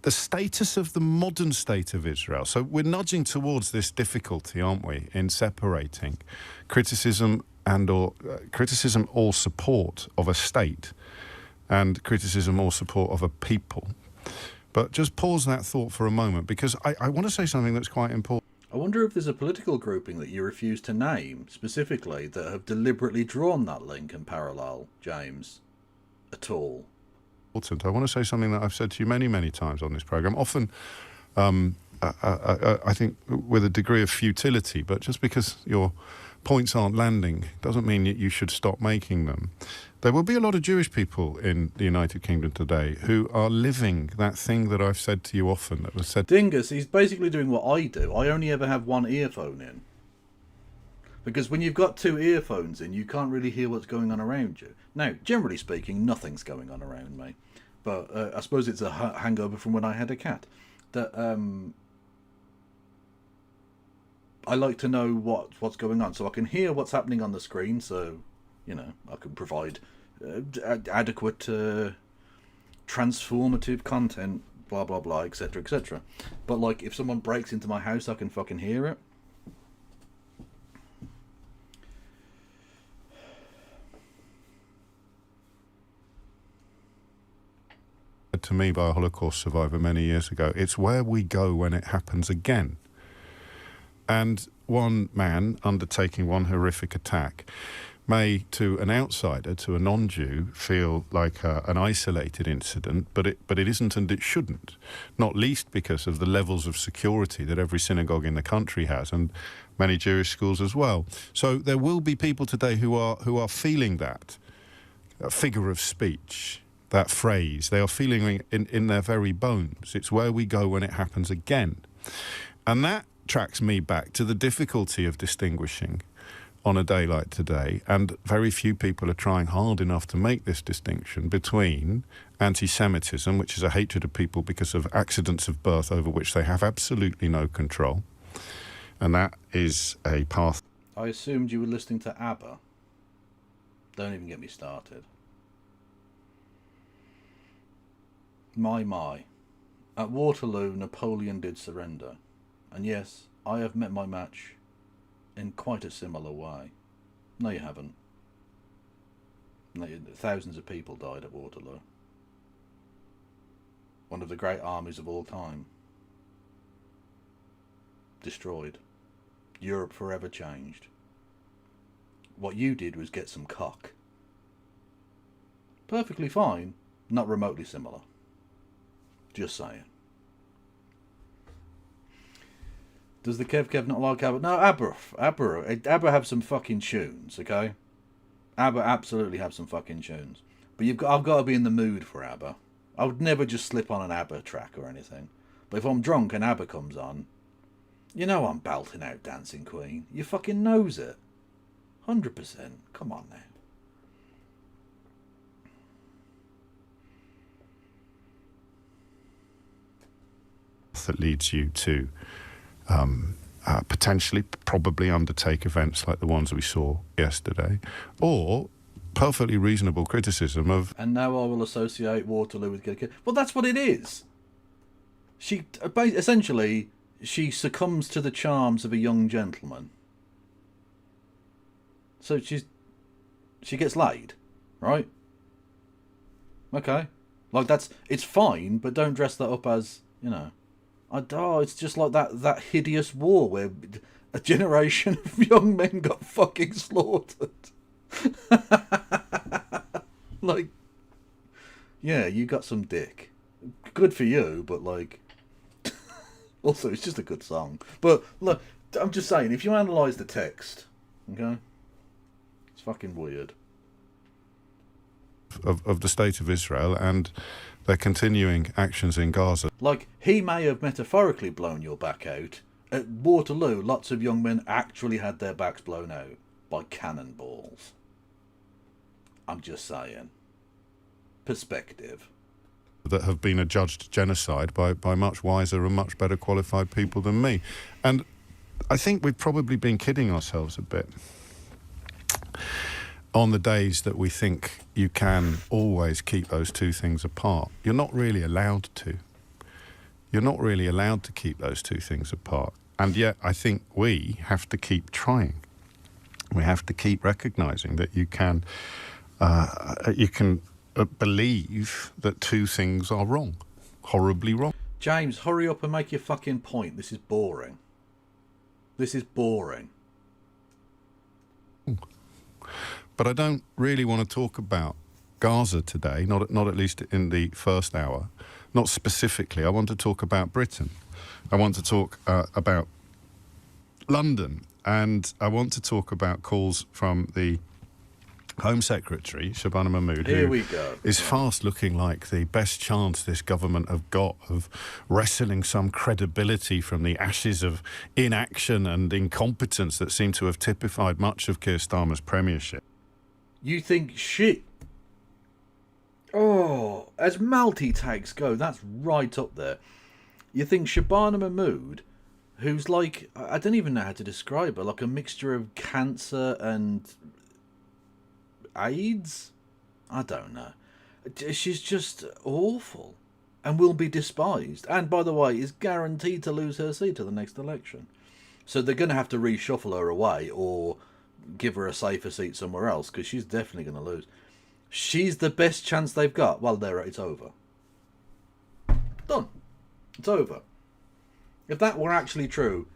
status of the modern state of Israel. So we're nudging towards this difficulty, aren't we, in separating criticism or support of a state and criticism or support of a people. But just pause that thought for a moment, because I want to say something that's quite important. I wonder if there's a political grouping that you refuse to name specifically that have deliberately drawn that link and parallel, James, at all. I want to say something that I've said to you many, many times on this programme, often I think with a degree of futility, but just because your points aren't landing doesn't mean that you should stop making them. There will be a lot of Jewish people in the United Kingdom today who are living that thing that I've said to you often, that was said... Dingus, he's basically doing what I do. I only ever have one earphone in. Because when you've got two earphones in, you can't really hear what's going on around you. Now, generally speaking, nothing's going on around me. But I suppose it's a hangover from when I had a cat. That I like to know what's going on, so I can hear what's happening on the screen. So, you know, I can provide adequate transformative content, blah blah blah, etc. etc. But like, if someone breaks into my house, I can fucking hear it. To me by a Holocaust survivor many years ago, it's where we go when it happens again. And one man undertaking one horrific attack may, to an outsider, to a non-Jew, feel like an isolated incident, but it isn't, and it shouldn't, not least because of the levels of security that every synagogue in the country has, and many Jewish schools as well. So there will be people today who are feeling that figure of speech, that phrase. They are feeling in their very bones. It's where we go when it happens again. And that tracks me back to the difficulty of distinguishing on a day like today, and very few people are trying hard enough to make this distinction between anti-Semitism, which is a hatred of people because of accidents of birth over which they have absolutely no control, and that is a path. I assumed you were listening to ABBA. Don't even get me started. My. At Waterloo, Napoleon did surrender. And yes, I have met my match in quite a similar way. No, you haven't. No, thousands of people died at Waterloo. One of the great armies of all time. Destroyed. Europe forever changed. What you did was get some cock. Perfectly fine, not remotely similar. Just saying. Does the Kev not like ABBA? No, ABBA have some fucking tunes, okay? ABBA absolutely have some fucking tunes. But I've got to be in the mood for ABBA. I would never just slip on an ABBA track or anything. But if I'm drunk and ABBA comes on, you know I'm belting out Dancing Queen. You fucking knows it. 100%. Come on now. That leads you to potentially, probably undertake events like the ones we saw yesterday, or perfectly reasonable criticism of... And now I will associate Waterloo with getting... Well, that's what it is. She, essentially, she succumbs to the charms of a young gentleman. So she gets laid, right? Okay. Like, it's fine, but don't dress that up as, you know... it's just like that hideous war where a generation of young men got fucking slaughtered. Like, yeah, you got some dick. Good for you, but like... also, it's just a good song. But, look, I'm just saying, if you analyse the text, okay? It's fucking weird. Of the state of Israel and their continuing actions in Gaza. Like, he may have metaphorically blown your back out. At Waterloo, lots of young men actually had their backs blown out by cannonballs. I'm just saying. Perspective. That have been adjudged genocide by much wiser and much better qualified people than me. And I think we've probably been kidding ourselves a bit on the days that we think you can always keep those two things apart. You're not really allowed to. You're not really allowed to keep those two things apart. And yet I think we have to keep trying. We have to keep recognising that you can believe that two things are wrong. Horribly wrong. James, hurry up and make your fucking point. This is boring. This is boring. But I don't really want to talk about Gaza today, not at least in the first hour. Not specifically. I want to talk about Britain. I want to talk about London. And I want to talk about calls from the Home Secretary, Shabana Mahmood, who is fast looking like the best chance this government have got of wrestling some credibility from the ashes of inaction and incompetence that seem to have typified much of Keir Starmer's premiership. You think shit. Oh, as multi-tags go, that's right up there. You think Shabana Mahmood, who's like, I don't even know how to describe her, like a mixture of cancer and AIDS? I don't know. She's just awful and will be despised. And by the way, is guaranteed to lose her seat at the next election. So they're going to have to reshuffle her away or give her a safer seat somewhere else, because she's definitely going to lose. She's the best chance they've got. Well, it's over. Done. It's over. If that were actually true,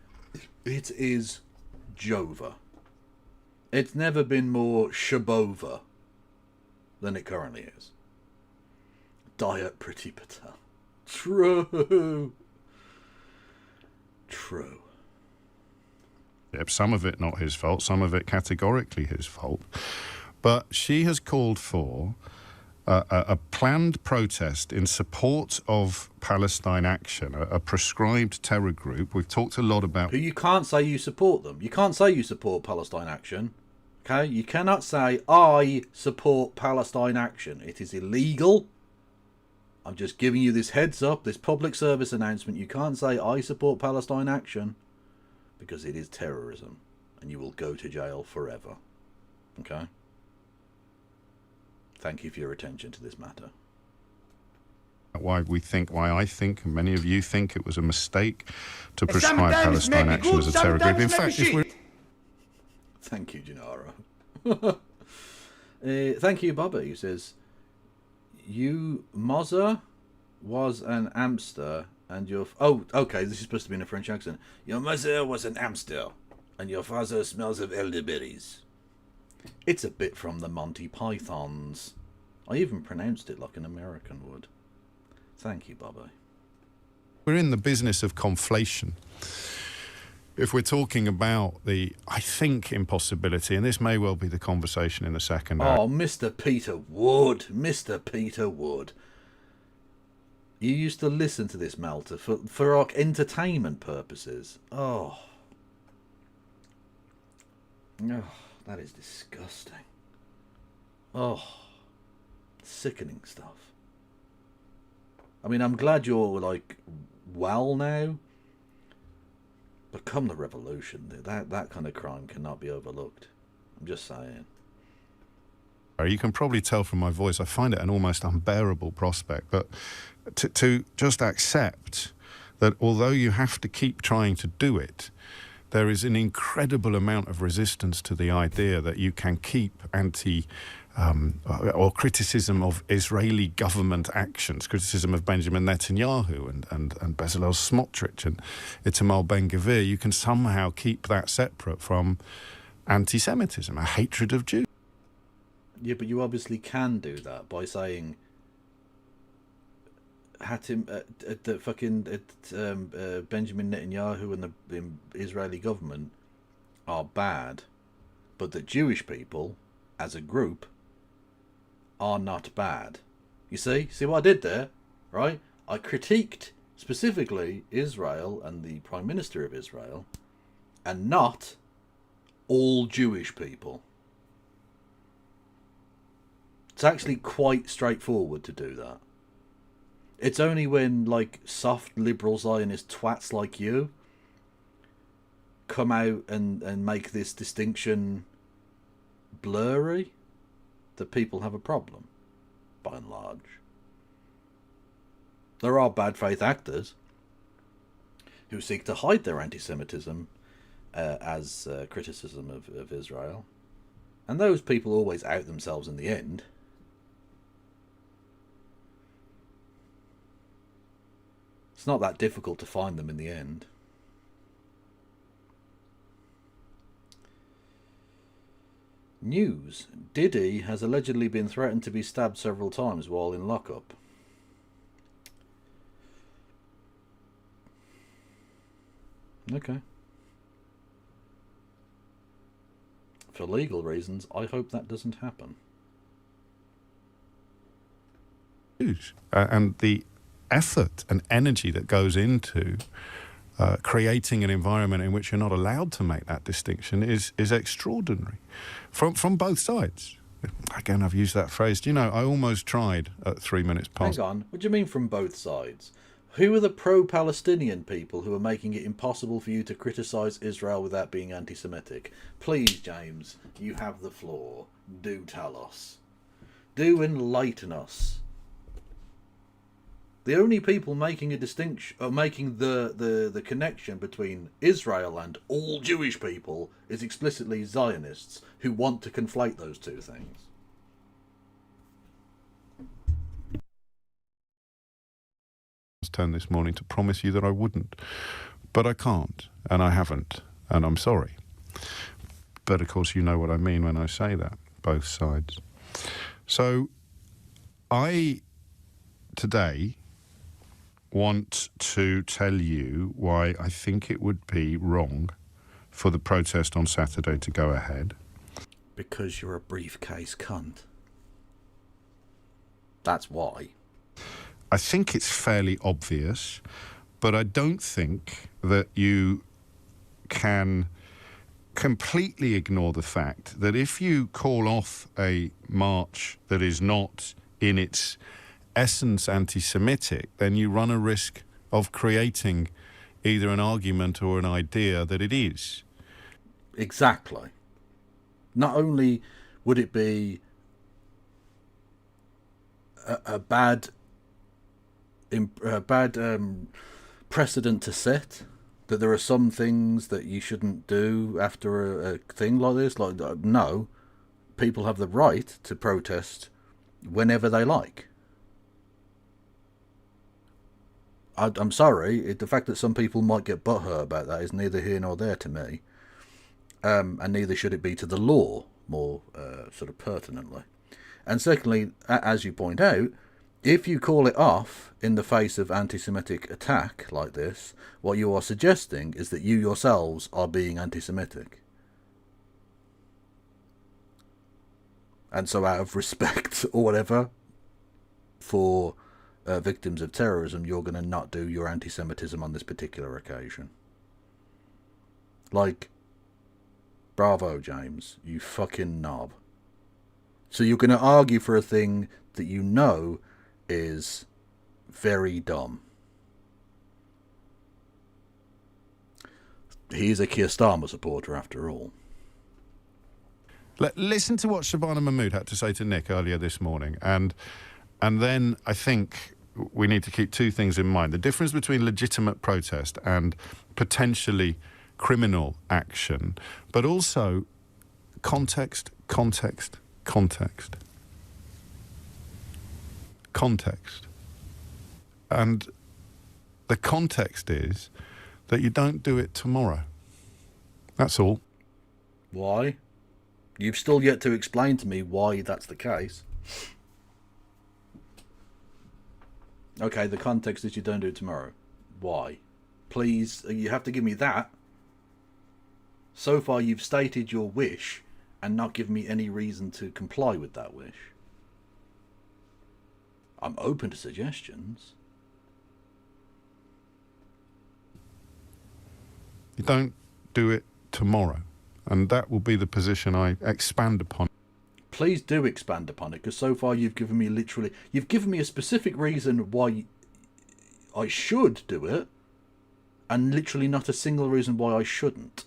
it is Jova. It's never been more Shabova than it currently is. Diet Priti Patel. True. True. Some of it not his fault, some of it categorically his fault. But she has called for a planned protest in support of Palestine Action, a prescribed terror group. We've talked a lot about... Who you can't say you support them. You can't say you support Palestine Action. Okay? You cannot say, I support Palestine Action. It is illegal. I'm just giving you this heads up, this public service announcement. You can't say, I support Palestine Action, because it is terrorism. And you will go to jail forever. Okay? Thank you for your attention to this matter. Why I think, and many of you think, it was a mistake to prescribe Palestine Action as a terror group. In fact, if we're... Thank you, Gennaro. Thank you, Bubba. He says, you Mozza was an Amster, and your... Oh, okay, this is supposed to be in a French accent. Your mother was an Amster, and your father smells of elderberries. It's a bit from the Monty Pythons. I even pronounced it like an American would. Thank you, Bubba. We're in the business of conflation. If we're talking about the, I think, impossibility, and this may well be the conversation in the second hour. Oh, Mr. Peter Wood. Mr. Peter Wood. You used to listen to this, Melter, for our entertainment purposes. Oh. Oh. That is disgusting. Oh, sickening stuff. I mean, I'm glad you're, like, well now. But come the revolution, that kind of crime cannot be overlooked. I'm just saying. You can probably tell from my voice, I find it an almost unbearable prospect. But to just accept that although you have to keep trying to do it, there is an incredible amount of resistance to the idea that you can keep or criticism of Israeli government actions, criticism of Benjamin Netanyahu and Bezalel Smotrich and Itamar Ben-Gvir, you can somehow keep that separate from anti-Semitism, a hatred of Jews. Yeah, but you obviously can do that by saying... Benjamin Netanyahu and the Israeli government are bad, but that Jewish people, as a group, are not bad. You see what I did there, right? I critiqued specifically Israel and the Prime Minister of Israel, and not all Jewish people. It's actually quite straightforward to do that. It's only when, like, soft liberal Zionist twats like you come out and make this distinction blurry that people have a problem, by and large. There are bad faith actors who seek to hide their anti-Semitism as criticism of Israel. And those people always out themselves in the end. It's not that difficult to find them in the end. News. Diddy has allegedly been threatened to be stabbed several times while in lockup. Okay. For legal reasons, I hope that doesn't happen. And the effort and energy that goes into creating an environment in which you're not allowed to make that distinction is extraordinary from both sides. Again, I've used that phrase. Do you know, I almost tried at 3 minutes past. Hang on, what do you mean from both sides? Who are the pro-Palestinian people who are making it impossible for you to criticise Israel without being anti-Semitic? Please, James, you have the floor. Do tell us. Do enlighten us. The only people making a distinction, or making the connection between Israel and all Jewish people is explicitly Zionists who want to conflate those two things. Turn this morning to promise you that I wouldn't, but I can't, and I haven't, and I'm sorry. But of course you know what I mean when I say that, both sides. So I today want to tell you why I think it would be wrong for the protest on Saturday to go ahead. Because you're a briefcase cunt. That's why. I think it's fairly obvious, but I don't think that you can completely ignore the fact that if you call off a march that is not in its essence anti-Semitic, then you run a risk of creating either an argument or an idea that it is. Exactly. Not only would it be a bad precedent to set, that there are some things that you shouldn't do after a thing like this. Like, no, people have the right to protest whenever they like. I'm sorry, the fact that some people might get butthurt about that is neither here nor there to me. And neither should it be to the law, more sort of pertinently. And secondly, as you point out, if you call it off in the face of anti-Semitic attack like this, what you are suggesting is that you yourselves are being anti-Semitic. And so out of respect or whatever for victims of terrorism, you're going to not do your anti-Semitism on this particular occasion. Like, bravo, James, you fucking knob. So you're going to argue for a thing that you know is very dumb. He's a Keir Starmer supporter after all. Listen to what Shabana Mahmood had to say to Nick earlier this morning, and then I think we need to keep two things in mind. The difference between legitimate protest and potentially criminal action, but also context. And the context is that you don't do it tomorrow. That's all. Why? You've still yet to explain to me why that's the case. Okay, the context is you don't do it tomorrow. Why? Please, you have to give me that. So far, you've stated your wish and not given me any reason to comply with that wish. I'm open to suggestions. You don't do it tomorrow. And that will be the position I expand upon. Please do expand upon it, because so far you've given me a specific reason why I should do it, and literally not a single reason why I shouldn't.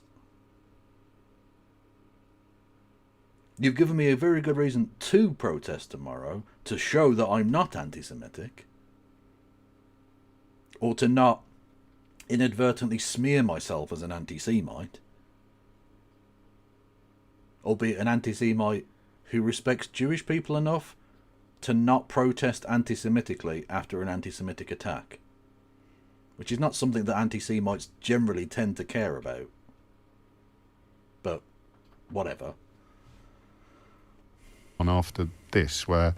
You've given me a very good reason to protest tomorrow, to show that I'm not anti-Semitic, or to not inadvertently smear myself as an anti-Semite, albeit an anti-Semite who respects Jewish people enough to not protest anti-Semitically after an anti-Semitic attack, which is not something that anti-Semites generally tend to care about. But whatever. After this, where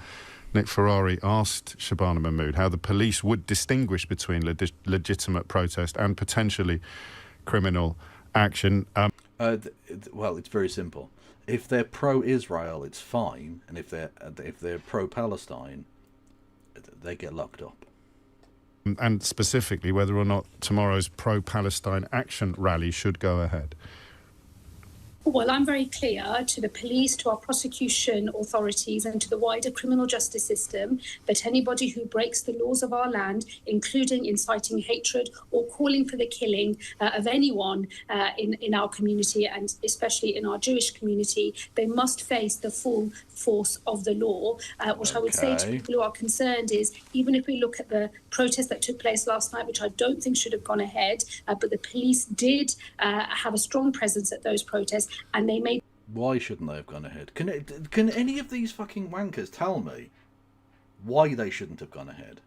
Nick Ferrari asked Shabana Mahmood how the police would distinguish between legitimate protest and potentially criminal action. Well, it's very simple. If they're pro-Israel, it's fine, and if they're pro-Palestine, they get locked up. And specifically, whether or not tomorrow's pro-Palestine action rally should go ahead. Well, I'm very clear to the police, to our prosecution authorities and to the wider criminal justice system that anybody who breaks the laws of our land, including inciting hatred or calling for the killing of anyone in our community and especially in our Jewish community, they must face the full force of the law. What I would say to people who are concerned is, even if we look at the protest that took place last night, which I don't think should have gone ahead, but the police did have a strong presence at those protests. And they made. Why shouldn't they have gone ahead? Can any of these fucking wankers tell me why they shouldn't have gone ahead?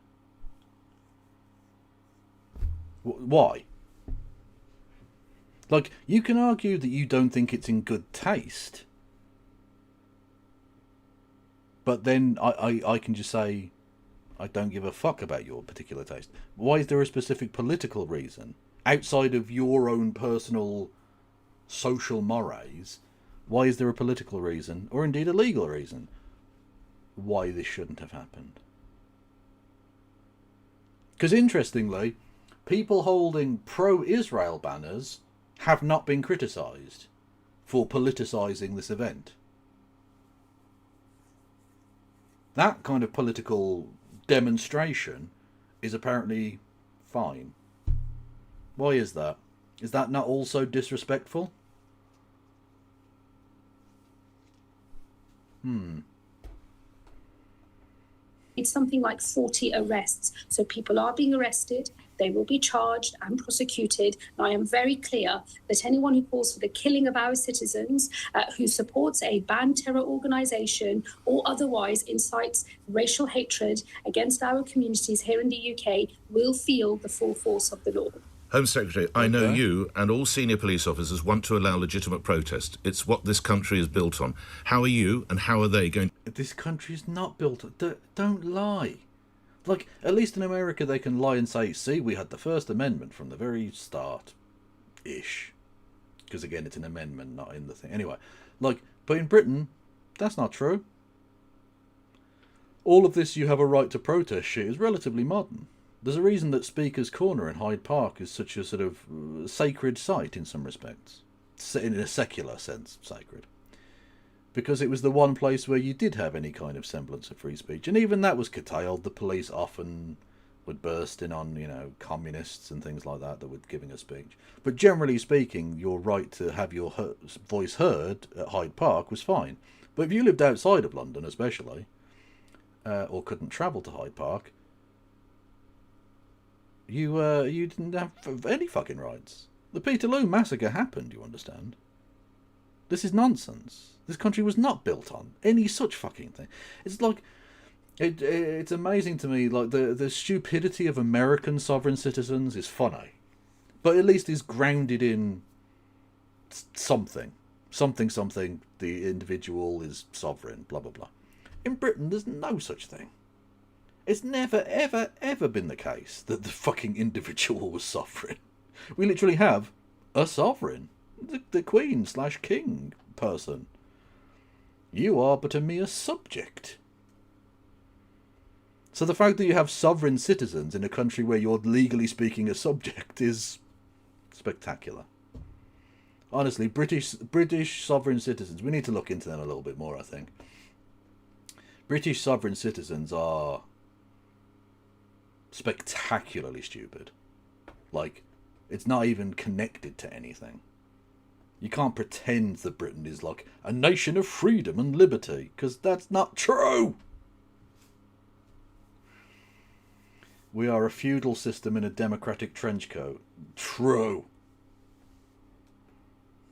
Why? Like, you can argue that you don't think it's in good taste, but then I can just say I don't give a fuck about your particular taste. Why is there a specific political reason outside of your own personal social mores? Why is there a political reason, or indeed a legal reason, why this shouldn't have happened? Because interestingly, people holding pro-Israel banners have not been criticised for politicising this event. That kind of political demonstration is apparently fine. Why is that? Is that not also disrespectful? It's something like 40 arrests. So people are being arrested, they will be charged and prosecuted. And I am very clear that anyone who calls for the killing of our citizens, who supports a banned terror organisation or otherwise incites racial hatred against our communities here in the UK will feel the full force of the law. Home Secretary, I know you and all senior police officers want to allow legitimate protest. It's what this country is built on. How are you and how are they going... This country is not built... Don't lie. Like, at least in America they can lie and say, see, we had the First Amendment from the very start. Ish. Because again, it's an amendment, not in the thing. Anyway, like, but in Britain, that's not true. All of this you have a right to protest shit is relatively modern. There's a reason that Speaker's Corner in Hyde Park is such a sort of sacred site in some respects. In a secular sense, sacred. Because it was the one place where you did have any kind of semblance of free speech. And even that was curtailed. The police often would burst in on, you know, communists and things like that were giving a speech. But generally speaking, your right to have your voice heard at Hyde Park was fine. But if you lived outside of London especially, or couldn't travel to Hyde Park, you didn't have any fucking rights. The Peterloo massacre happened, you understand? This is nonsense. This country was not built on any such fucking thing. It's like... It's amazing to me, like, the stupidity of American sovereign citizens is funny. But at least is grounded in something. Something, the individual is sovereign, blah, blah, blah. In Britain, there's no such thing. It's never, ever, ever been the case that the fucking individual was sovereign. We literally have a sovereign. The Queen/King person. You are but a mere subject. So the fact that you have sovereign citizens in a country where you're legally speaking a subject is spectacular. Honestly, British sovereign citizens, we need to look into them a little bit more, I think. British sovereign citizens are spectacularly stupid. Like, it's not even connected to anything. You can't pretend that Britain is like a nation of freedom and liberty, because that's not true. We are a feudal system in a democratic trench coat. True.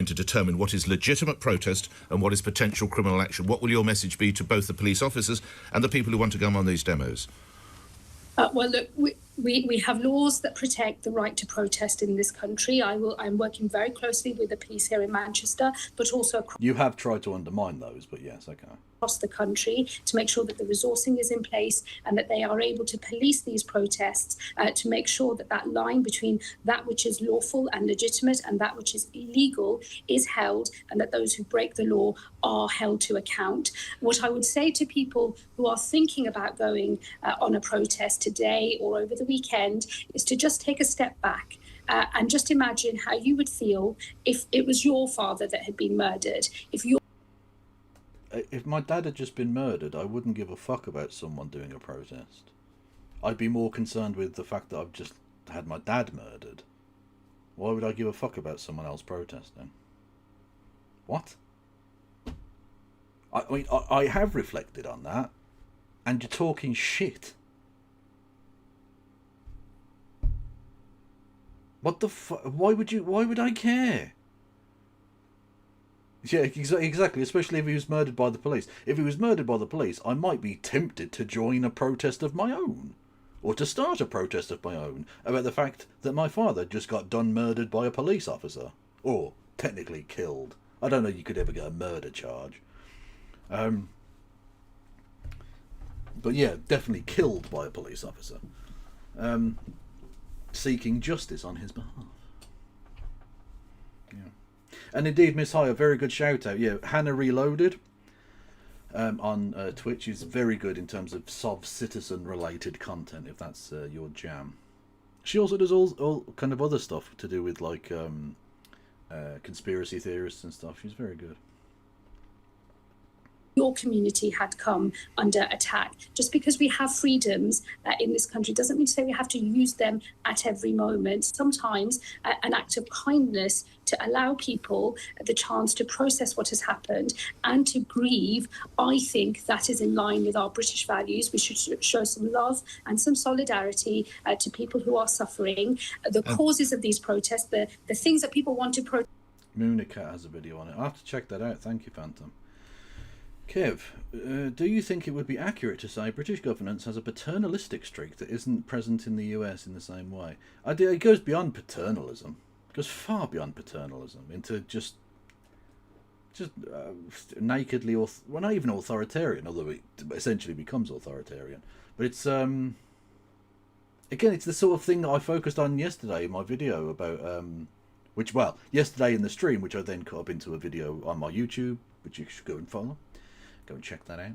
to determine what is legitimate protest and what is potential criminal action? What will your message be to both the police officers and the people who want to come on these demos? Well, look, we have laws that protect the right to protest in this country. I'm working very closely with the police here in Manchester, but also across... You have tried to undermine those, but yes, okay. Across the country to make sure that the resourcing is in place and that they are able to police these protests to make sure that that line between that which is lawful and legitimate and that which is illegal is held, and that those who break the law are held to account. What I would say to people who are thinking about going on a protest today or over the weekend is to just take a step back. And just imagine how you would feel if it was your father that had been murdered. If my dad had just been murdered, I wouldn't give a fuck about someone doing a protest. I'd be more concerned with the fact that I've just had my dad murdered. Why would I give a fuck about someone else protesting? What? I mean, I have reflected on that, and you're talking shit. What the fuck? Why would I care? Yeah, exactly, especially if he was murdered by the police. If he was murdered by the police, I might be tempted to join a protest of my own. Or to start a protest of my own about the fact that my father just got done murdered by a police officer. Or, technically killed. I don't know you could ever get a murder charge. But yeah, definitely killed by a police officer. Seeking justice on his behalf. Yeah. And indeed, Miss High, a very good shout out. Yeah, Hannah Reloaded. on Twitch. She's very good in terms of citizen-related content, if that's your jam. She also does all kind of other stuff to do with, like, conspiracy theorists and stuff. She's very good. Your community had come under attack. Just because we have freedoms in this country doesn't mean to say we have to use them at every moment. Sometimes an act of kindness to allow people the chance to process what has happened and to grieve, I think that is in line with our British values. We should show some love and some solidarity to people who are suffering. The causes of these protests, the things that people want to protest. Moonica has a video on it. I'll have to check that out. Thank you, Phantom. Kev, do you think it would be accurate to say British governance has a paternalistic streak that isn't present in the US in the same way? It goes beyond paternalism. It goes far beyond paternalism into just nakedly, well, not even authoritarian, although it essentially becomes authoritarian. But it's, again, it's the sort of thing that I focused on yesterday in my video about, yesterday in the stream, which I then cut up into a video on my YouTube, which you should go and follow. Go and check that out.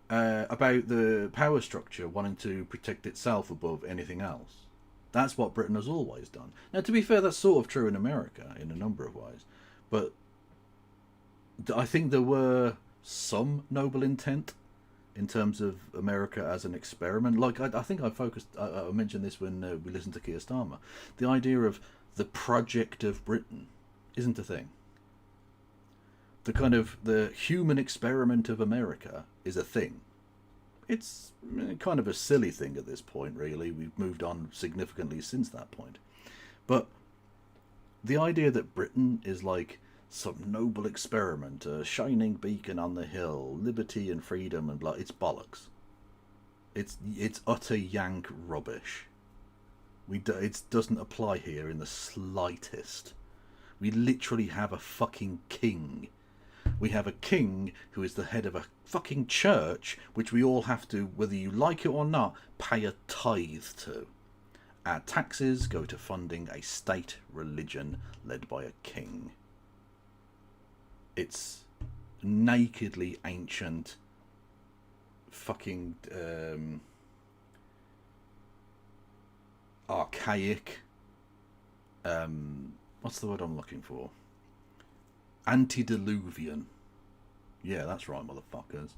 About the power structure wanting to protect itself above anything else. That's what Britain has always done. Now, to be fair, that's sort of true in America in a number of ways. But I think there were some noble intent in terms of America as an experiment. Like, I think I mentioned this when we listened to Keir Starmer. The idea of the project of Britain isn't a thing. The human experiment of America is a thing. It's kind of a silly thing at this point, really. We've moved on significantly since that point. But the idea that Britain is like some noble experiment, a shining beacon on the hill, liberty and freedom and blah, it's bollocks. It's utter yank rubbish. It doesn't apply here in the slightest. We literally have a fucking king. We have a king who is the head of a fucking church, which we all have to, whether you like it or not, pay a tithe to. Our taxes go to funding a state religion led by a king. It's nakedly ancient, fucking archaic, what's the word I'm looking for? Antediluvian. Yeah, that's right, motherfuckers.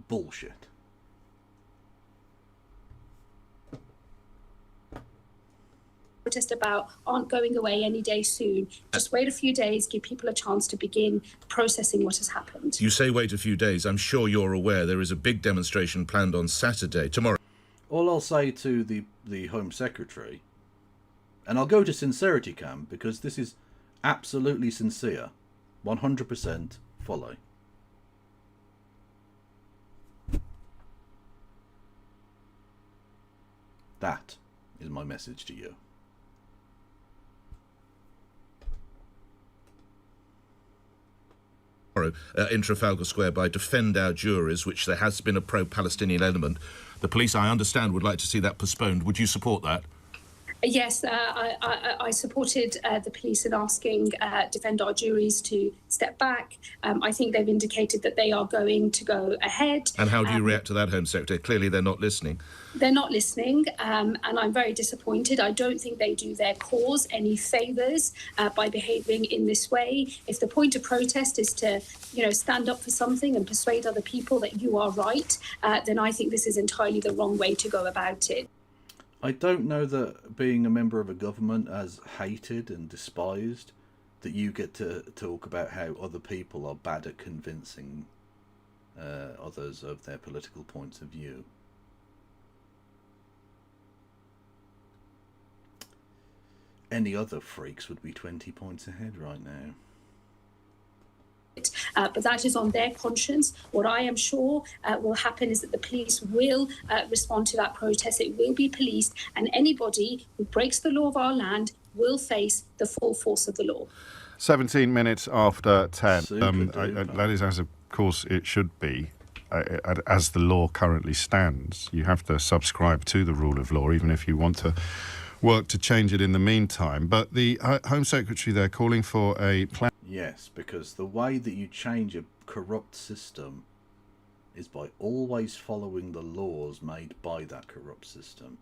Bullshit. Protest about aren't going away any day soon. Just wait a few days, give people a chance to begin processing what has happened. You say wait a few days. I'm sure you're aware there is a big demonstration planned on Saturday, tomorrow. All I'll say to the Home Secretary, and I'll go to Sincerity Cam, because this is absolutely sincere, 100% follow. That is my message to you. In Trafalgar Square by Defend Our Juries, which there has been a pro-Palestinian element. The police, I understand, would like to see that postponed. Would you support that? Yes, I supported the police in asking Defend Our Juries to step back. I think they've indicated that they are going to go ahead. And how do you react to that, Home Secretary? Clearly they're not listening. They're not listening, and I'm very disappointed. I don't think they do their cause any favours by behaving in this way. If the point of protest is to, stand up for something and persuade other people that you are right, then I think this is entirely the wrong way to go about it. I don't know that being a member of a government as hated and despised, that you get to talk about how other people are bad at convincing others of their political points of view. Any other freaks would be 20 points ahead right now. But that is on their conscience. What I am sure will happen is that the police will respond to that protest. It will be policed, and anybody who breaks the law of our land will face the full force of the law. 17 minutes after 10. That is, as of course it should be. As the law currently stands, you have to subscribe to the rule of law, even if you want to work to change it in the meantime. But the Home Secretary there calling for a plan. Yes, because the way that you change a corrupt system is by always following the laws made by that corrupt system.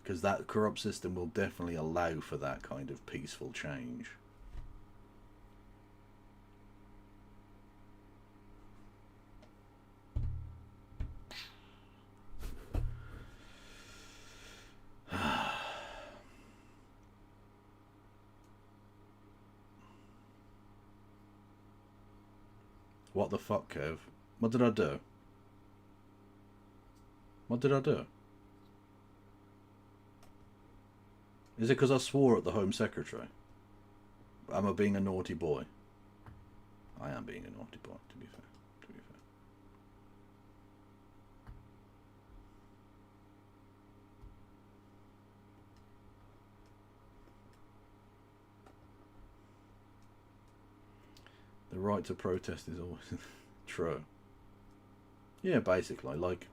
Because that corrupt system will definitely allow for that kind of peaceful change. What the fuck, Kev? What did I do? What did I do? Is it because I swore at the Home Secretary? Am I being a naughty boy? I am being a naughty boy, to be fair. The right to protest is always true. Yeah, basically, like,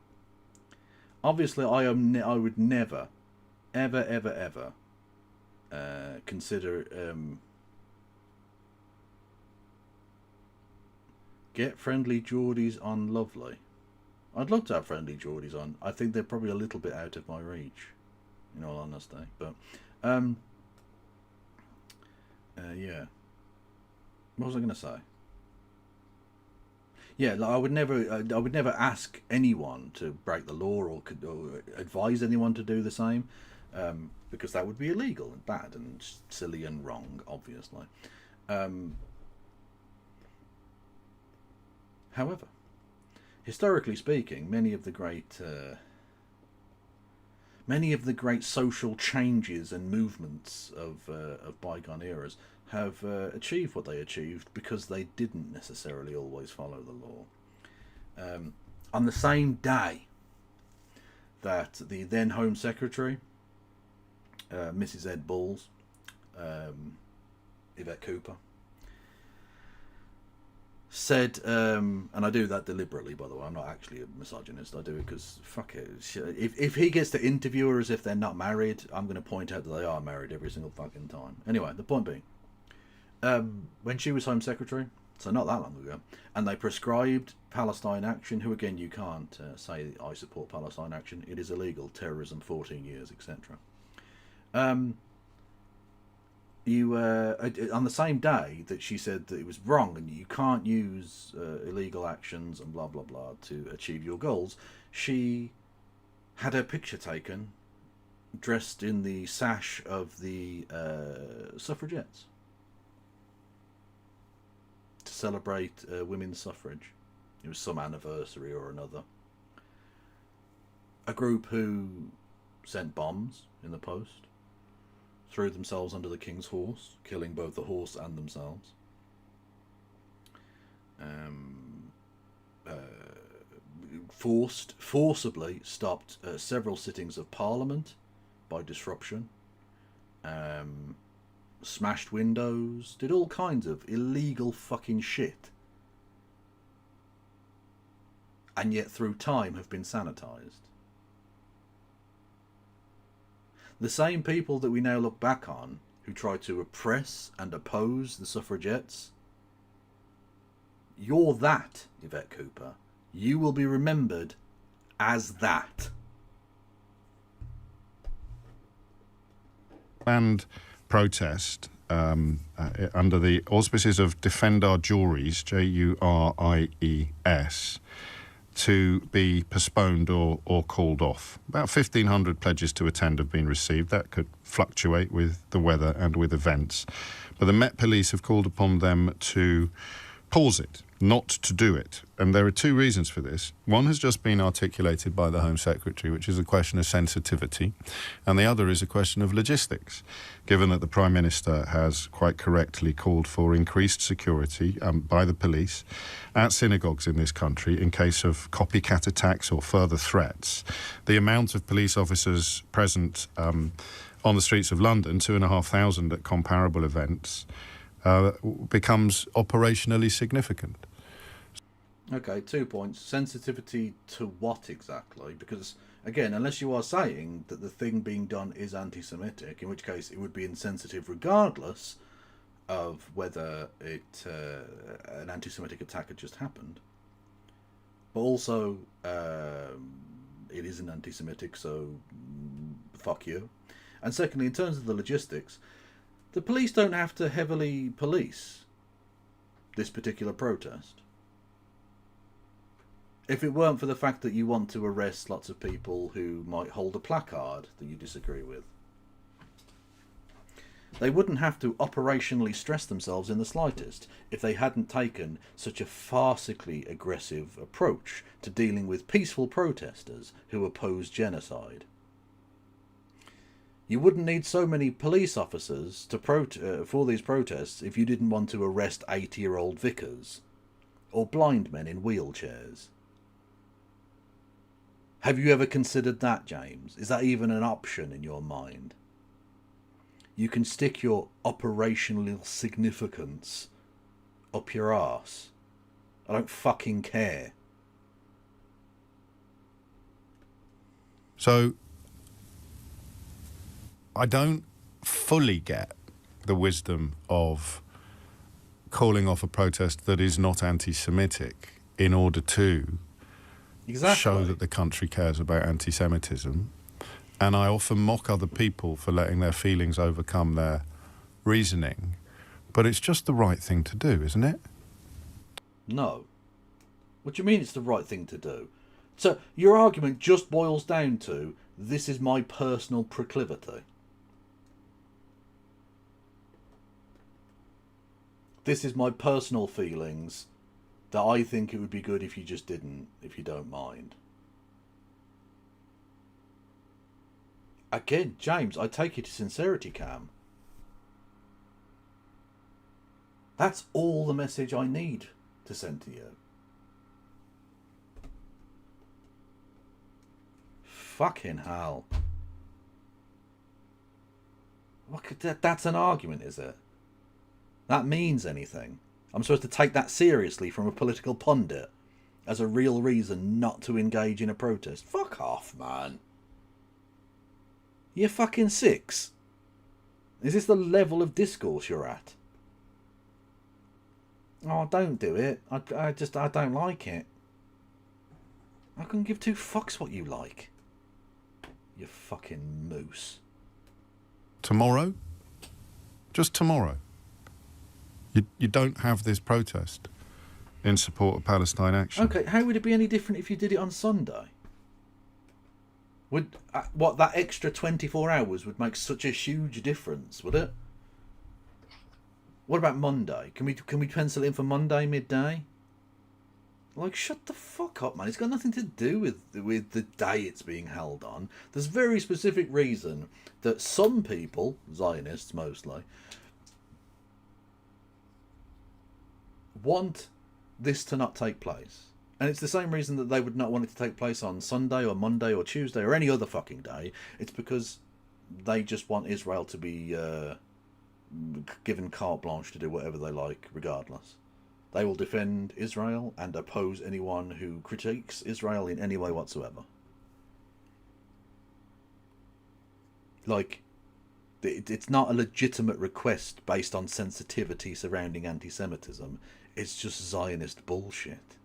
obviously, I would never, ever consider get Friendly Geordies on Lovely. I'd love to have Friendly Geordies on. I think they're probably a little bit out of my reach, in all honesty. But yeah. What was I going to say? Yeah, like I would never ask anyone to break the law or advise anyone to do the same, because that would be illegal and bad and silly and wrong, obviously. However, historically speaking, many of the great social changes and movements of bygone eras have achieved what they achieved because they didn't necessarily always follow the law. On the same day that the then Home Secretary, Mrs. Ed Balls, Yvette Cooper, said, and I do that deliberately, by the way, I'm not actually a misogynist, I do it because, fuck it, if he gets to interview her as if they're not married, I'm going to point out that they are married every single fucking time. Anyway, the point being, when she was Home Secretary, so not that long ago, and they prescribed Palestine Action, who again, you can't say I support Palestine Action, it is illegal, terrorism, 14 years, etc. On the same day that she said that it was wrong and you can't use illegal actions and blah blah blah to achieve your goals, she had her picture taken dressed in the sash of the suffragettes to celebrate women's suffrage. It was some anniversary or another. A group who sent bombs in the post, threw themselves under the king's horse, killing both the horse and themselves. Forcibly stopped several sittings of Parliament by disruption. Smashed windows, did all kinds of illegal fucking shit. And yet through time have been sanitised. The same people that we now look back on, who tried to oppress and oppose the suffragettes, you're that, Yvette Cooper. You will be remembered as that. And protest under the auspices of Defend Our Juries, Juries, to be postponed or called off. About 1,500 pledges to attend have been received. That could fluctuate with the weather and with events. But the Met Police have called upon them to pause it, not to do it. And there are two reasons for this. One has just been articulated by the Home Secretary, which is a question of sensitivity, and the other is a question of logistics, given that the Prime Minister has quite correctly called for increased security by the police at synagogues in this country in case of copycat attacks or further threats. The amount of police officers present on the streets of London, 2,500 at comparable events, becomes operationally significant. Okay, 2 points. Sensitivity to what exactly? Because, again, unless you are saying that the thing being done is anti-Semitic, in which case it would be insensitive regardless, of whether an anti-Semitic attack had just happened, but also it isn't anti-Semitic, so fuck you. And secondly, in terms of the logistics, the police don't have to heavily police this particular protest. If it weren't for the fact that you want to arrest lots of people who might hold a placard that you disagree with, they wouldn't have to operationally stress themselves in the slightest if they hadn't taken such a farcically aggressive approach to dealing with peaceful protesters who oppose genocide. You wouldn't need so many police officers to for these protests if you didn't want to arrest 80-year-old vicars or blind men in wheelchairs. Have you ever considered that, James? Is that even an option in your mind? You can stick your operational significance up your arse. I don't fucking care. So, I don't fully get the wisdom of calling off a protest that is not anti-Semitic in order to show that the country cares about anti-Semitism. And I often mock other people for letting their feelings overcome their reasoning. But it's just the right thing to do, isn't it? No. What do you mean it's the right thing to do? So your argument just boils down to, this is my personal proclivity. This is my personal feelings that I think it would be good if you just didn't, if you don't mind. Again, James, I take you to sincerity, Cam. That's all the message I need to send to you. Fucking hell. That's an argument, is it? That means anything? I'm supposed to take that seriously from a political pundit as a real reason not to engage in a protest? Fuck off, man. You're fucking 6. Is this the level of discourse you're at? Oh, don't do it. I don't like it. I couldn't give 2 fucks what you like. You fucking moose. Tomorrow? Just tomorrow. You don't have this protest in support of Palestine action. Okay, how would it be any different if you did it on Sunday? Would that extra 24 hours would make such a huge difference, would it? What about Monday? Can we pencil it in for Monday midday? Like, shut the fuck up, man. It's got nothing to do with the day it's being held on. There's a very specific reason that some people, Zionists mostly, want this to not take place. And it's the same reason that they would not want it to take place on Sunday or Monday or Tuesday or any other fucking day. It's because they just want Israel to be given carte blanche to do whatever they like regardless. They will defend Israel and oppose anyone who critiques Israel in any way whatsoever. Like, it's not a legitimate request based on sensitivity surrounding anti-Semitism. It's just Zionist bullshit.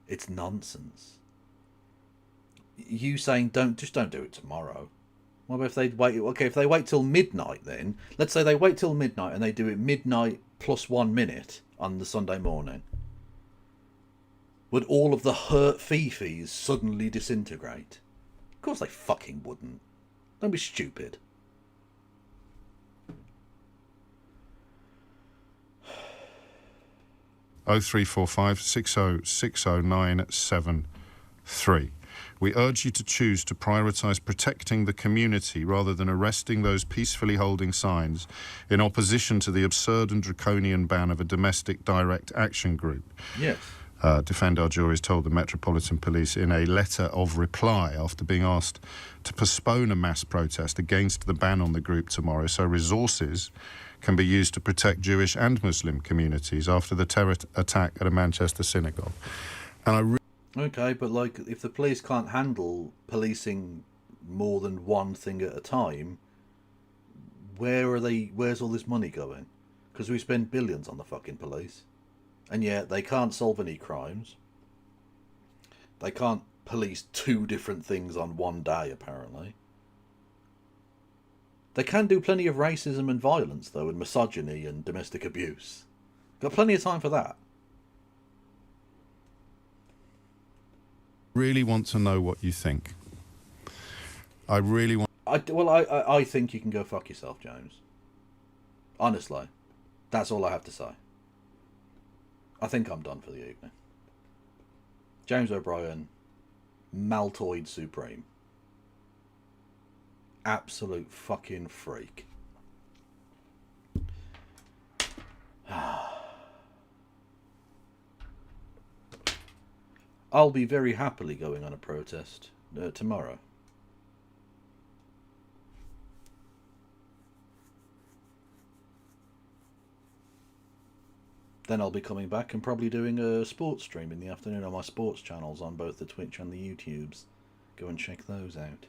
It's nonsense. You saying just don't do it tomorrow. What about if they wait? Okay, if they wait till midnight, then let's say they wait till midnight and they do it midnight plus 1 minute on the Sunday morning. Would all of the hurt fifis suddenly disintegrate? Of course they fucking wouldn't. Don't be stupid. Oh 0345 6060973. We urge you to choose to prioritise protecting the community rather than arresting those peacefully holding signs in opposition to the absurd and draconian ban of a domestic direct action group. Yes. Defend Our Juries told the Metropolitan Police in a letter of reply after being asked to postpone a mass protest against the ban on the group tomorrow so resources can be used to protect Jewish and Muslim communities after the terror attack at a Manchester synagogue. And Okay, but like, if the police can't handle policing more than one thing at a time, where's all this money going? Because we spend billions on the fucking police. And yet they can't solve any crimes. They can't police 2 different things on one day, apparently. They can do plenty of racism and violence, though, and misogyny and domestic abuse. Got plenty of time for that. Really want to know what you think. I really want... I think you can go fuck yourself, James. Honestly. That's all I have to say. I think I'm done for the evening. James O'Brien, Maltoid Supreme. Absolute fucking freak. I'll be very happily going on a protest tomorrow. Then I'll be coming back and probably doing a sports stream in the afternoon on my sports channels on both the Twitch and the YouTubes. Go and check those out.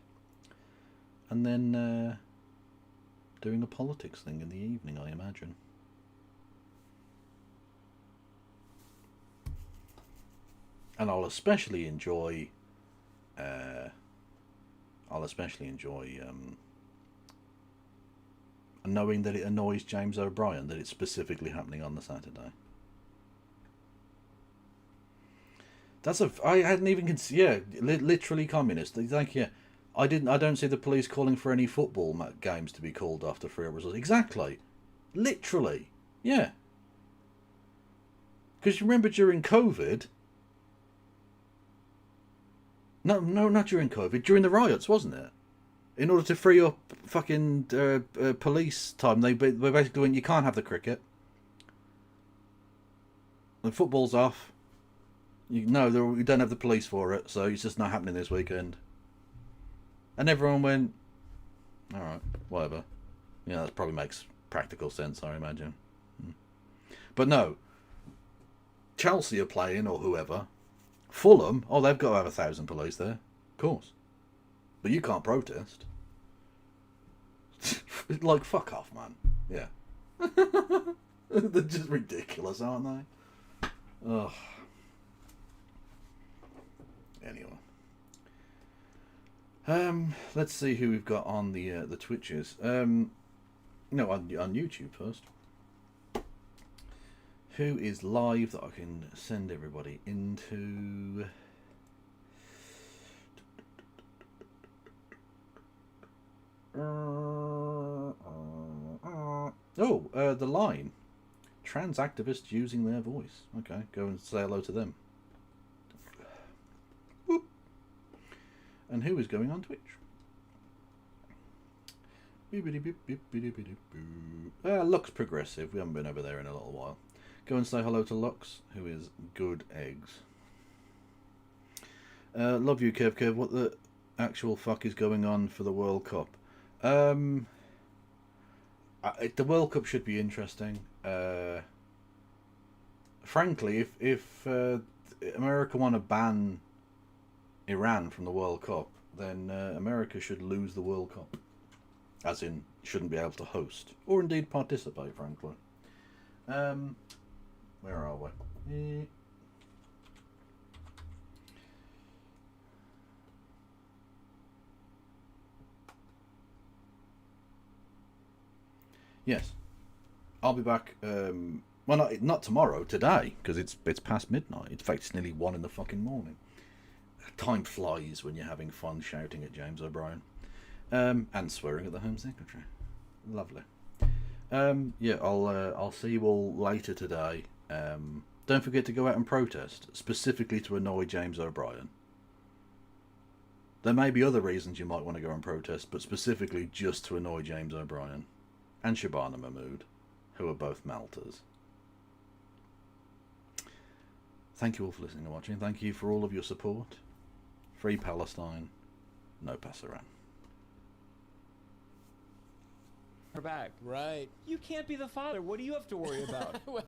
And then doing a politics thing in the evening, I imagine. And I'll especially enjoy knowing that it annoys James O'Brien that it's specifically happening on the Saturday. I hadn't even considered. Yeah, literally communist. Thank you. I don't see the police calling for any football games to be called after 3 results. Exactly. Literally. Yeah. Because you remember during COVID. No, not during COVID. During the riots, wasn't it? In order to free up fucking police time, they basically went, you can't have the cricket. The football's off. We don't have the police for it, so it's just not happening this weekend. And everyone went, alright, whatever. Yeah, that probably makes practical sense, I imagine. But no. Chelsea are playing, or whoever. Fulham, they've got to have 1,000 police there. Of course. But you can't protest. Like, fuck off, man. Yeah. They're just ridiculous, aren't they? Ugh. Anyway. Let's see who we've got on the Twitches. On YouTube first. Who is live that I can send everybody into? The Line. Trans activists using their voice. Okay, go and say hello to them. Whoop. And who is going on Twitch? Lux Progressive. We haven't been over there in a little while. Go and say hello to Lux, who is Good Eggs. Love you, Kev. What the actual fuck is going on for the World Cup? The World Cup should be interesting. Frankly, if America want to ban Iran from the World Cup, then America should lose the World Cup. As in, shouldn't be able to host. Or indeed participate, frankly. Where are we? Yes. I'll be back, well, not tomorrow, today, because it's past midnight. In fact, it's nearly 1 in the fucking morning. Time flies when you're having fun shouting at James O'Brien. And swearing at the Home Secretary. Lovely. Yeah, I'll see you all later today. Don't forget to go out and protest, specifically to annoy James O'Brien. There may be other reasons you might want to go and protest, but specifically just to annoy James O'Brien. And Shabana Mahmood, who are both Malters. Thank you all for listening and watching. Thank you for all of your support. Free Palestine. No Passaran. We're back. Right. You can't be the father. What do you have to worry about?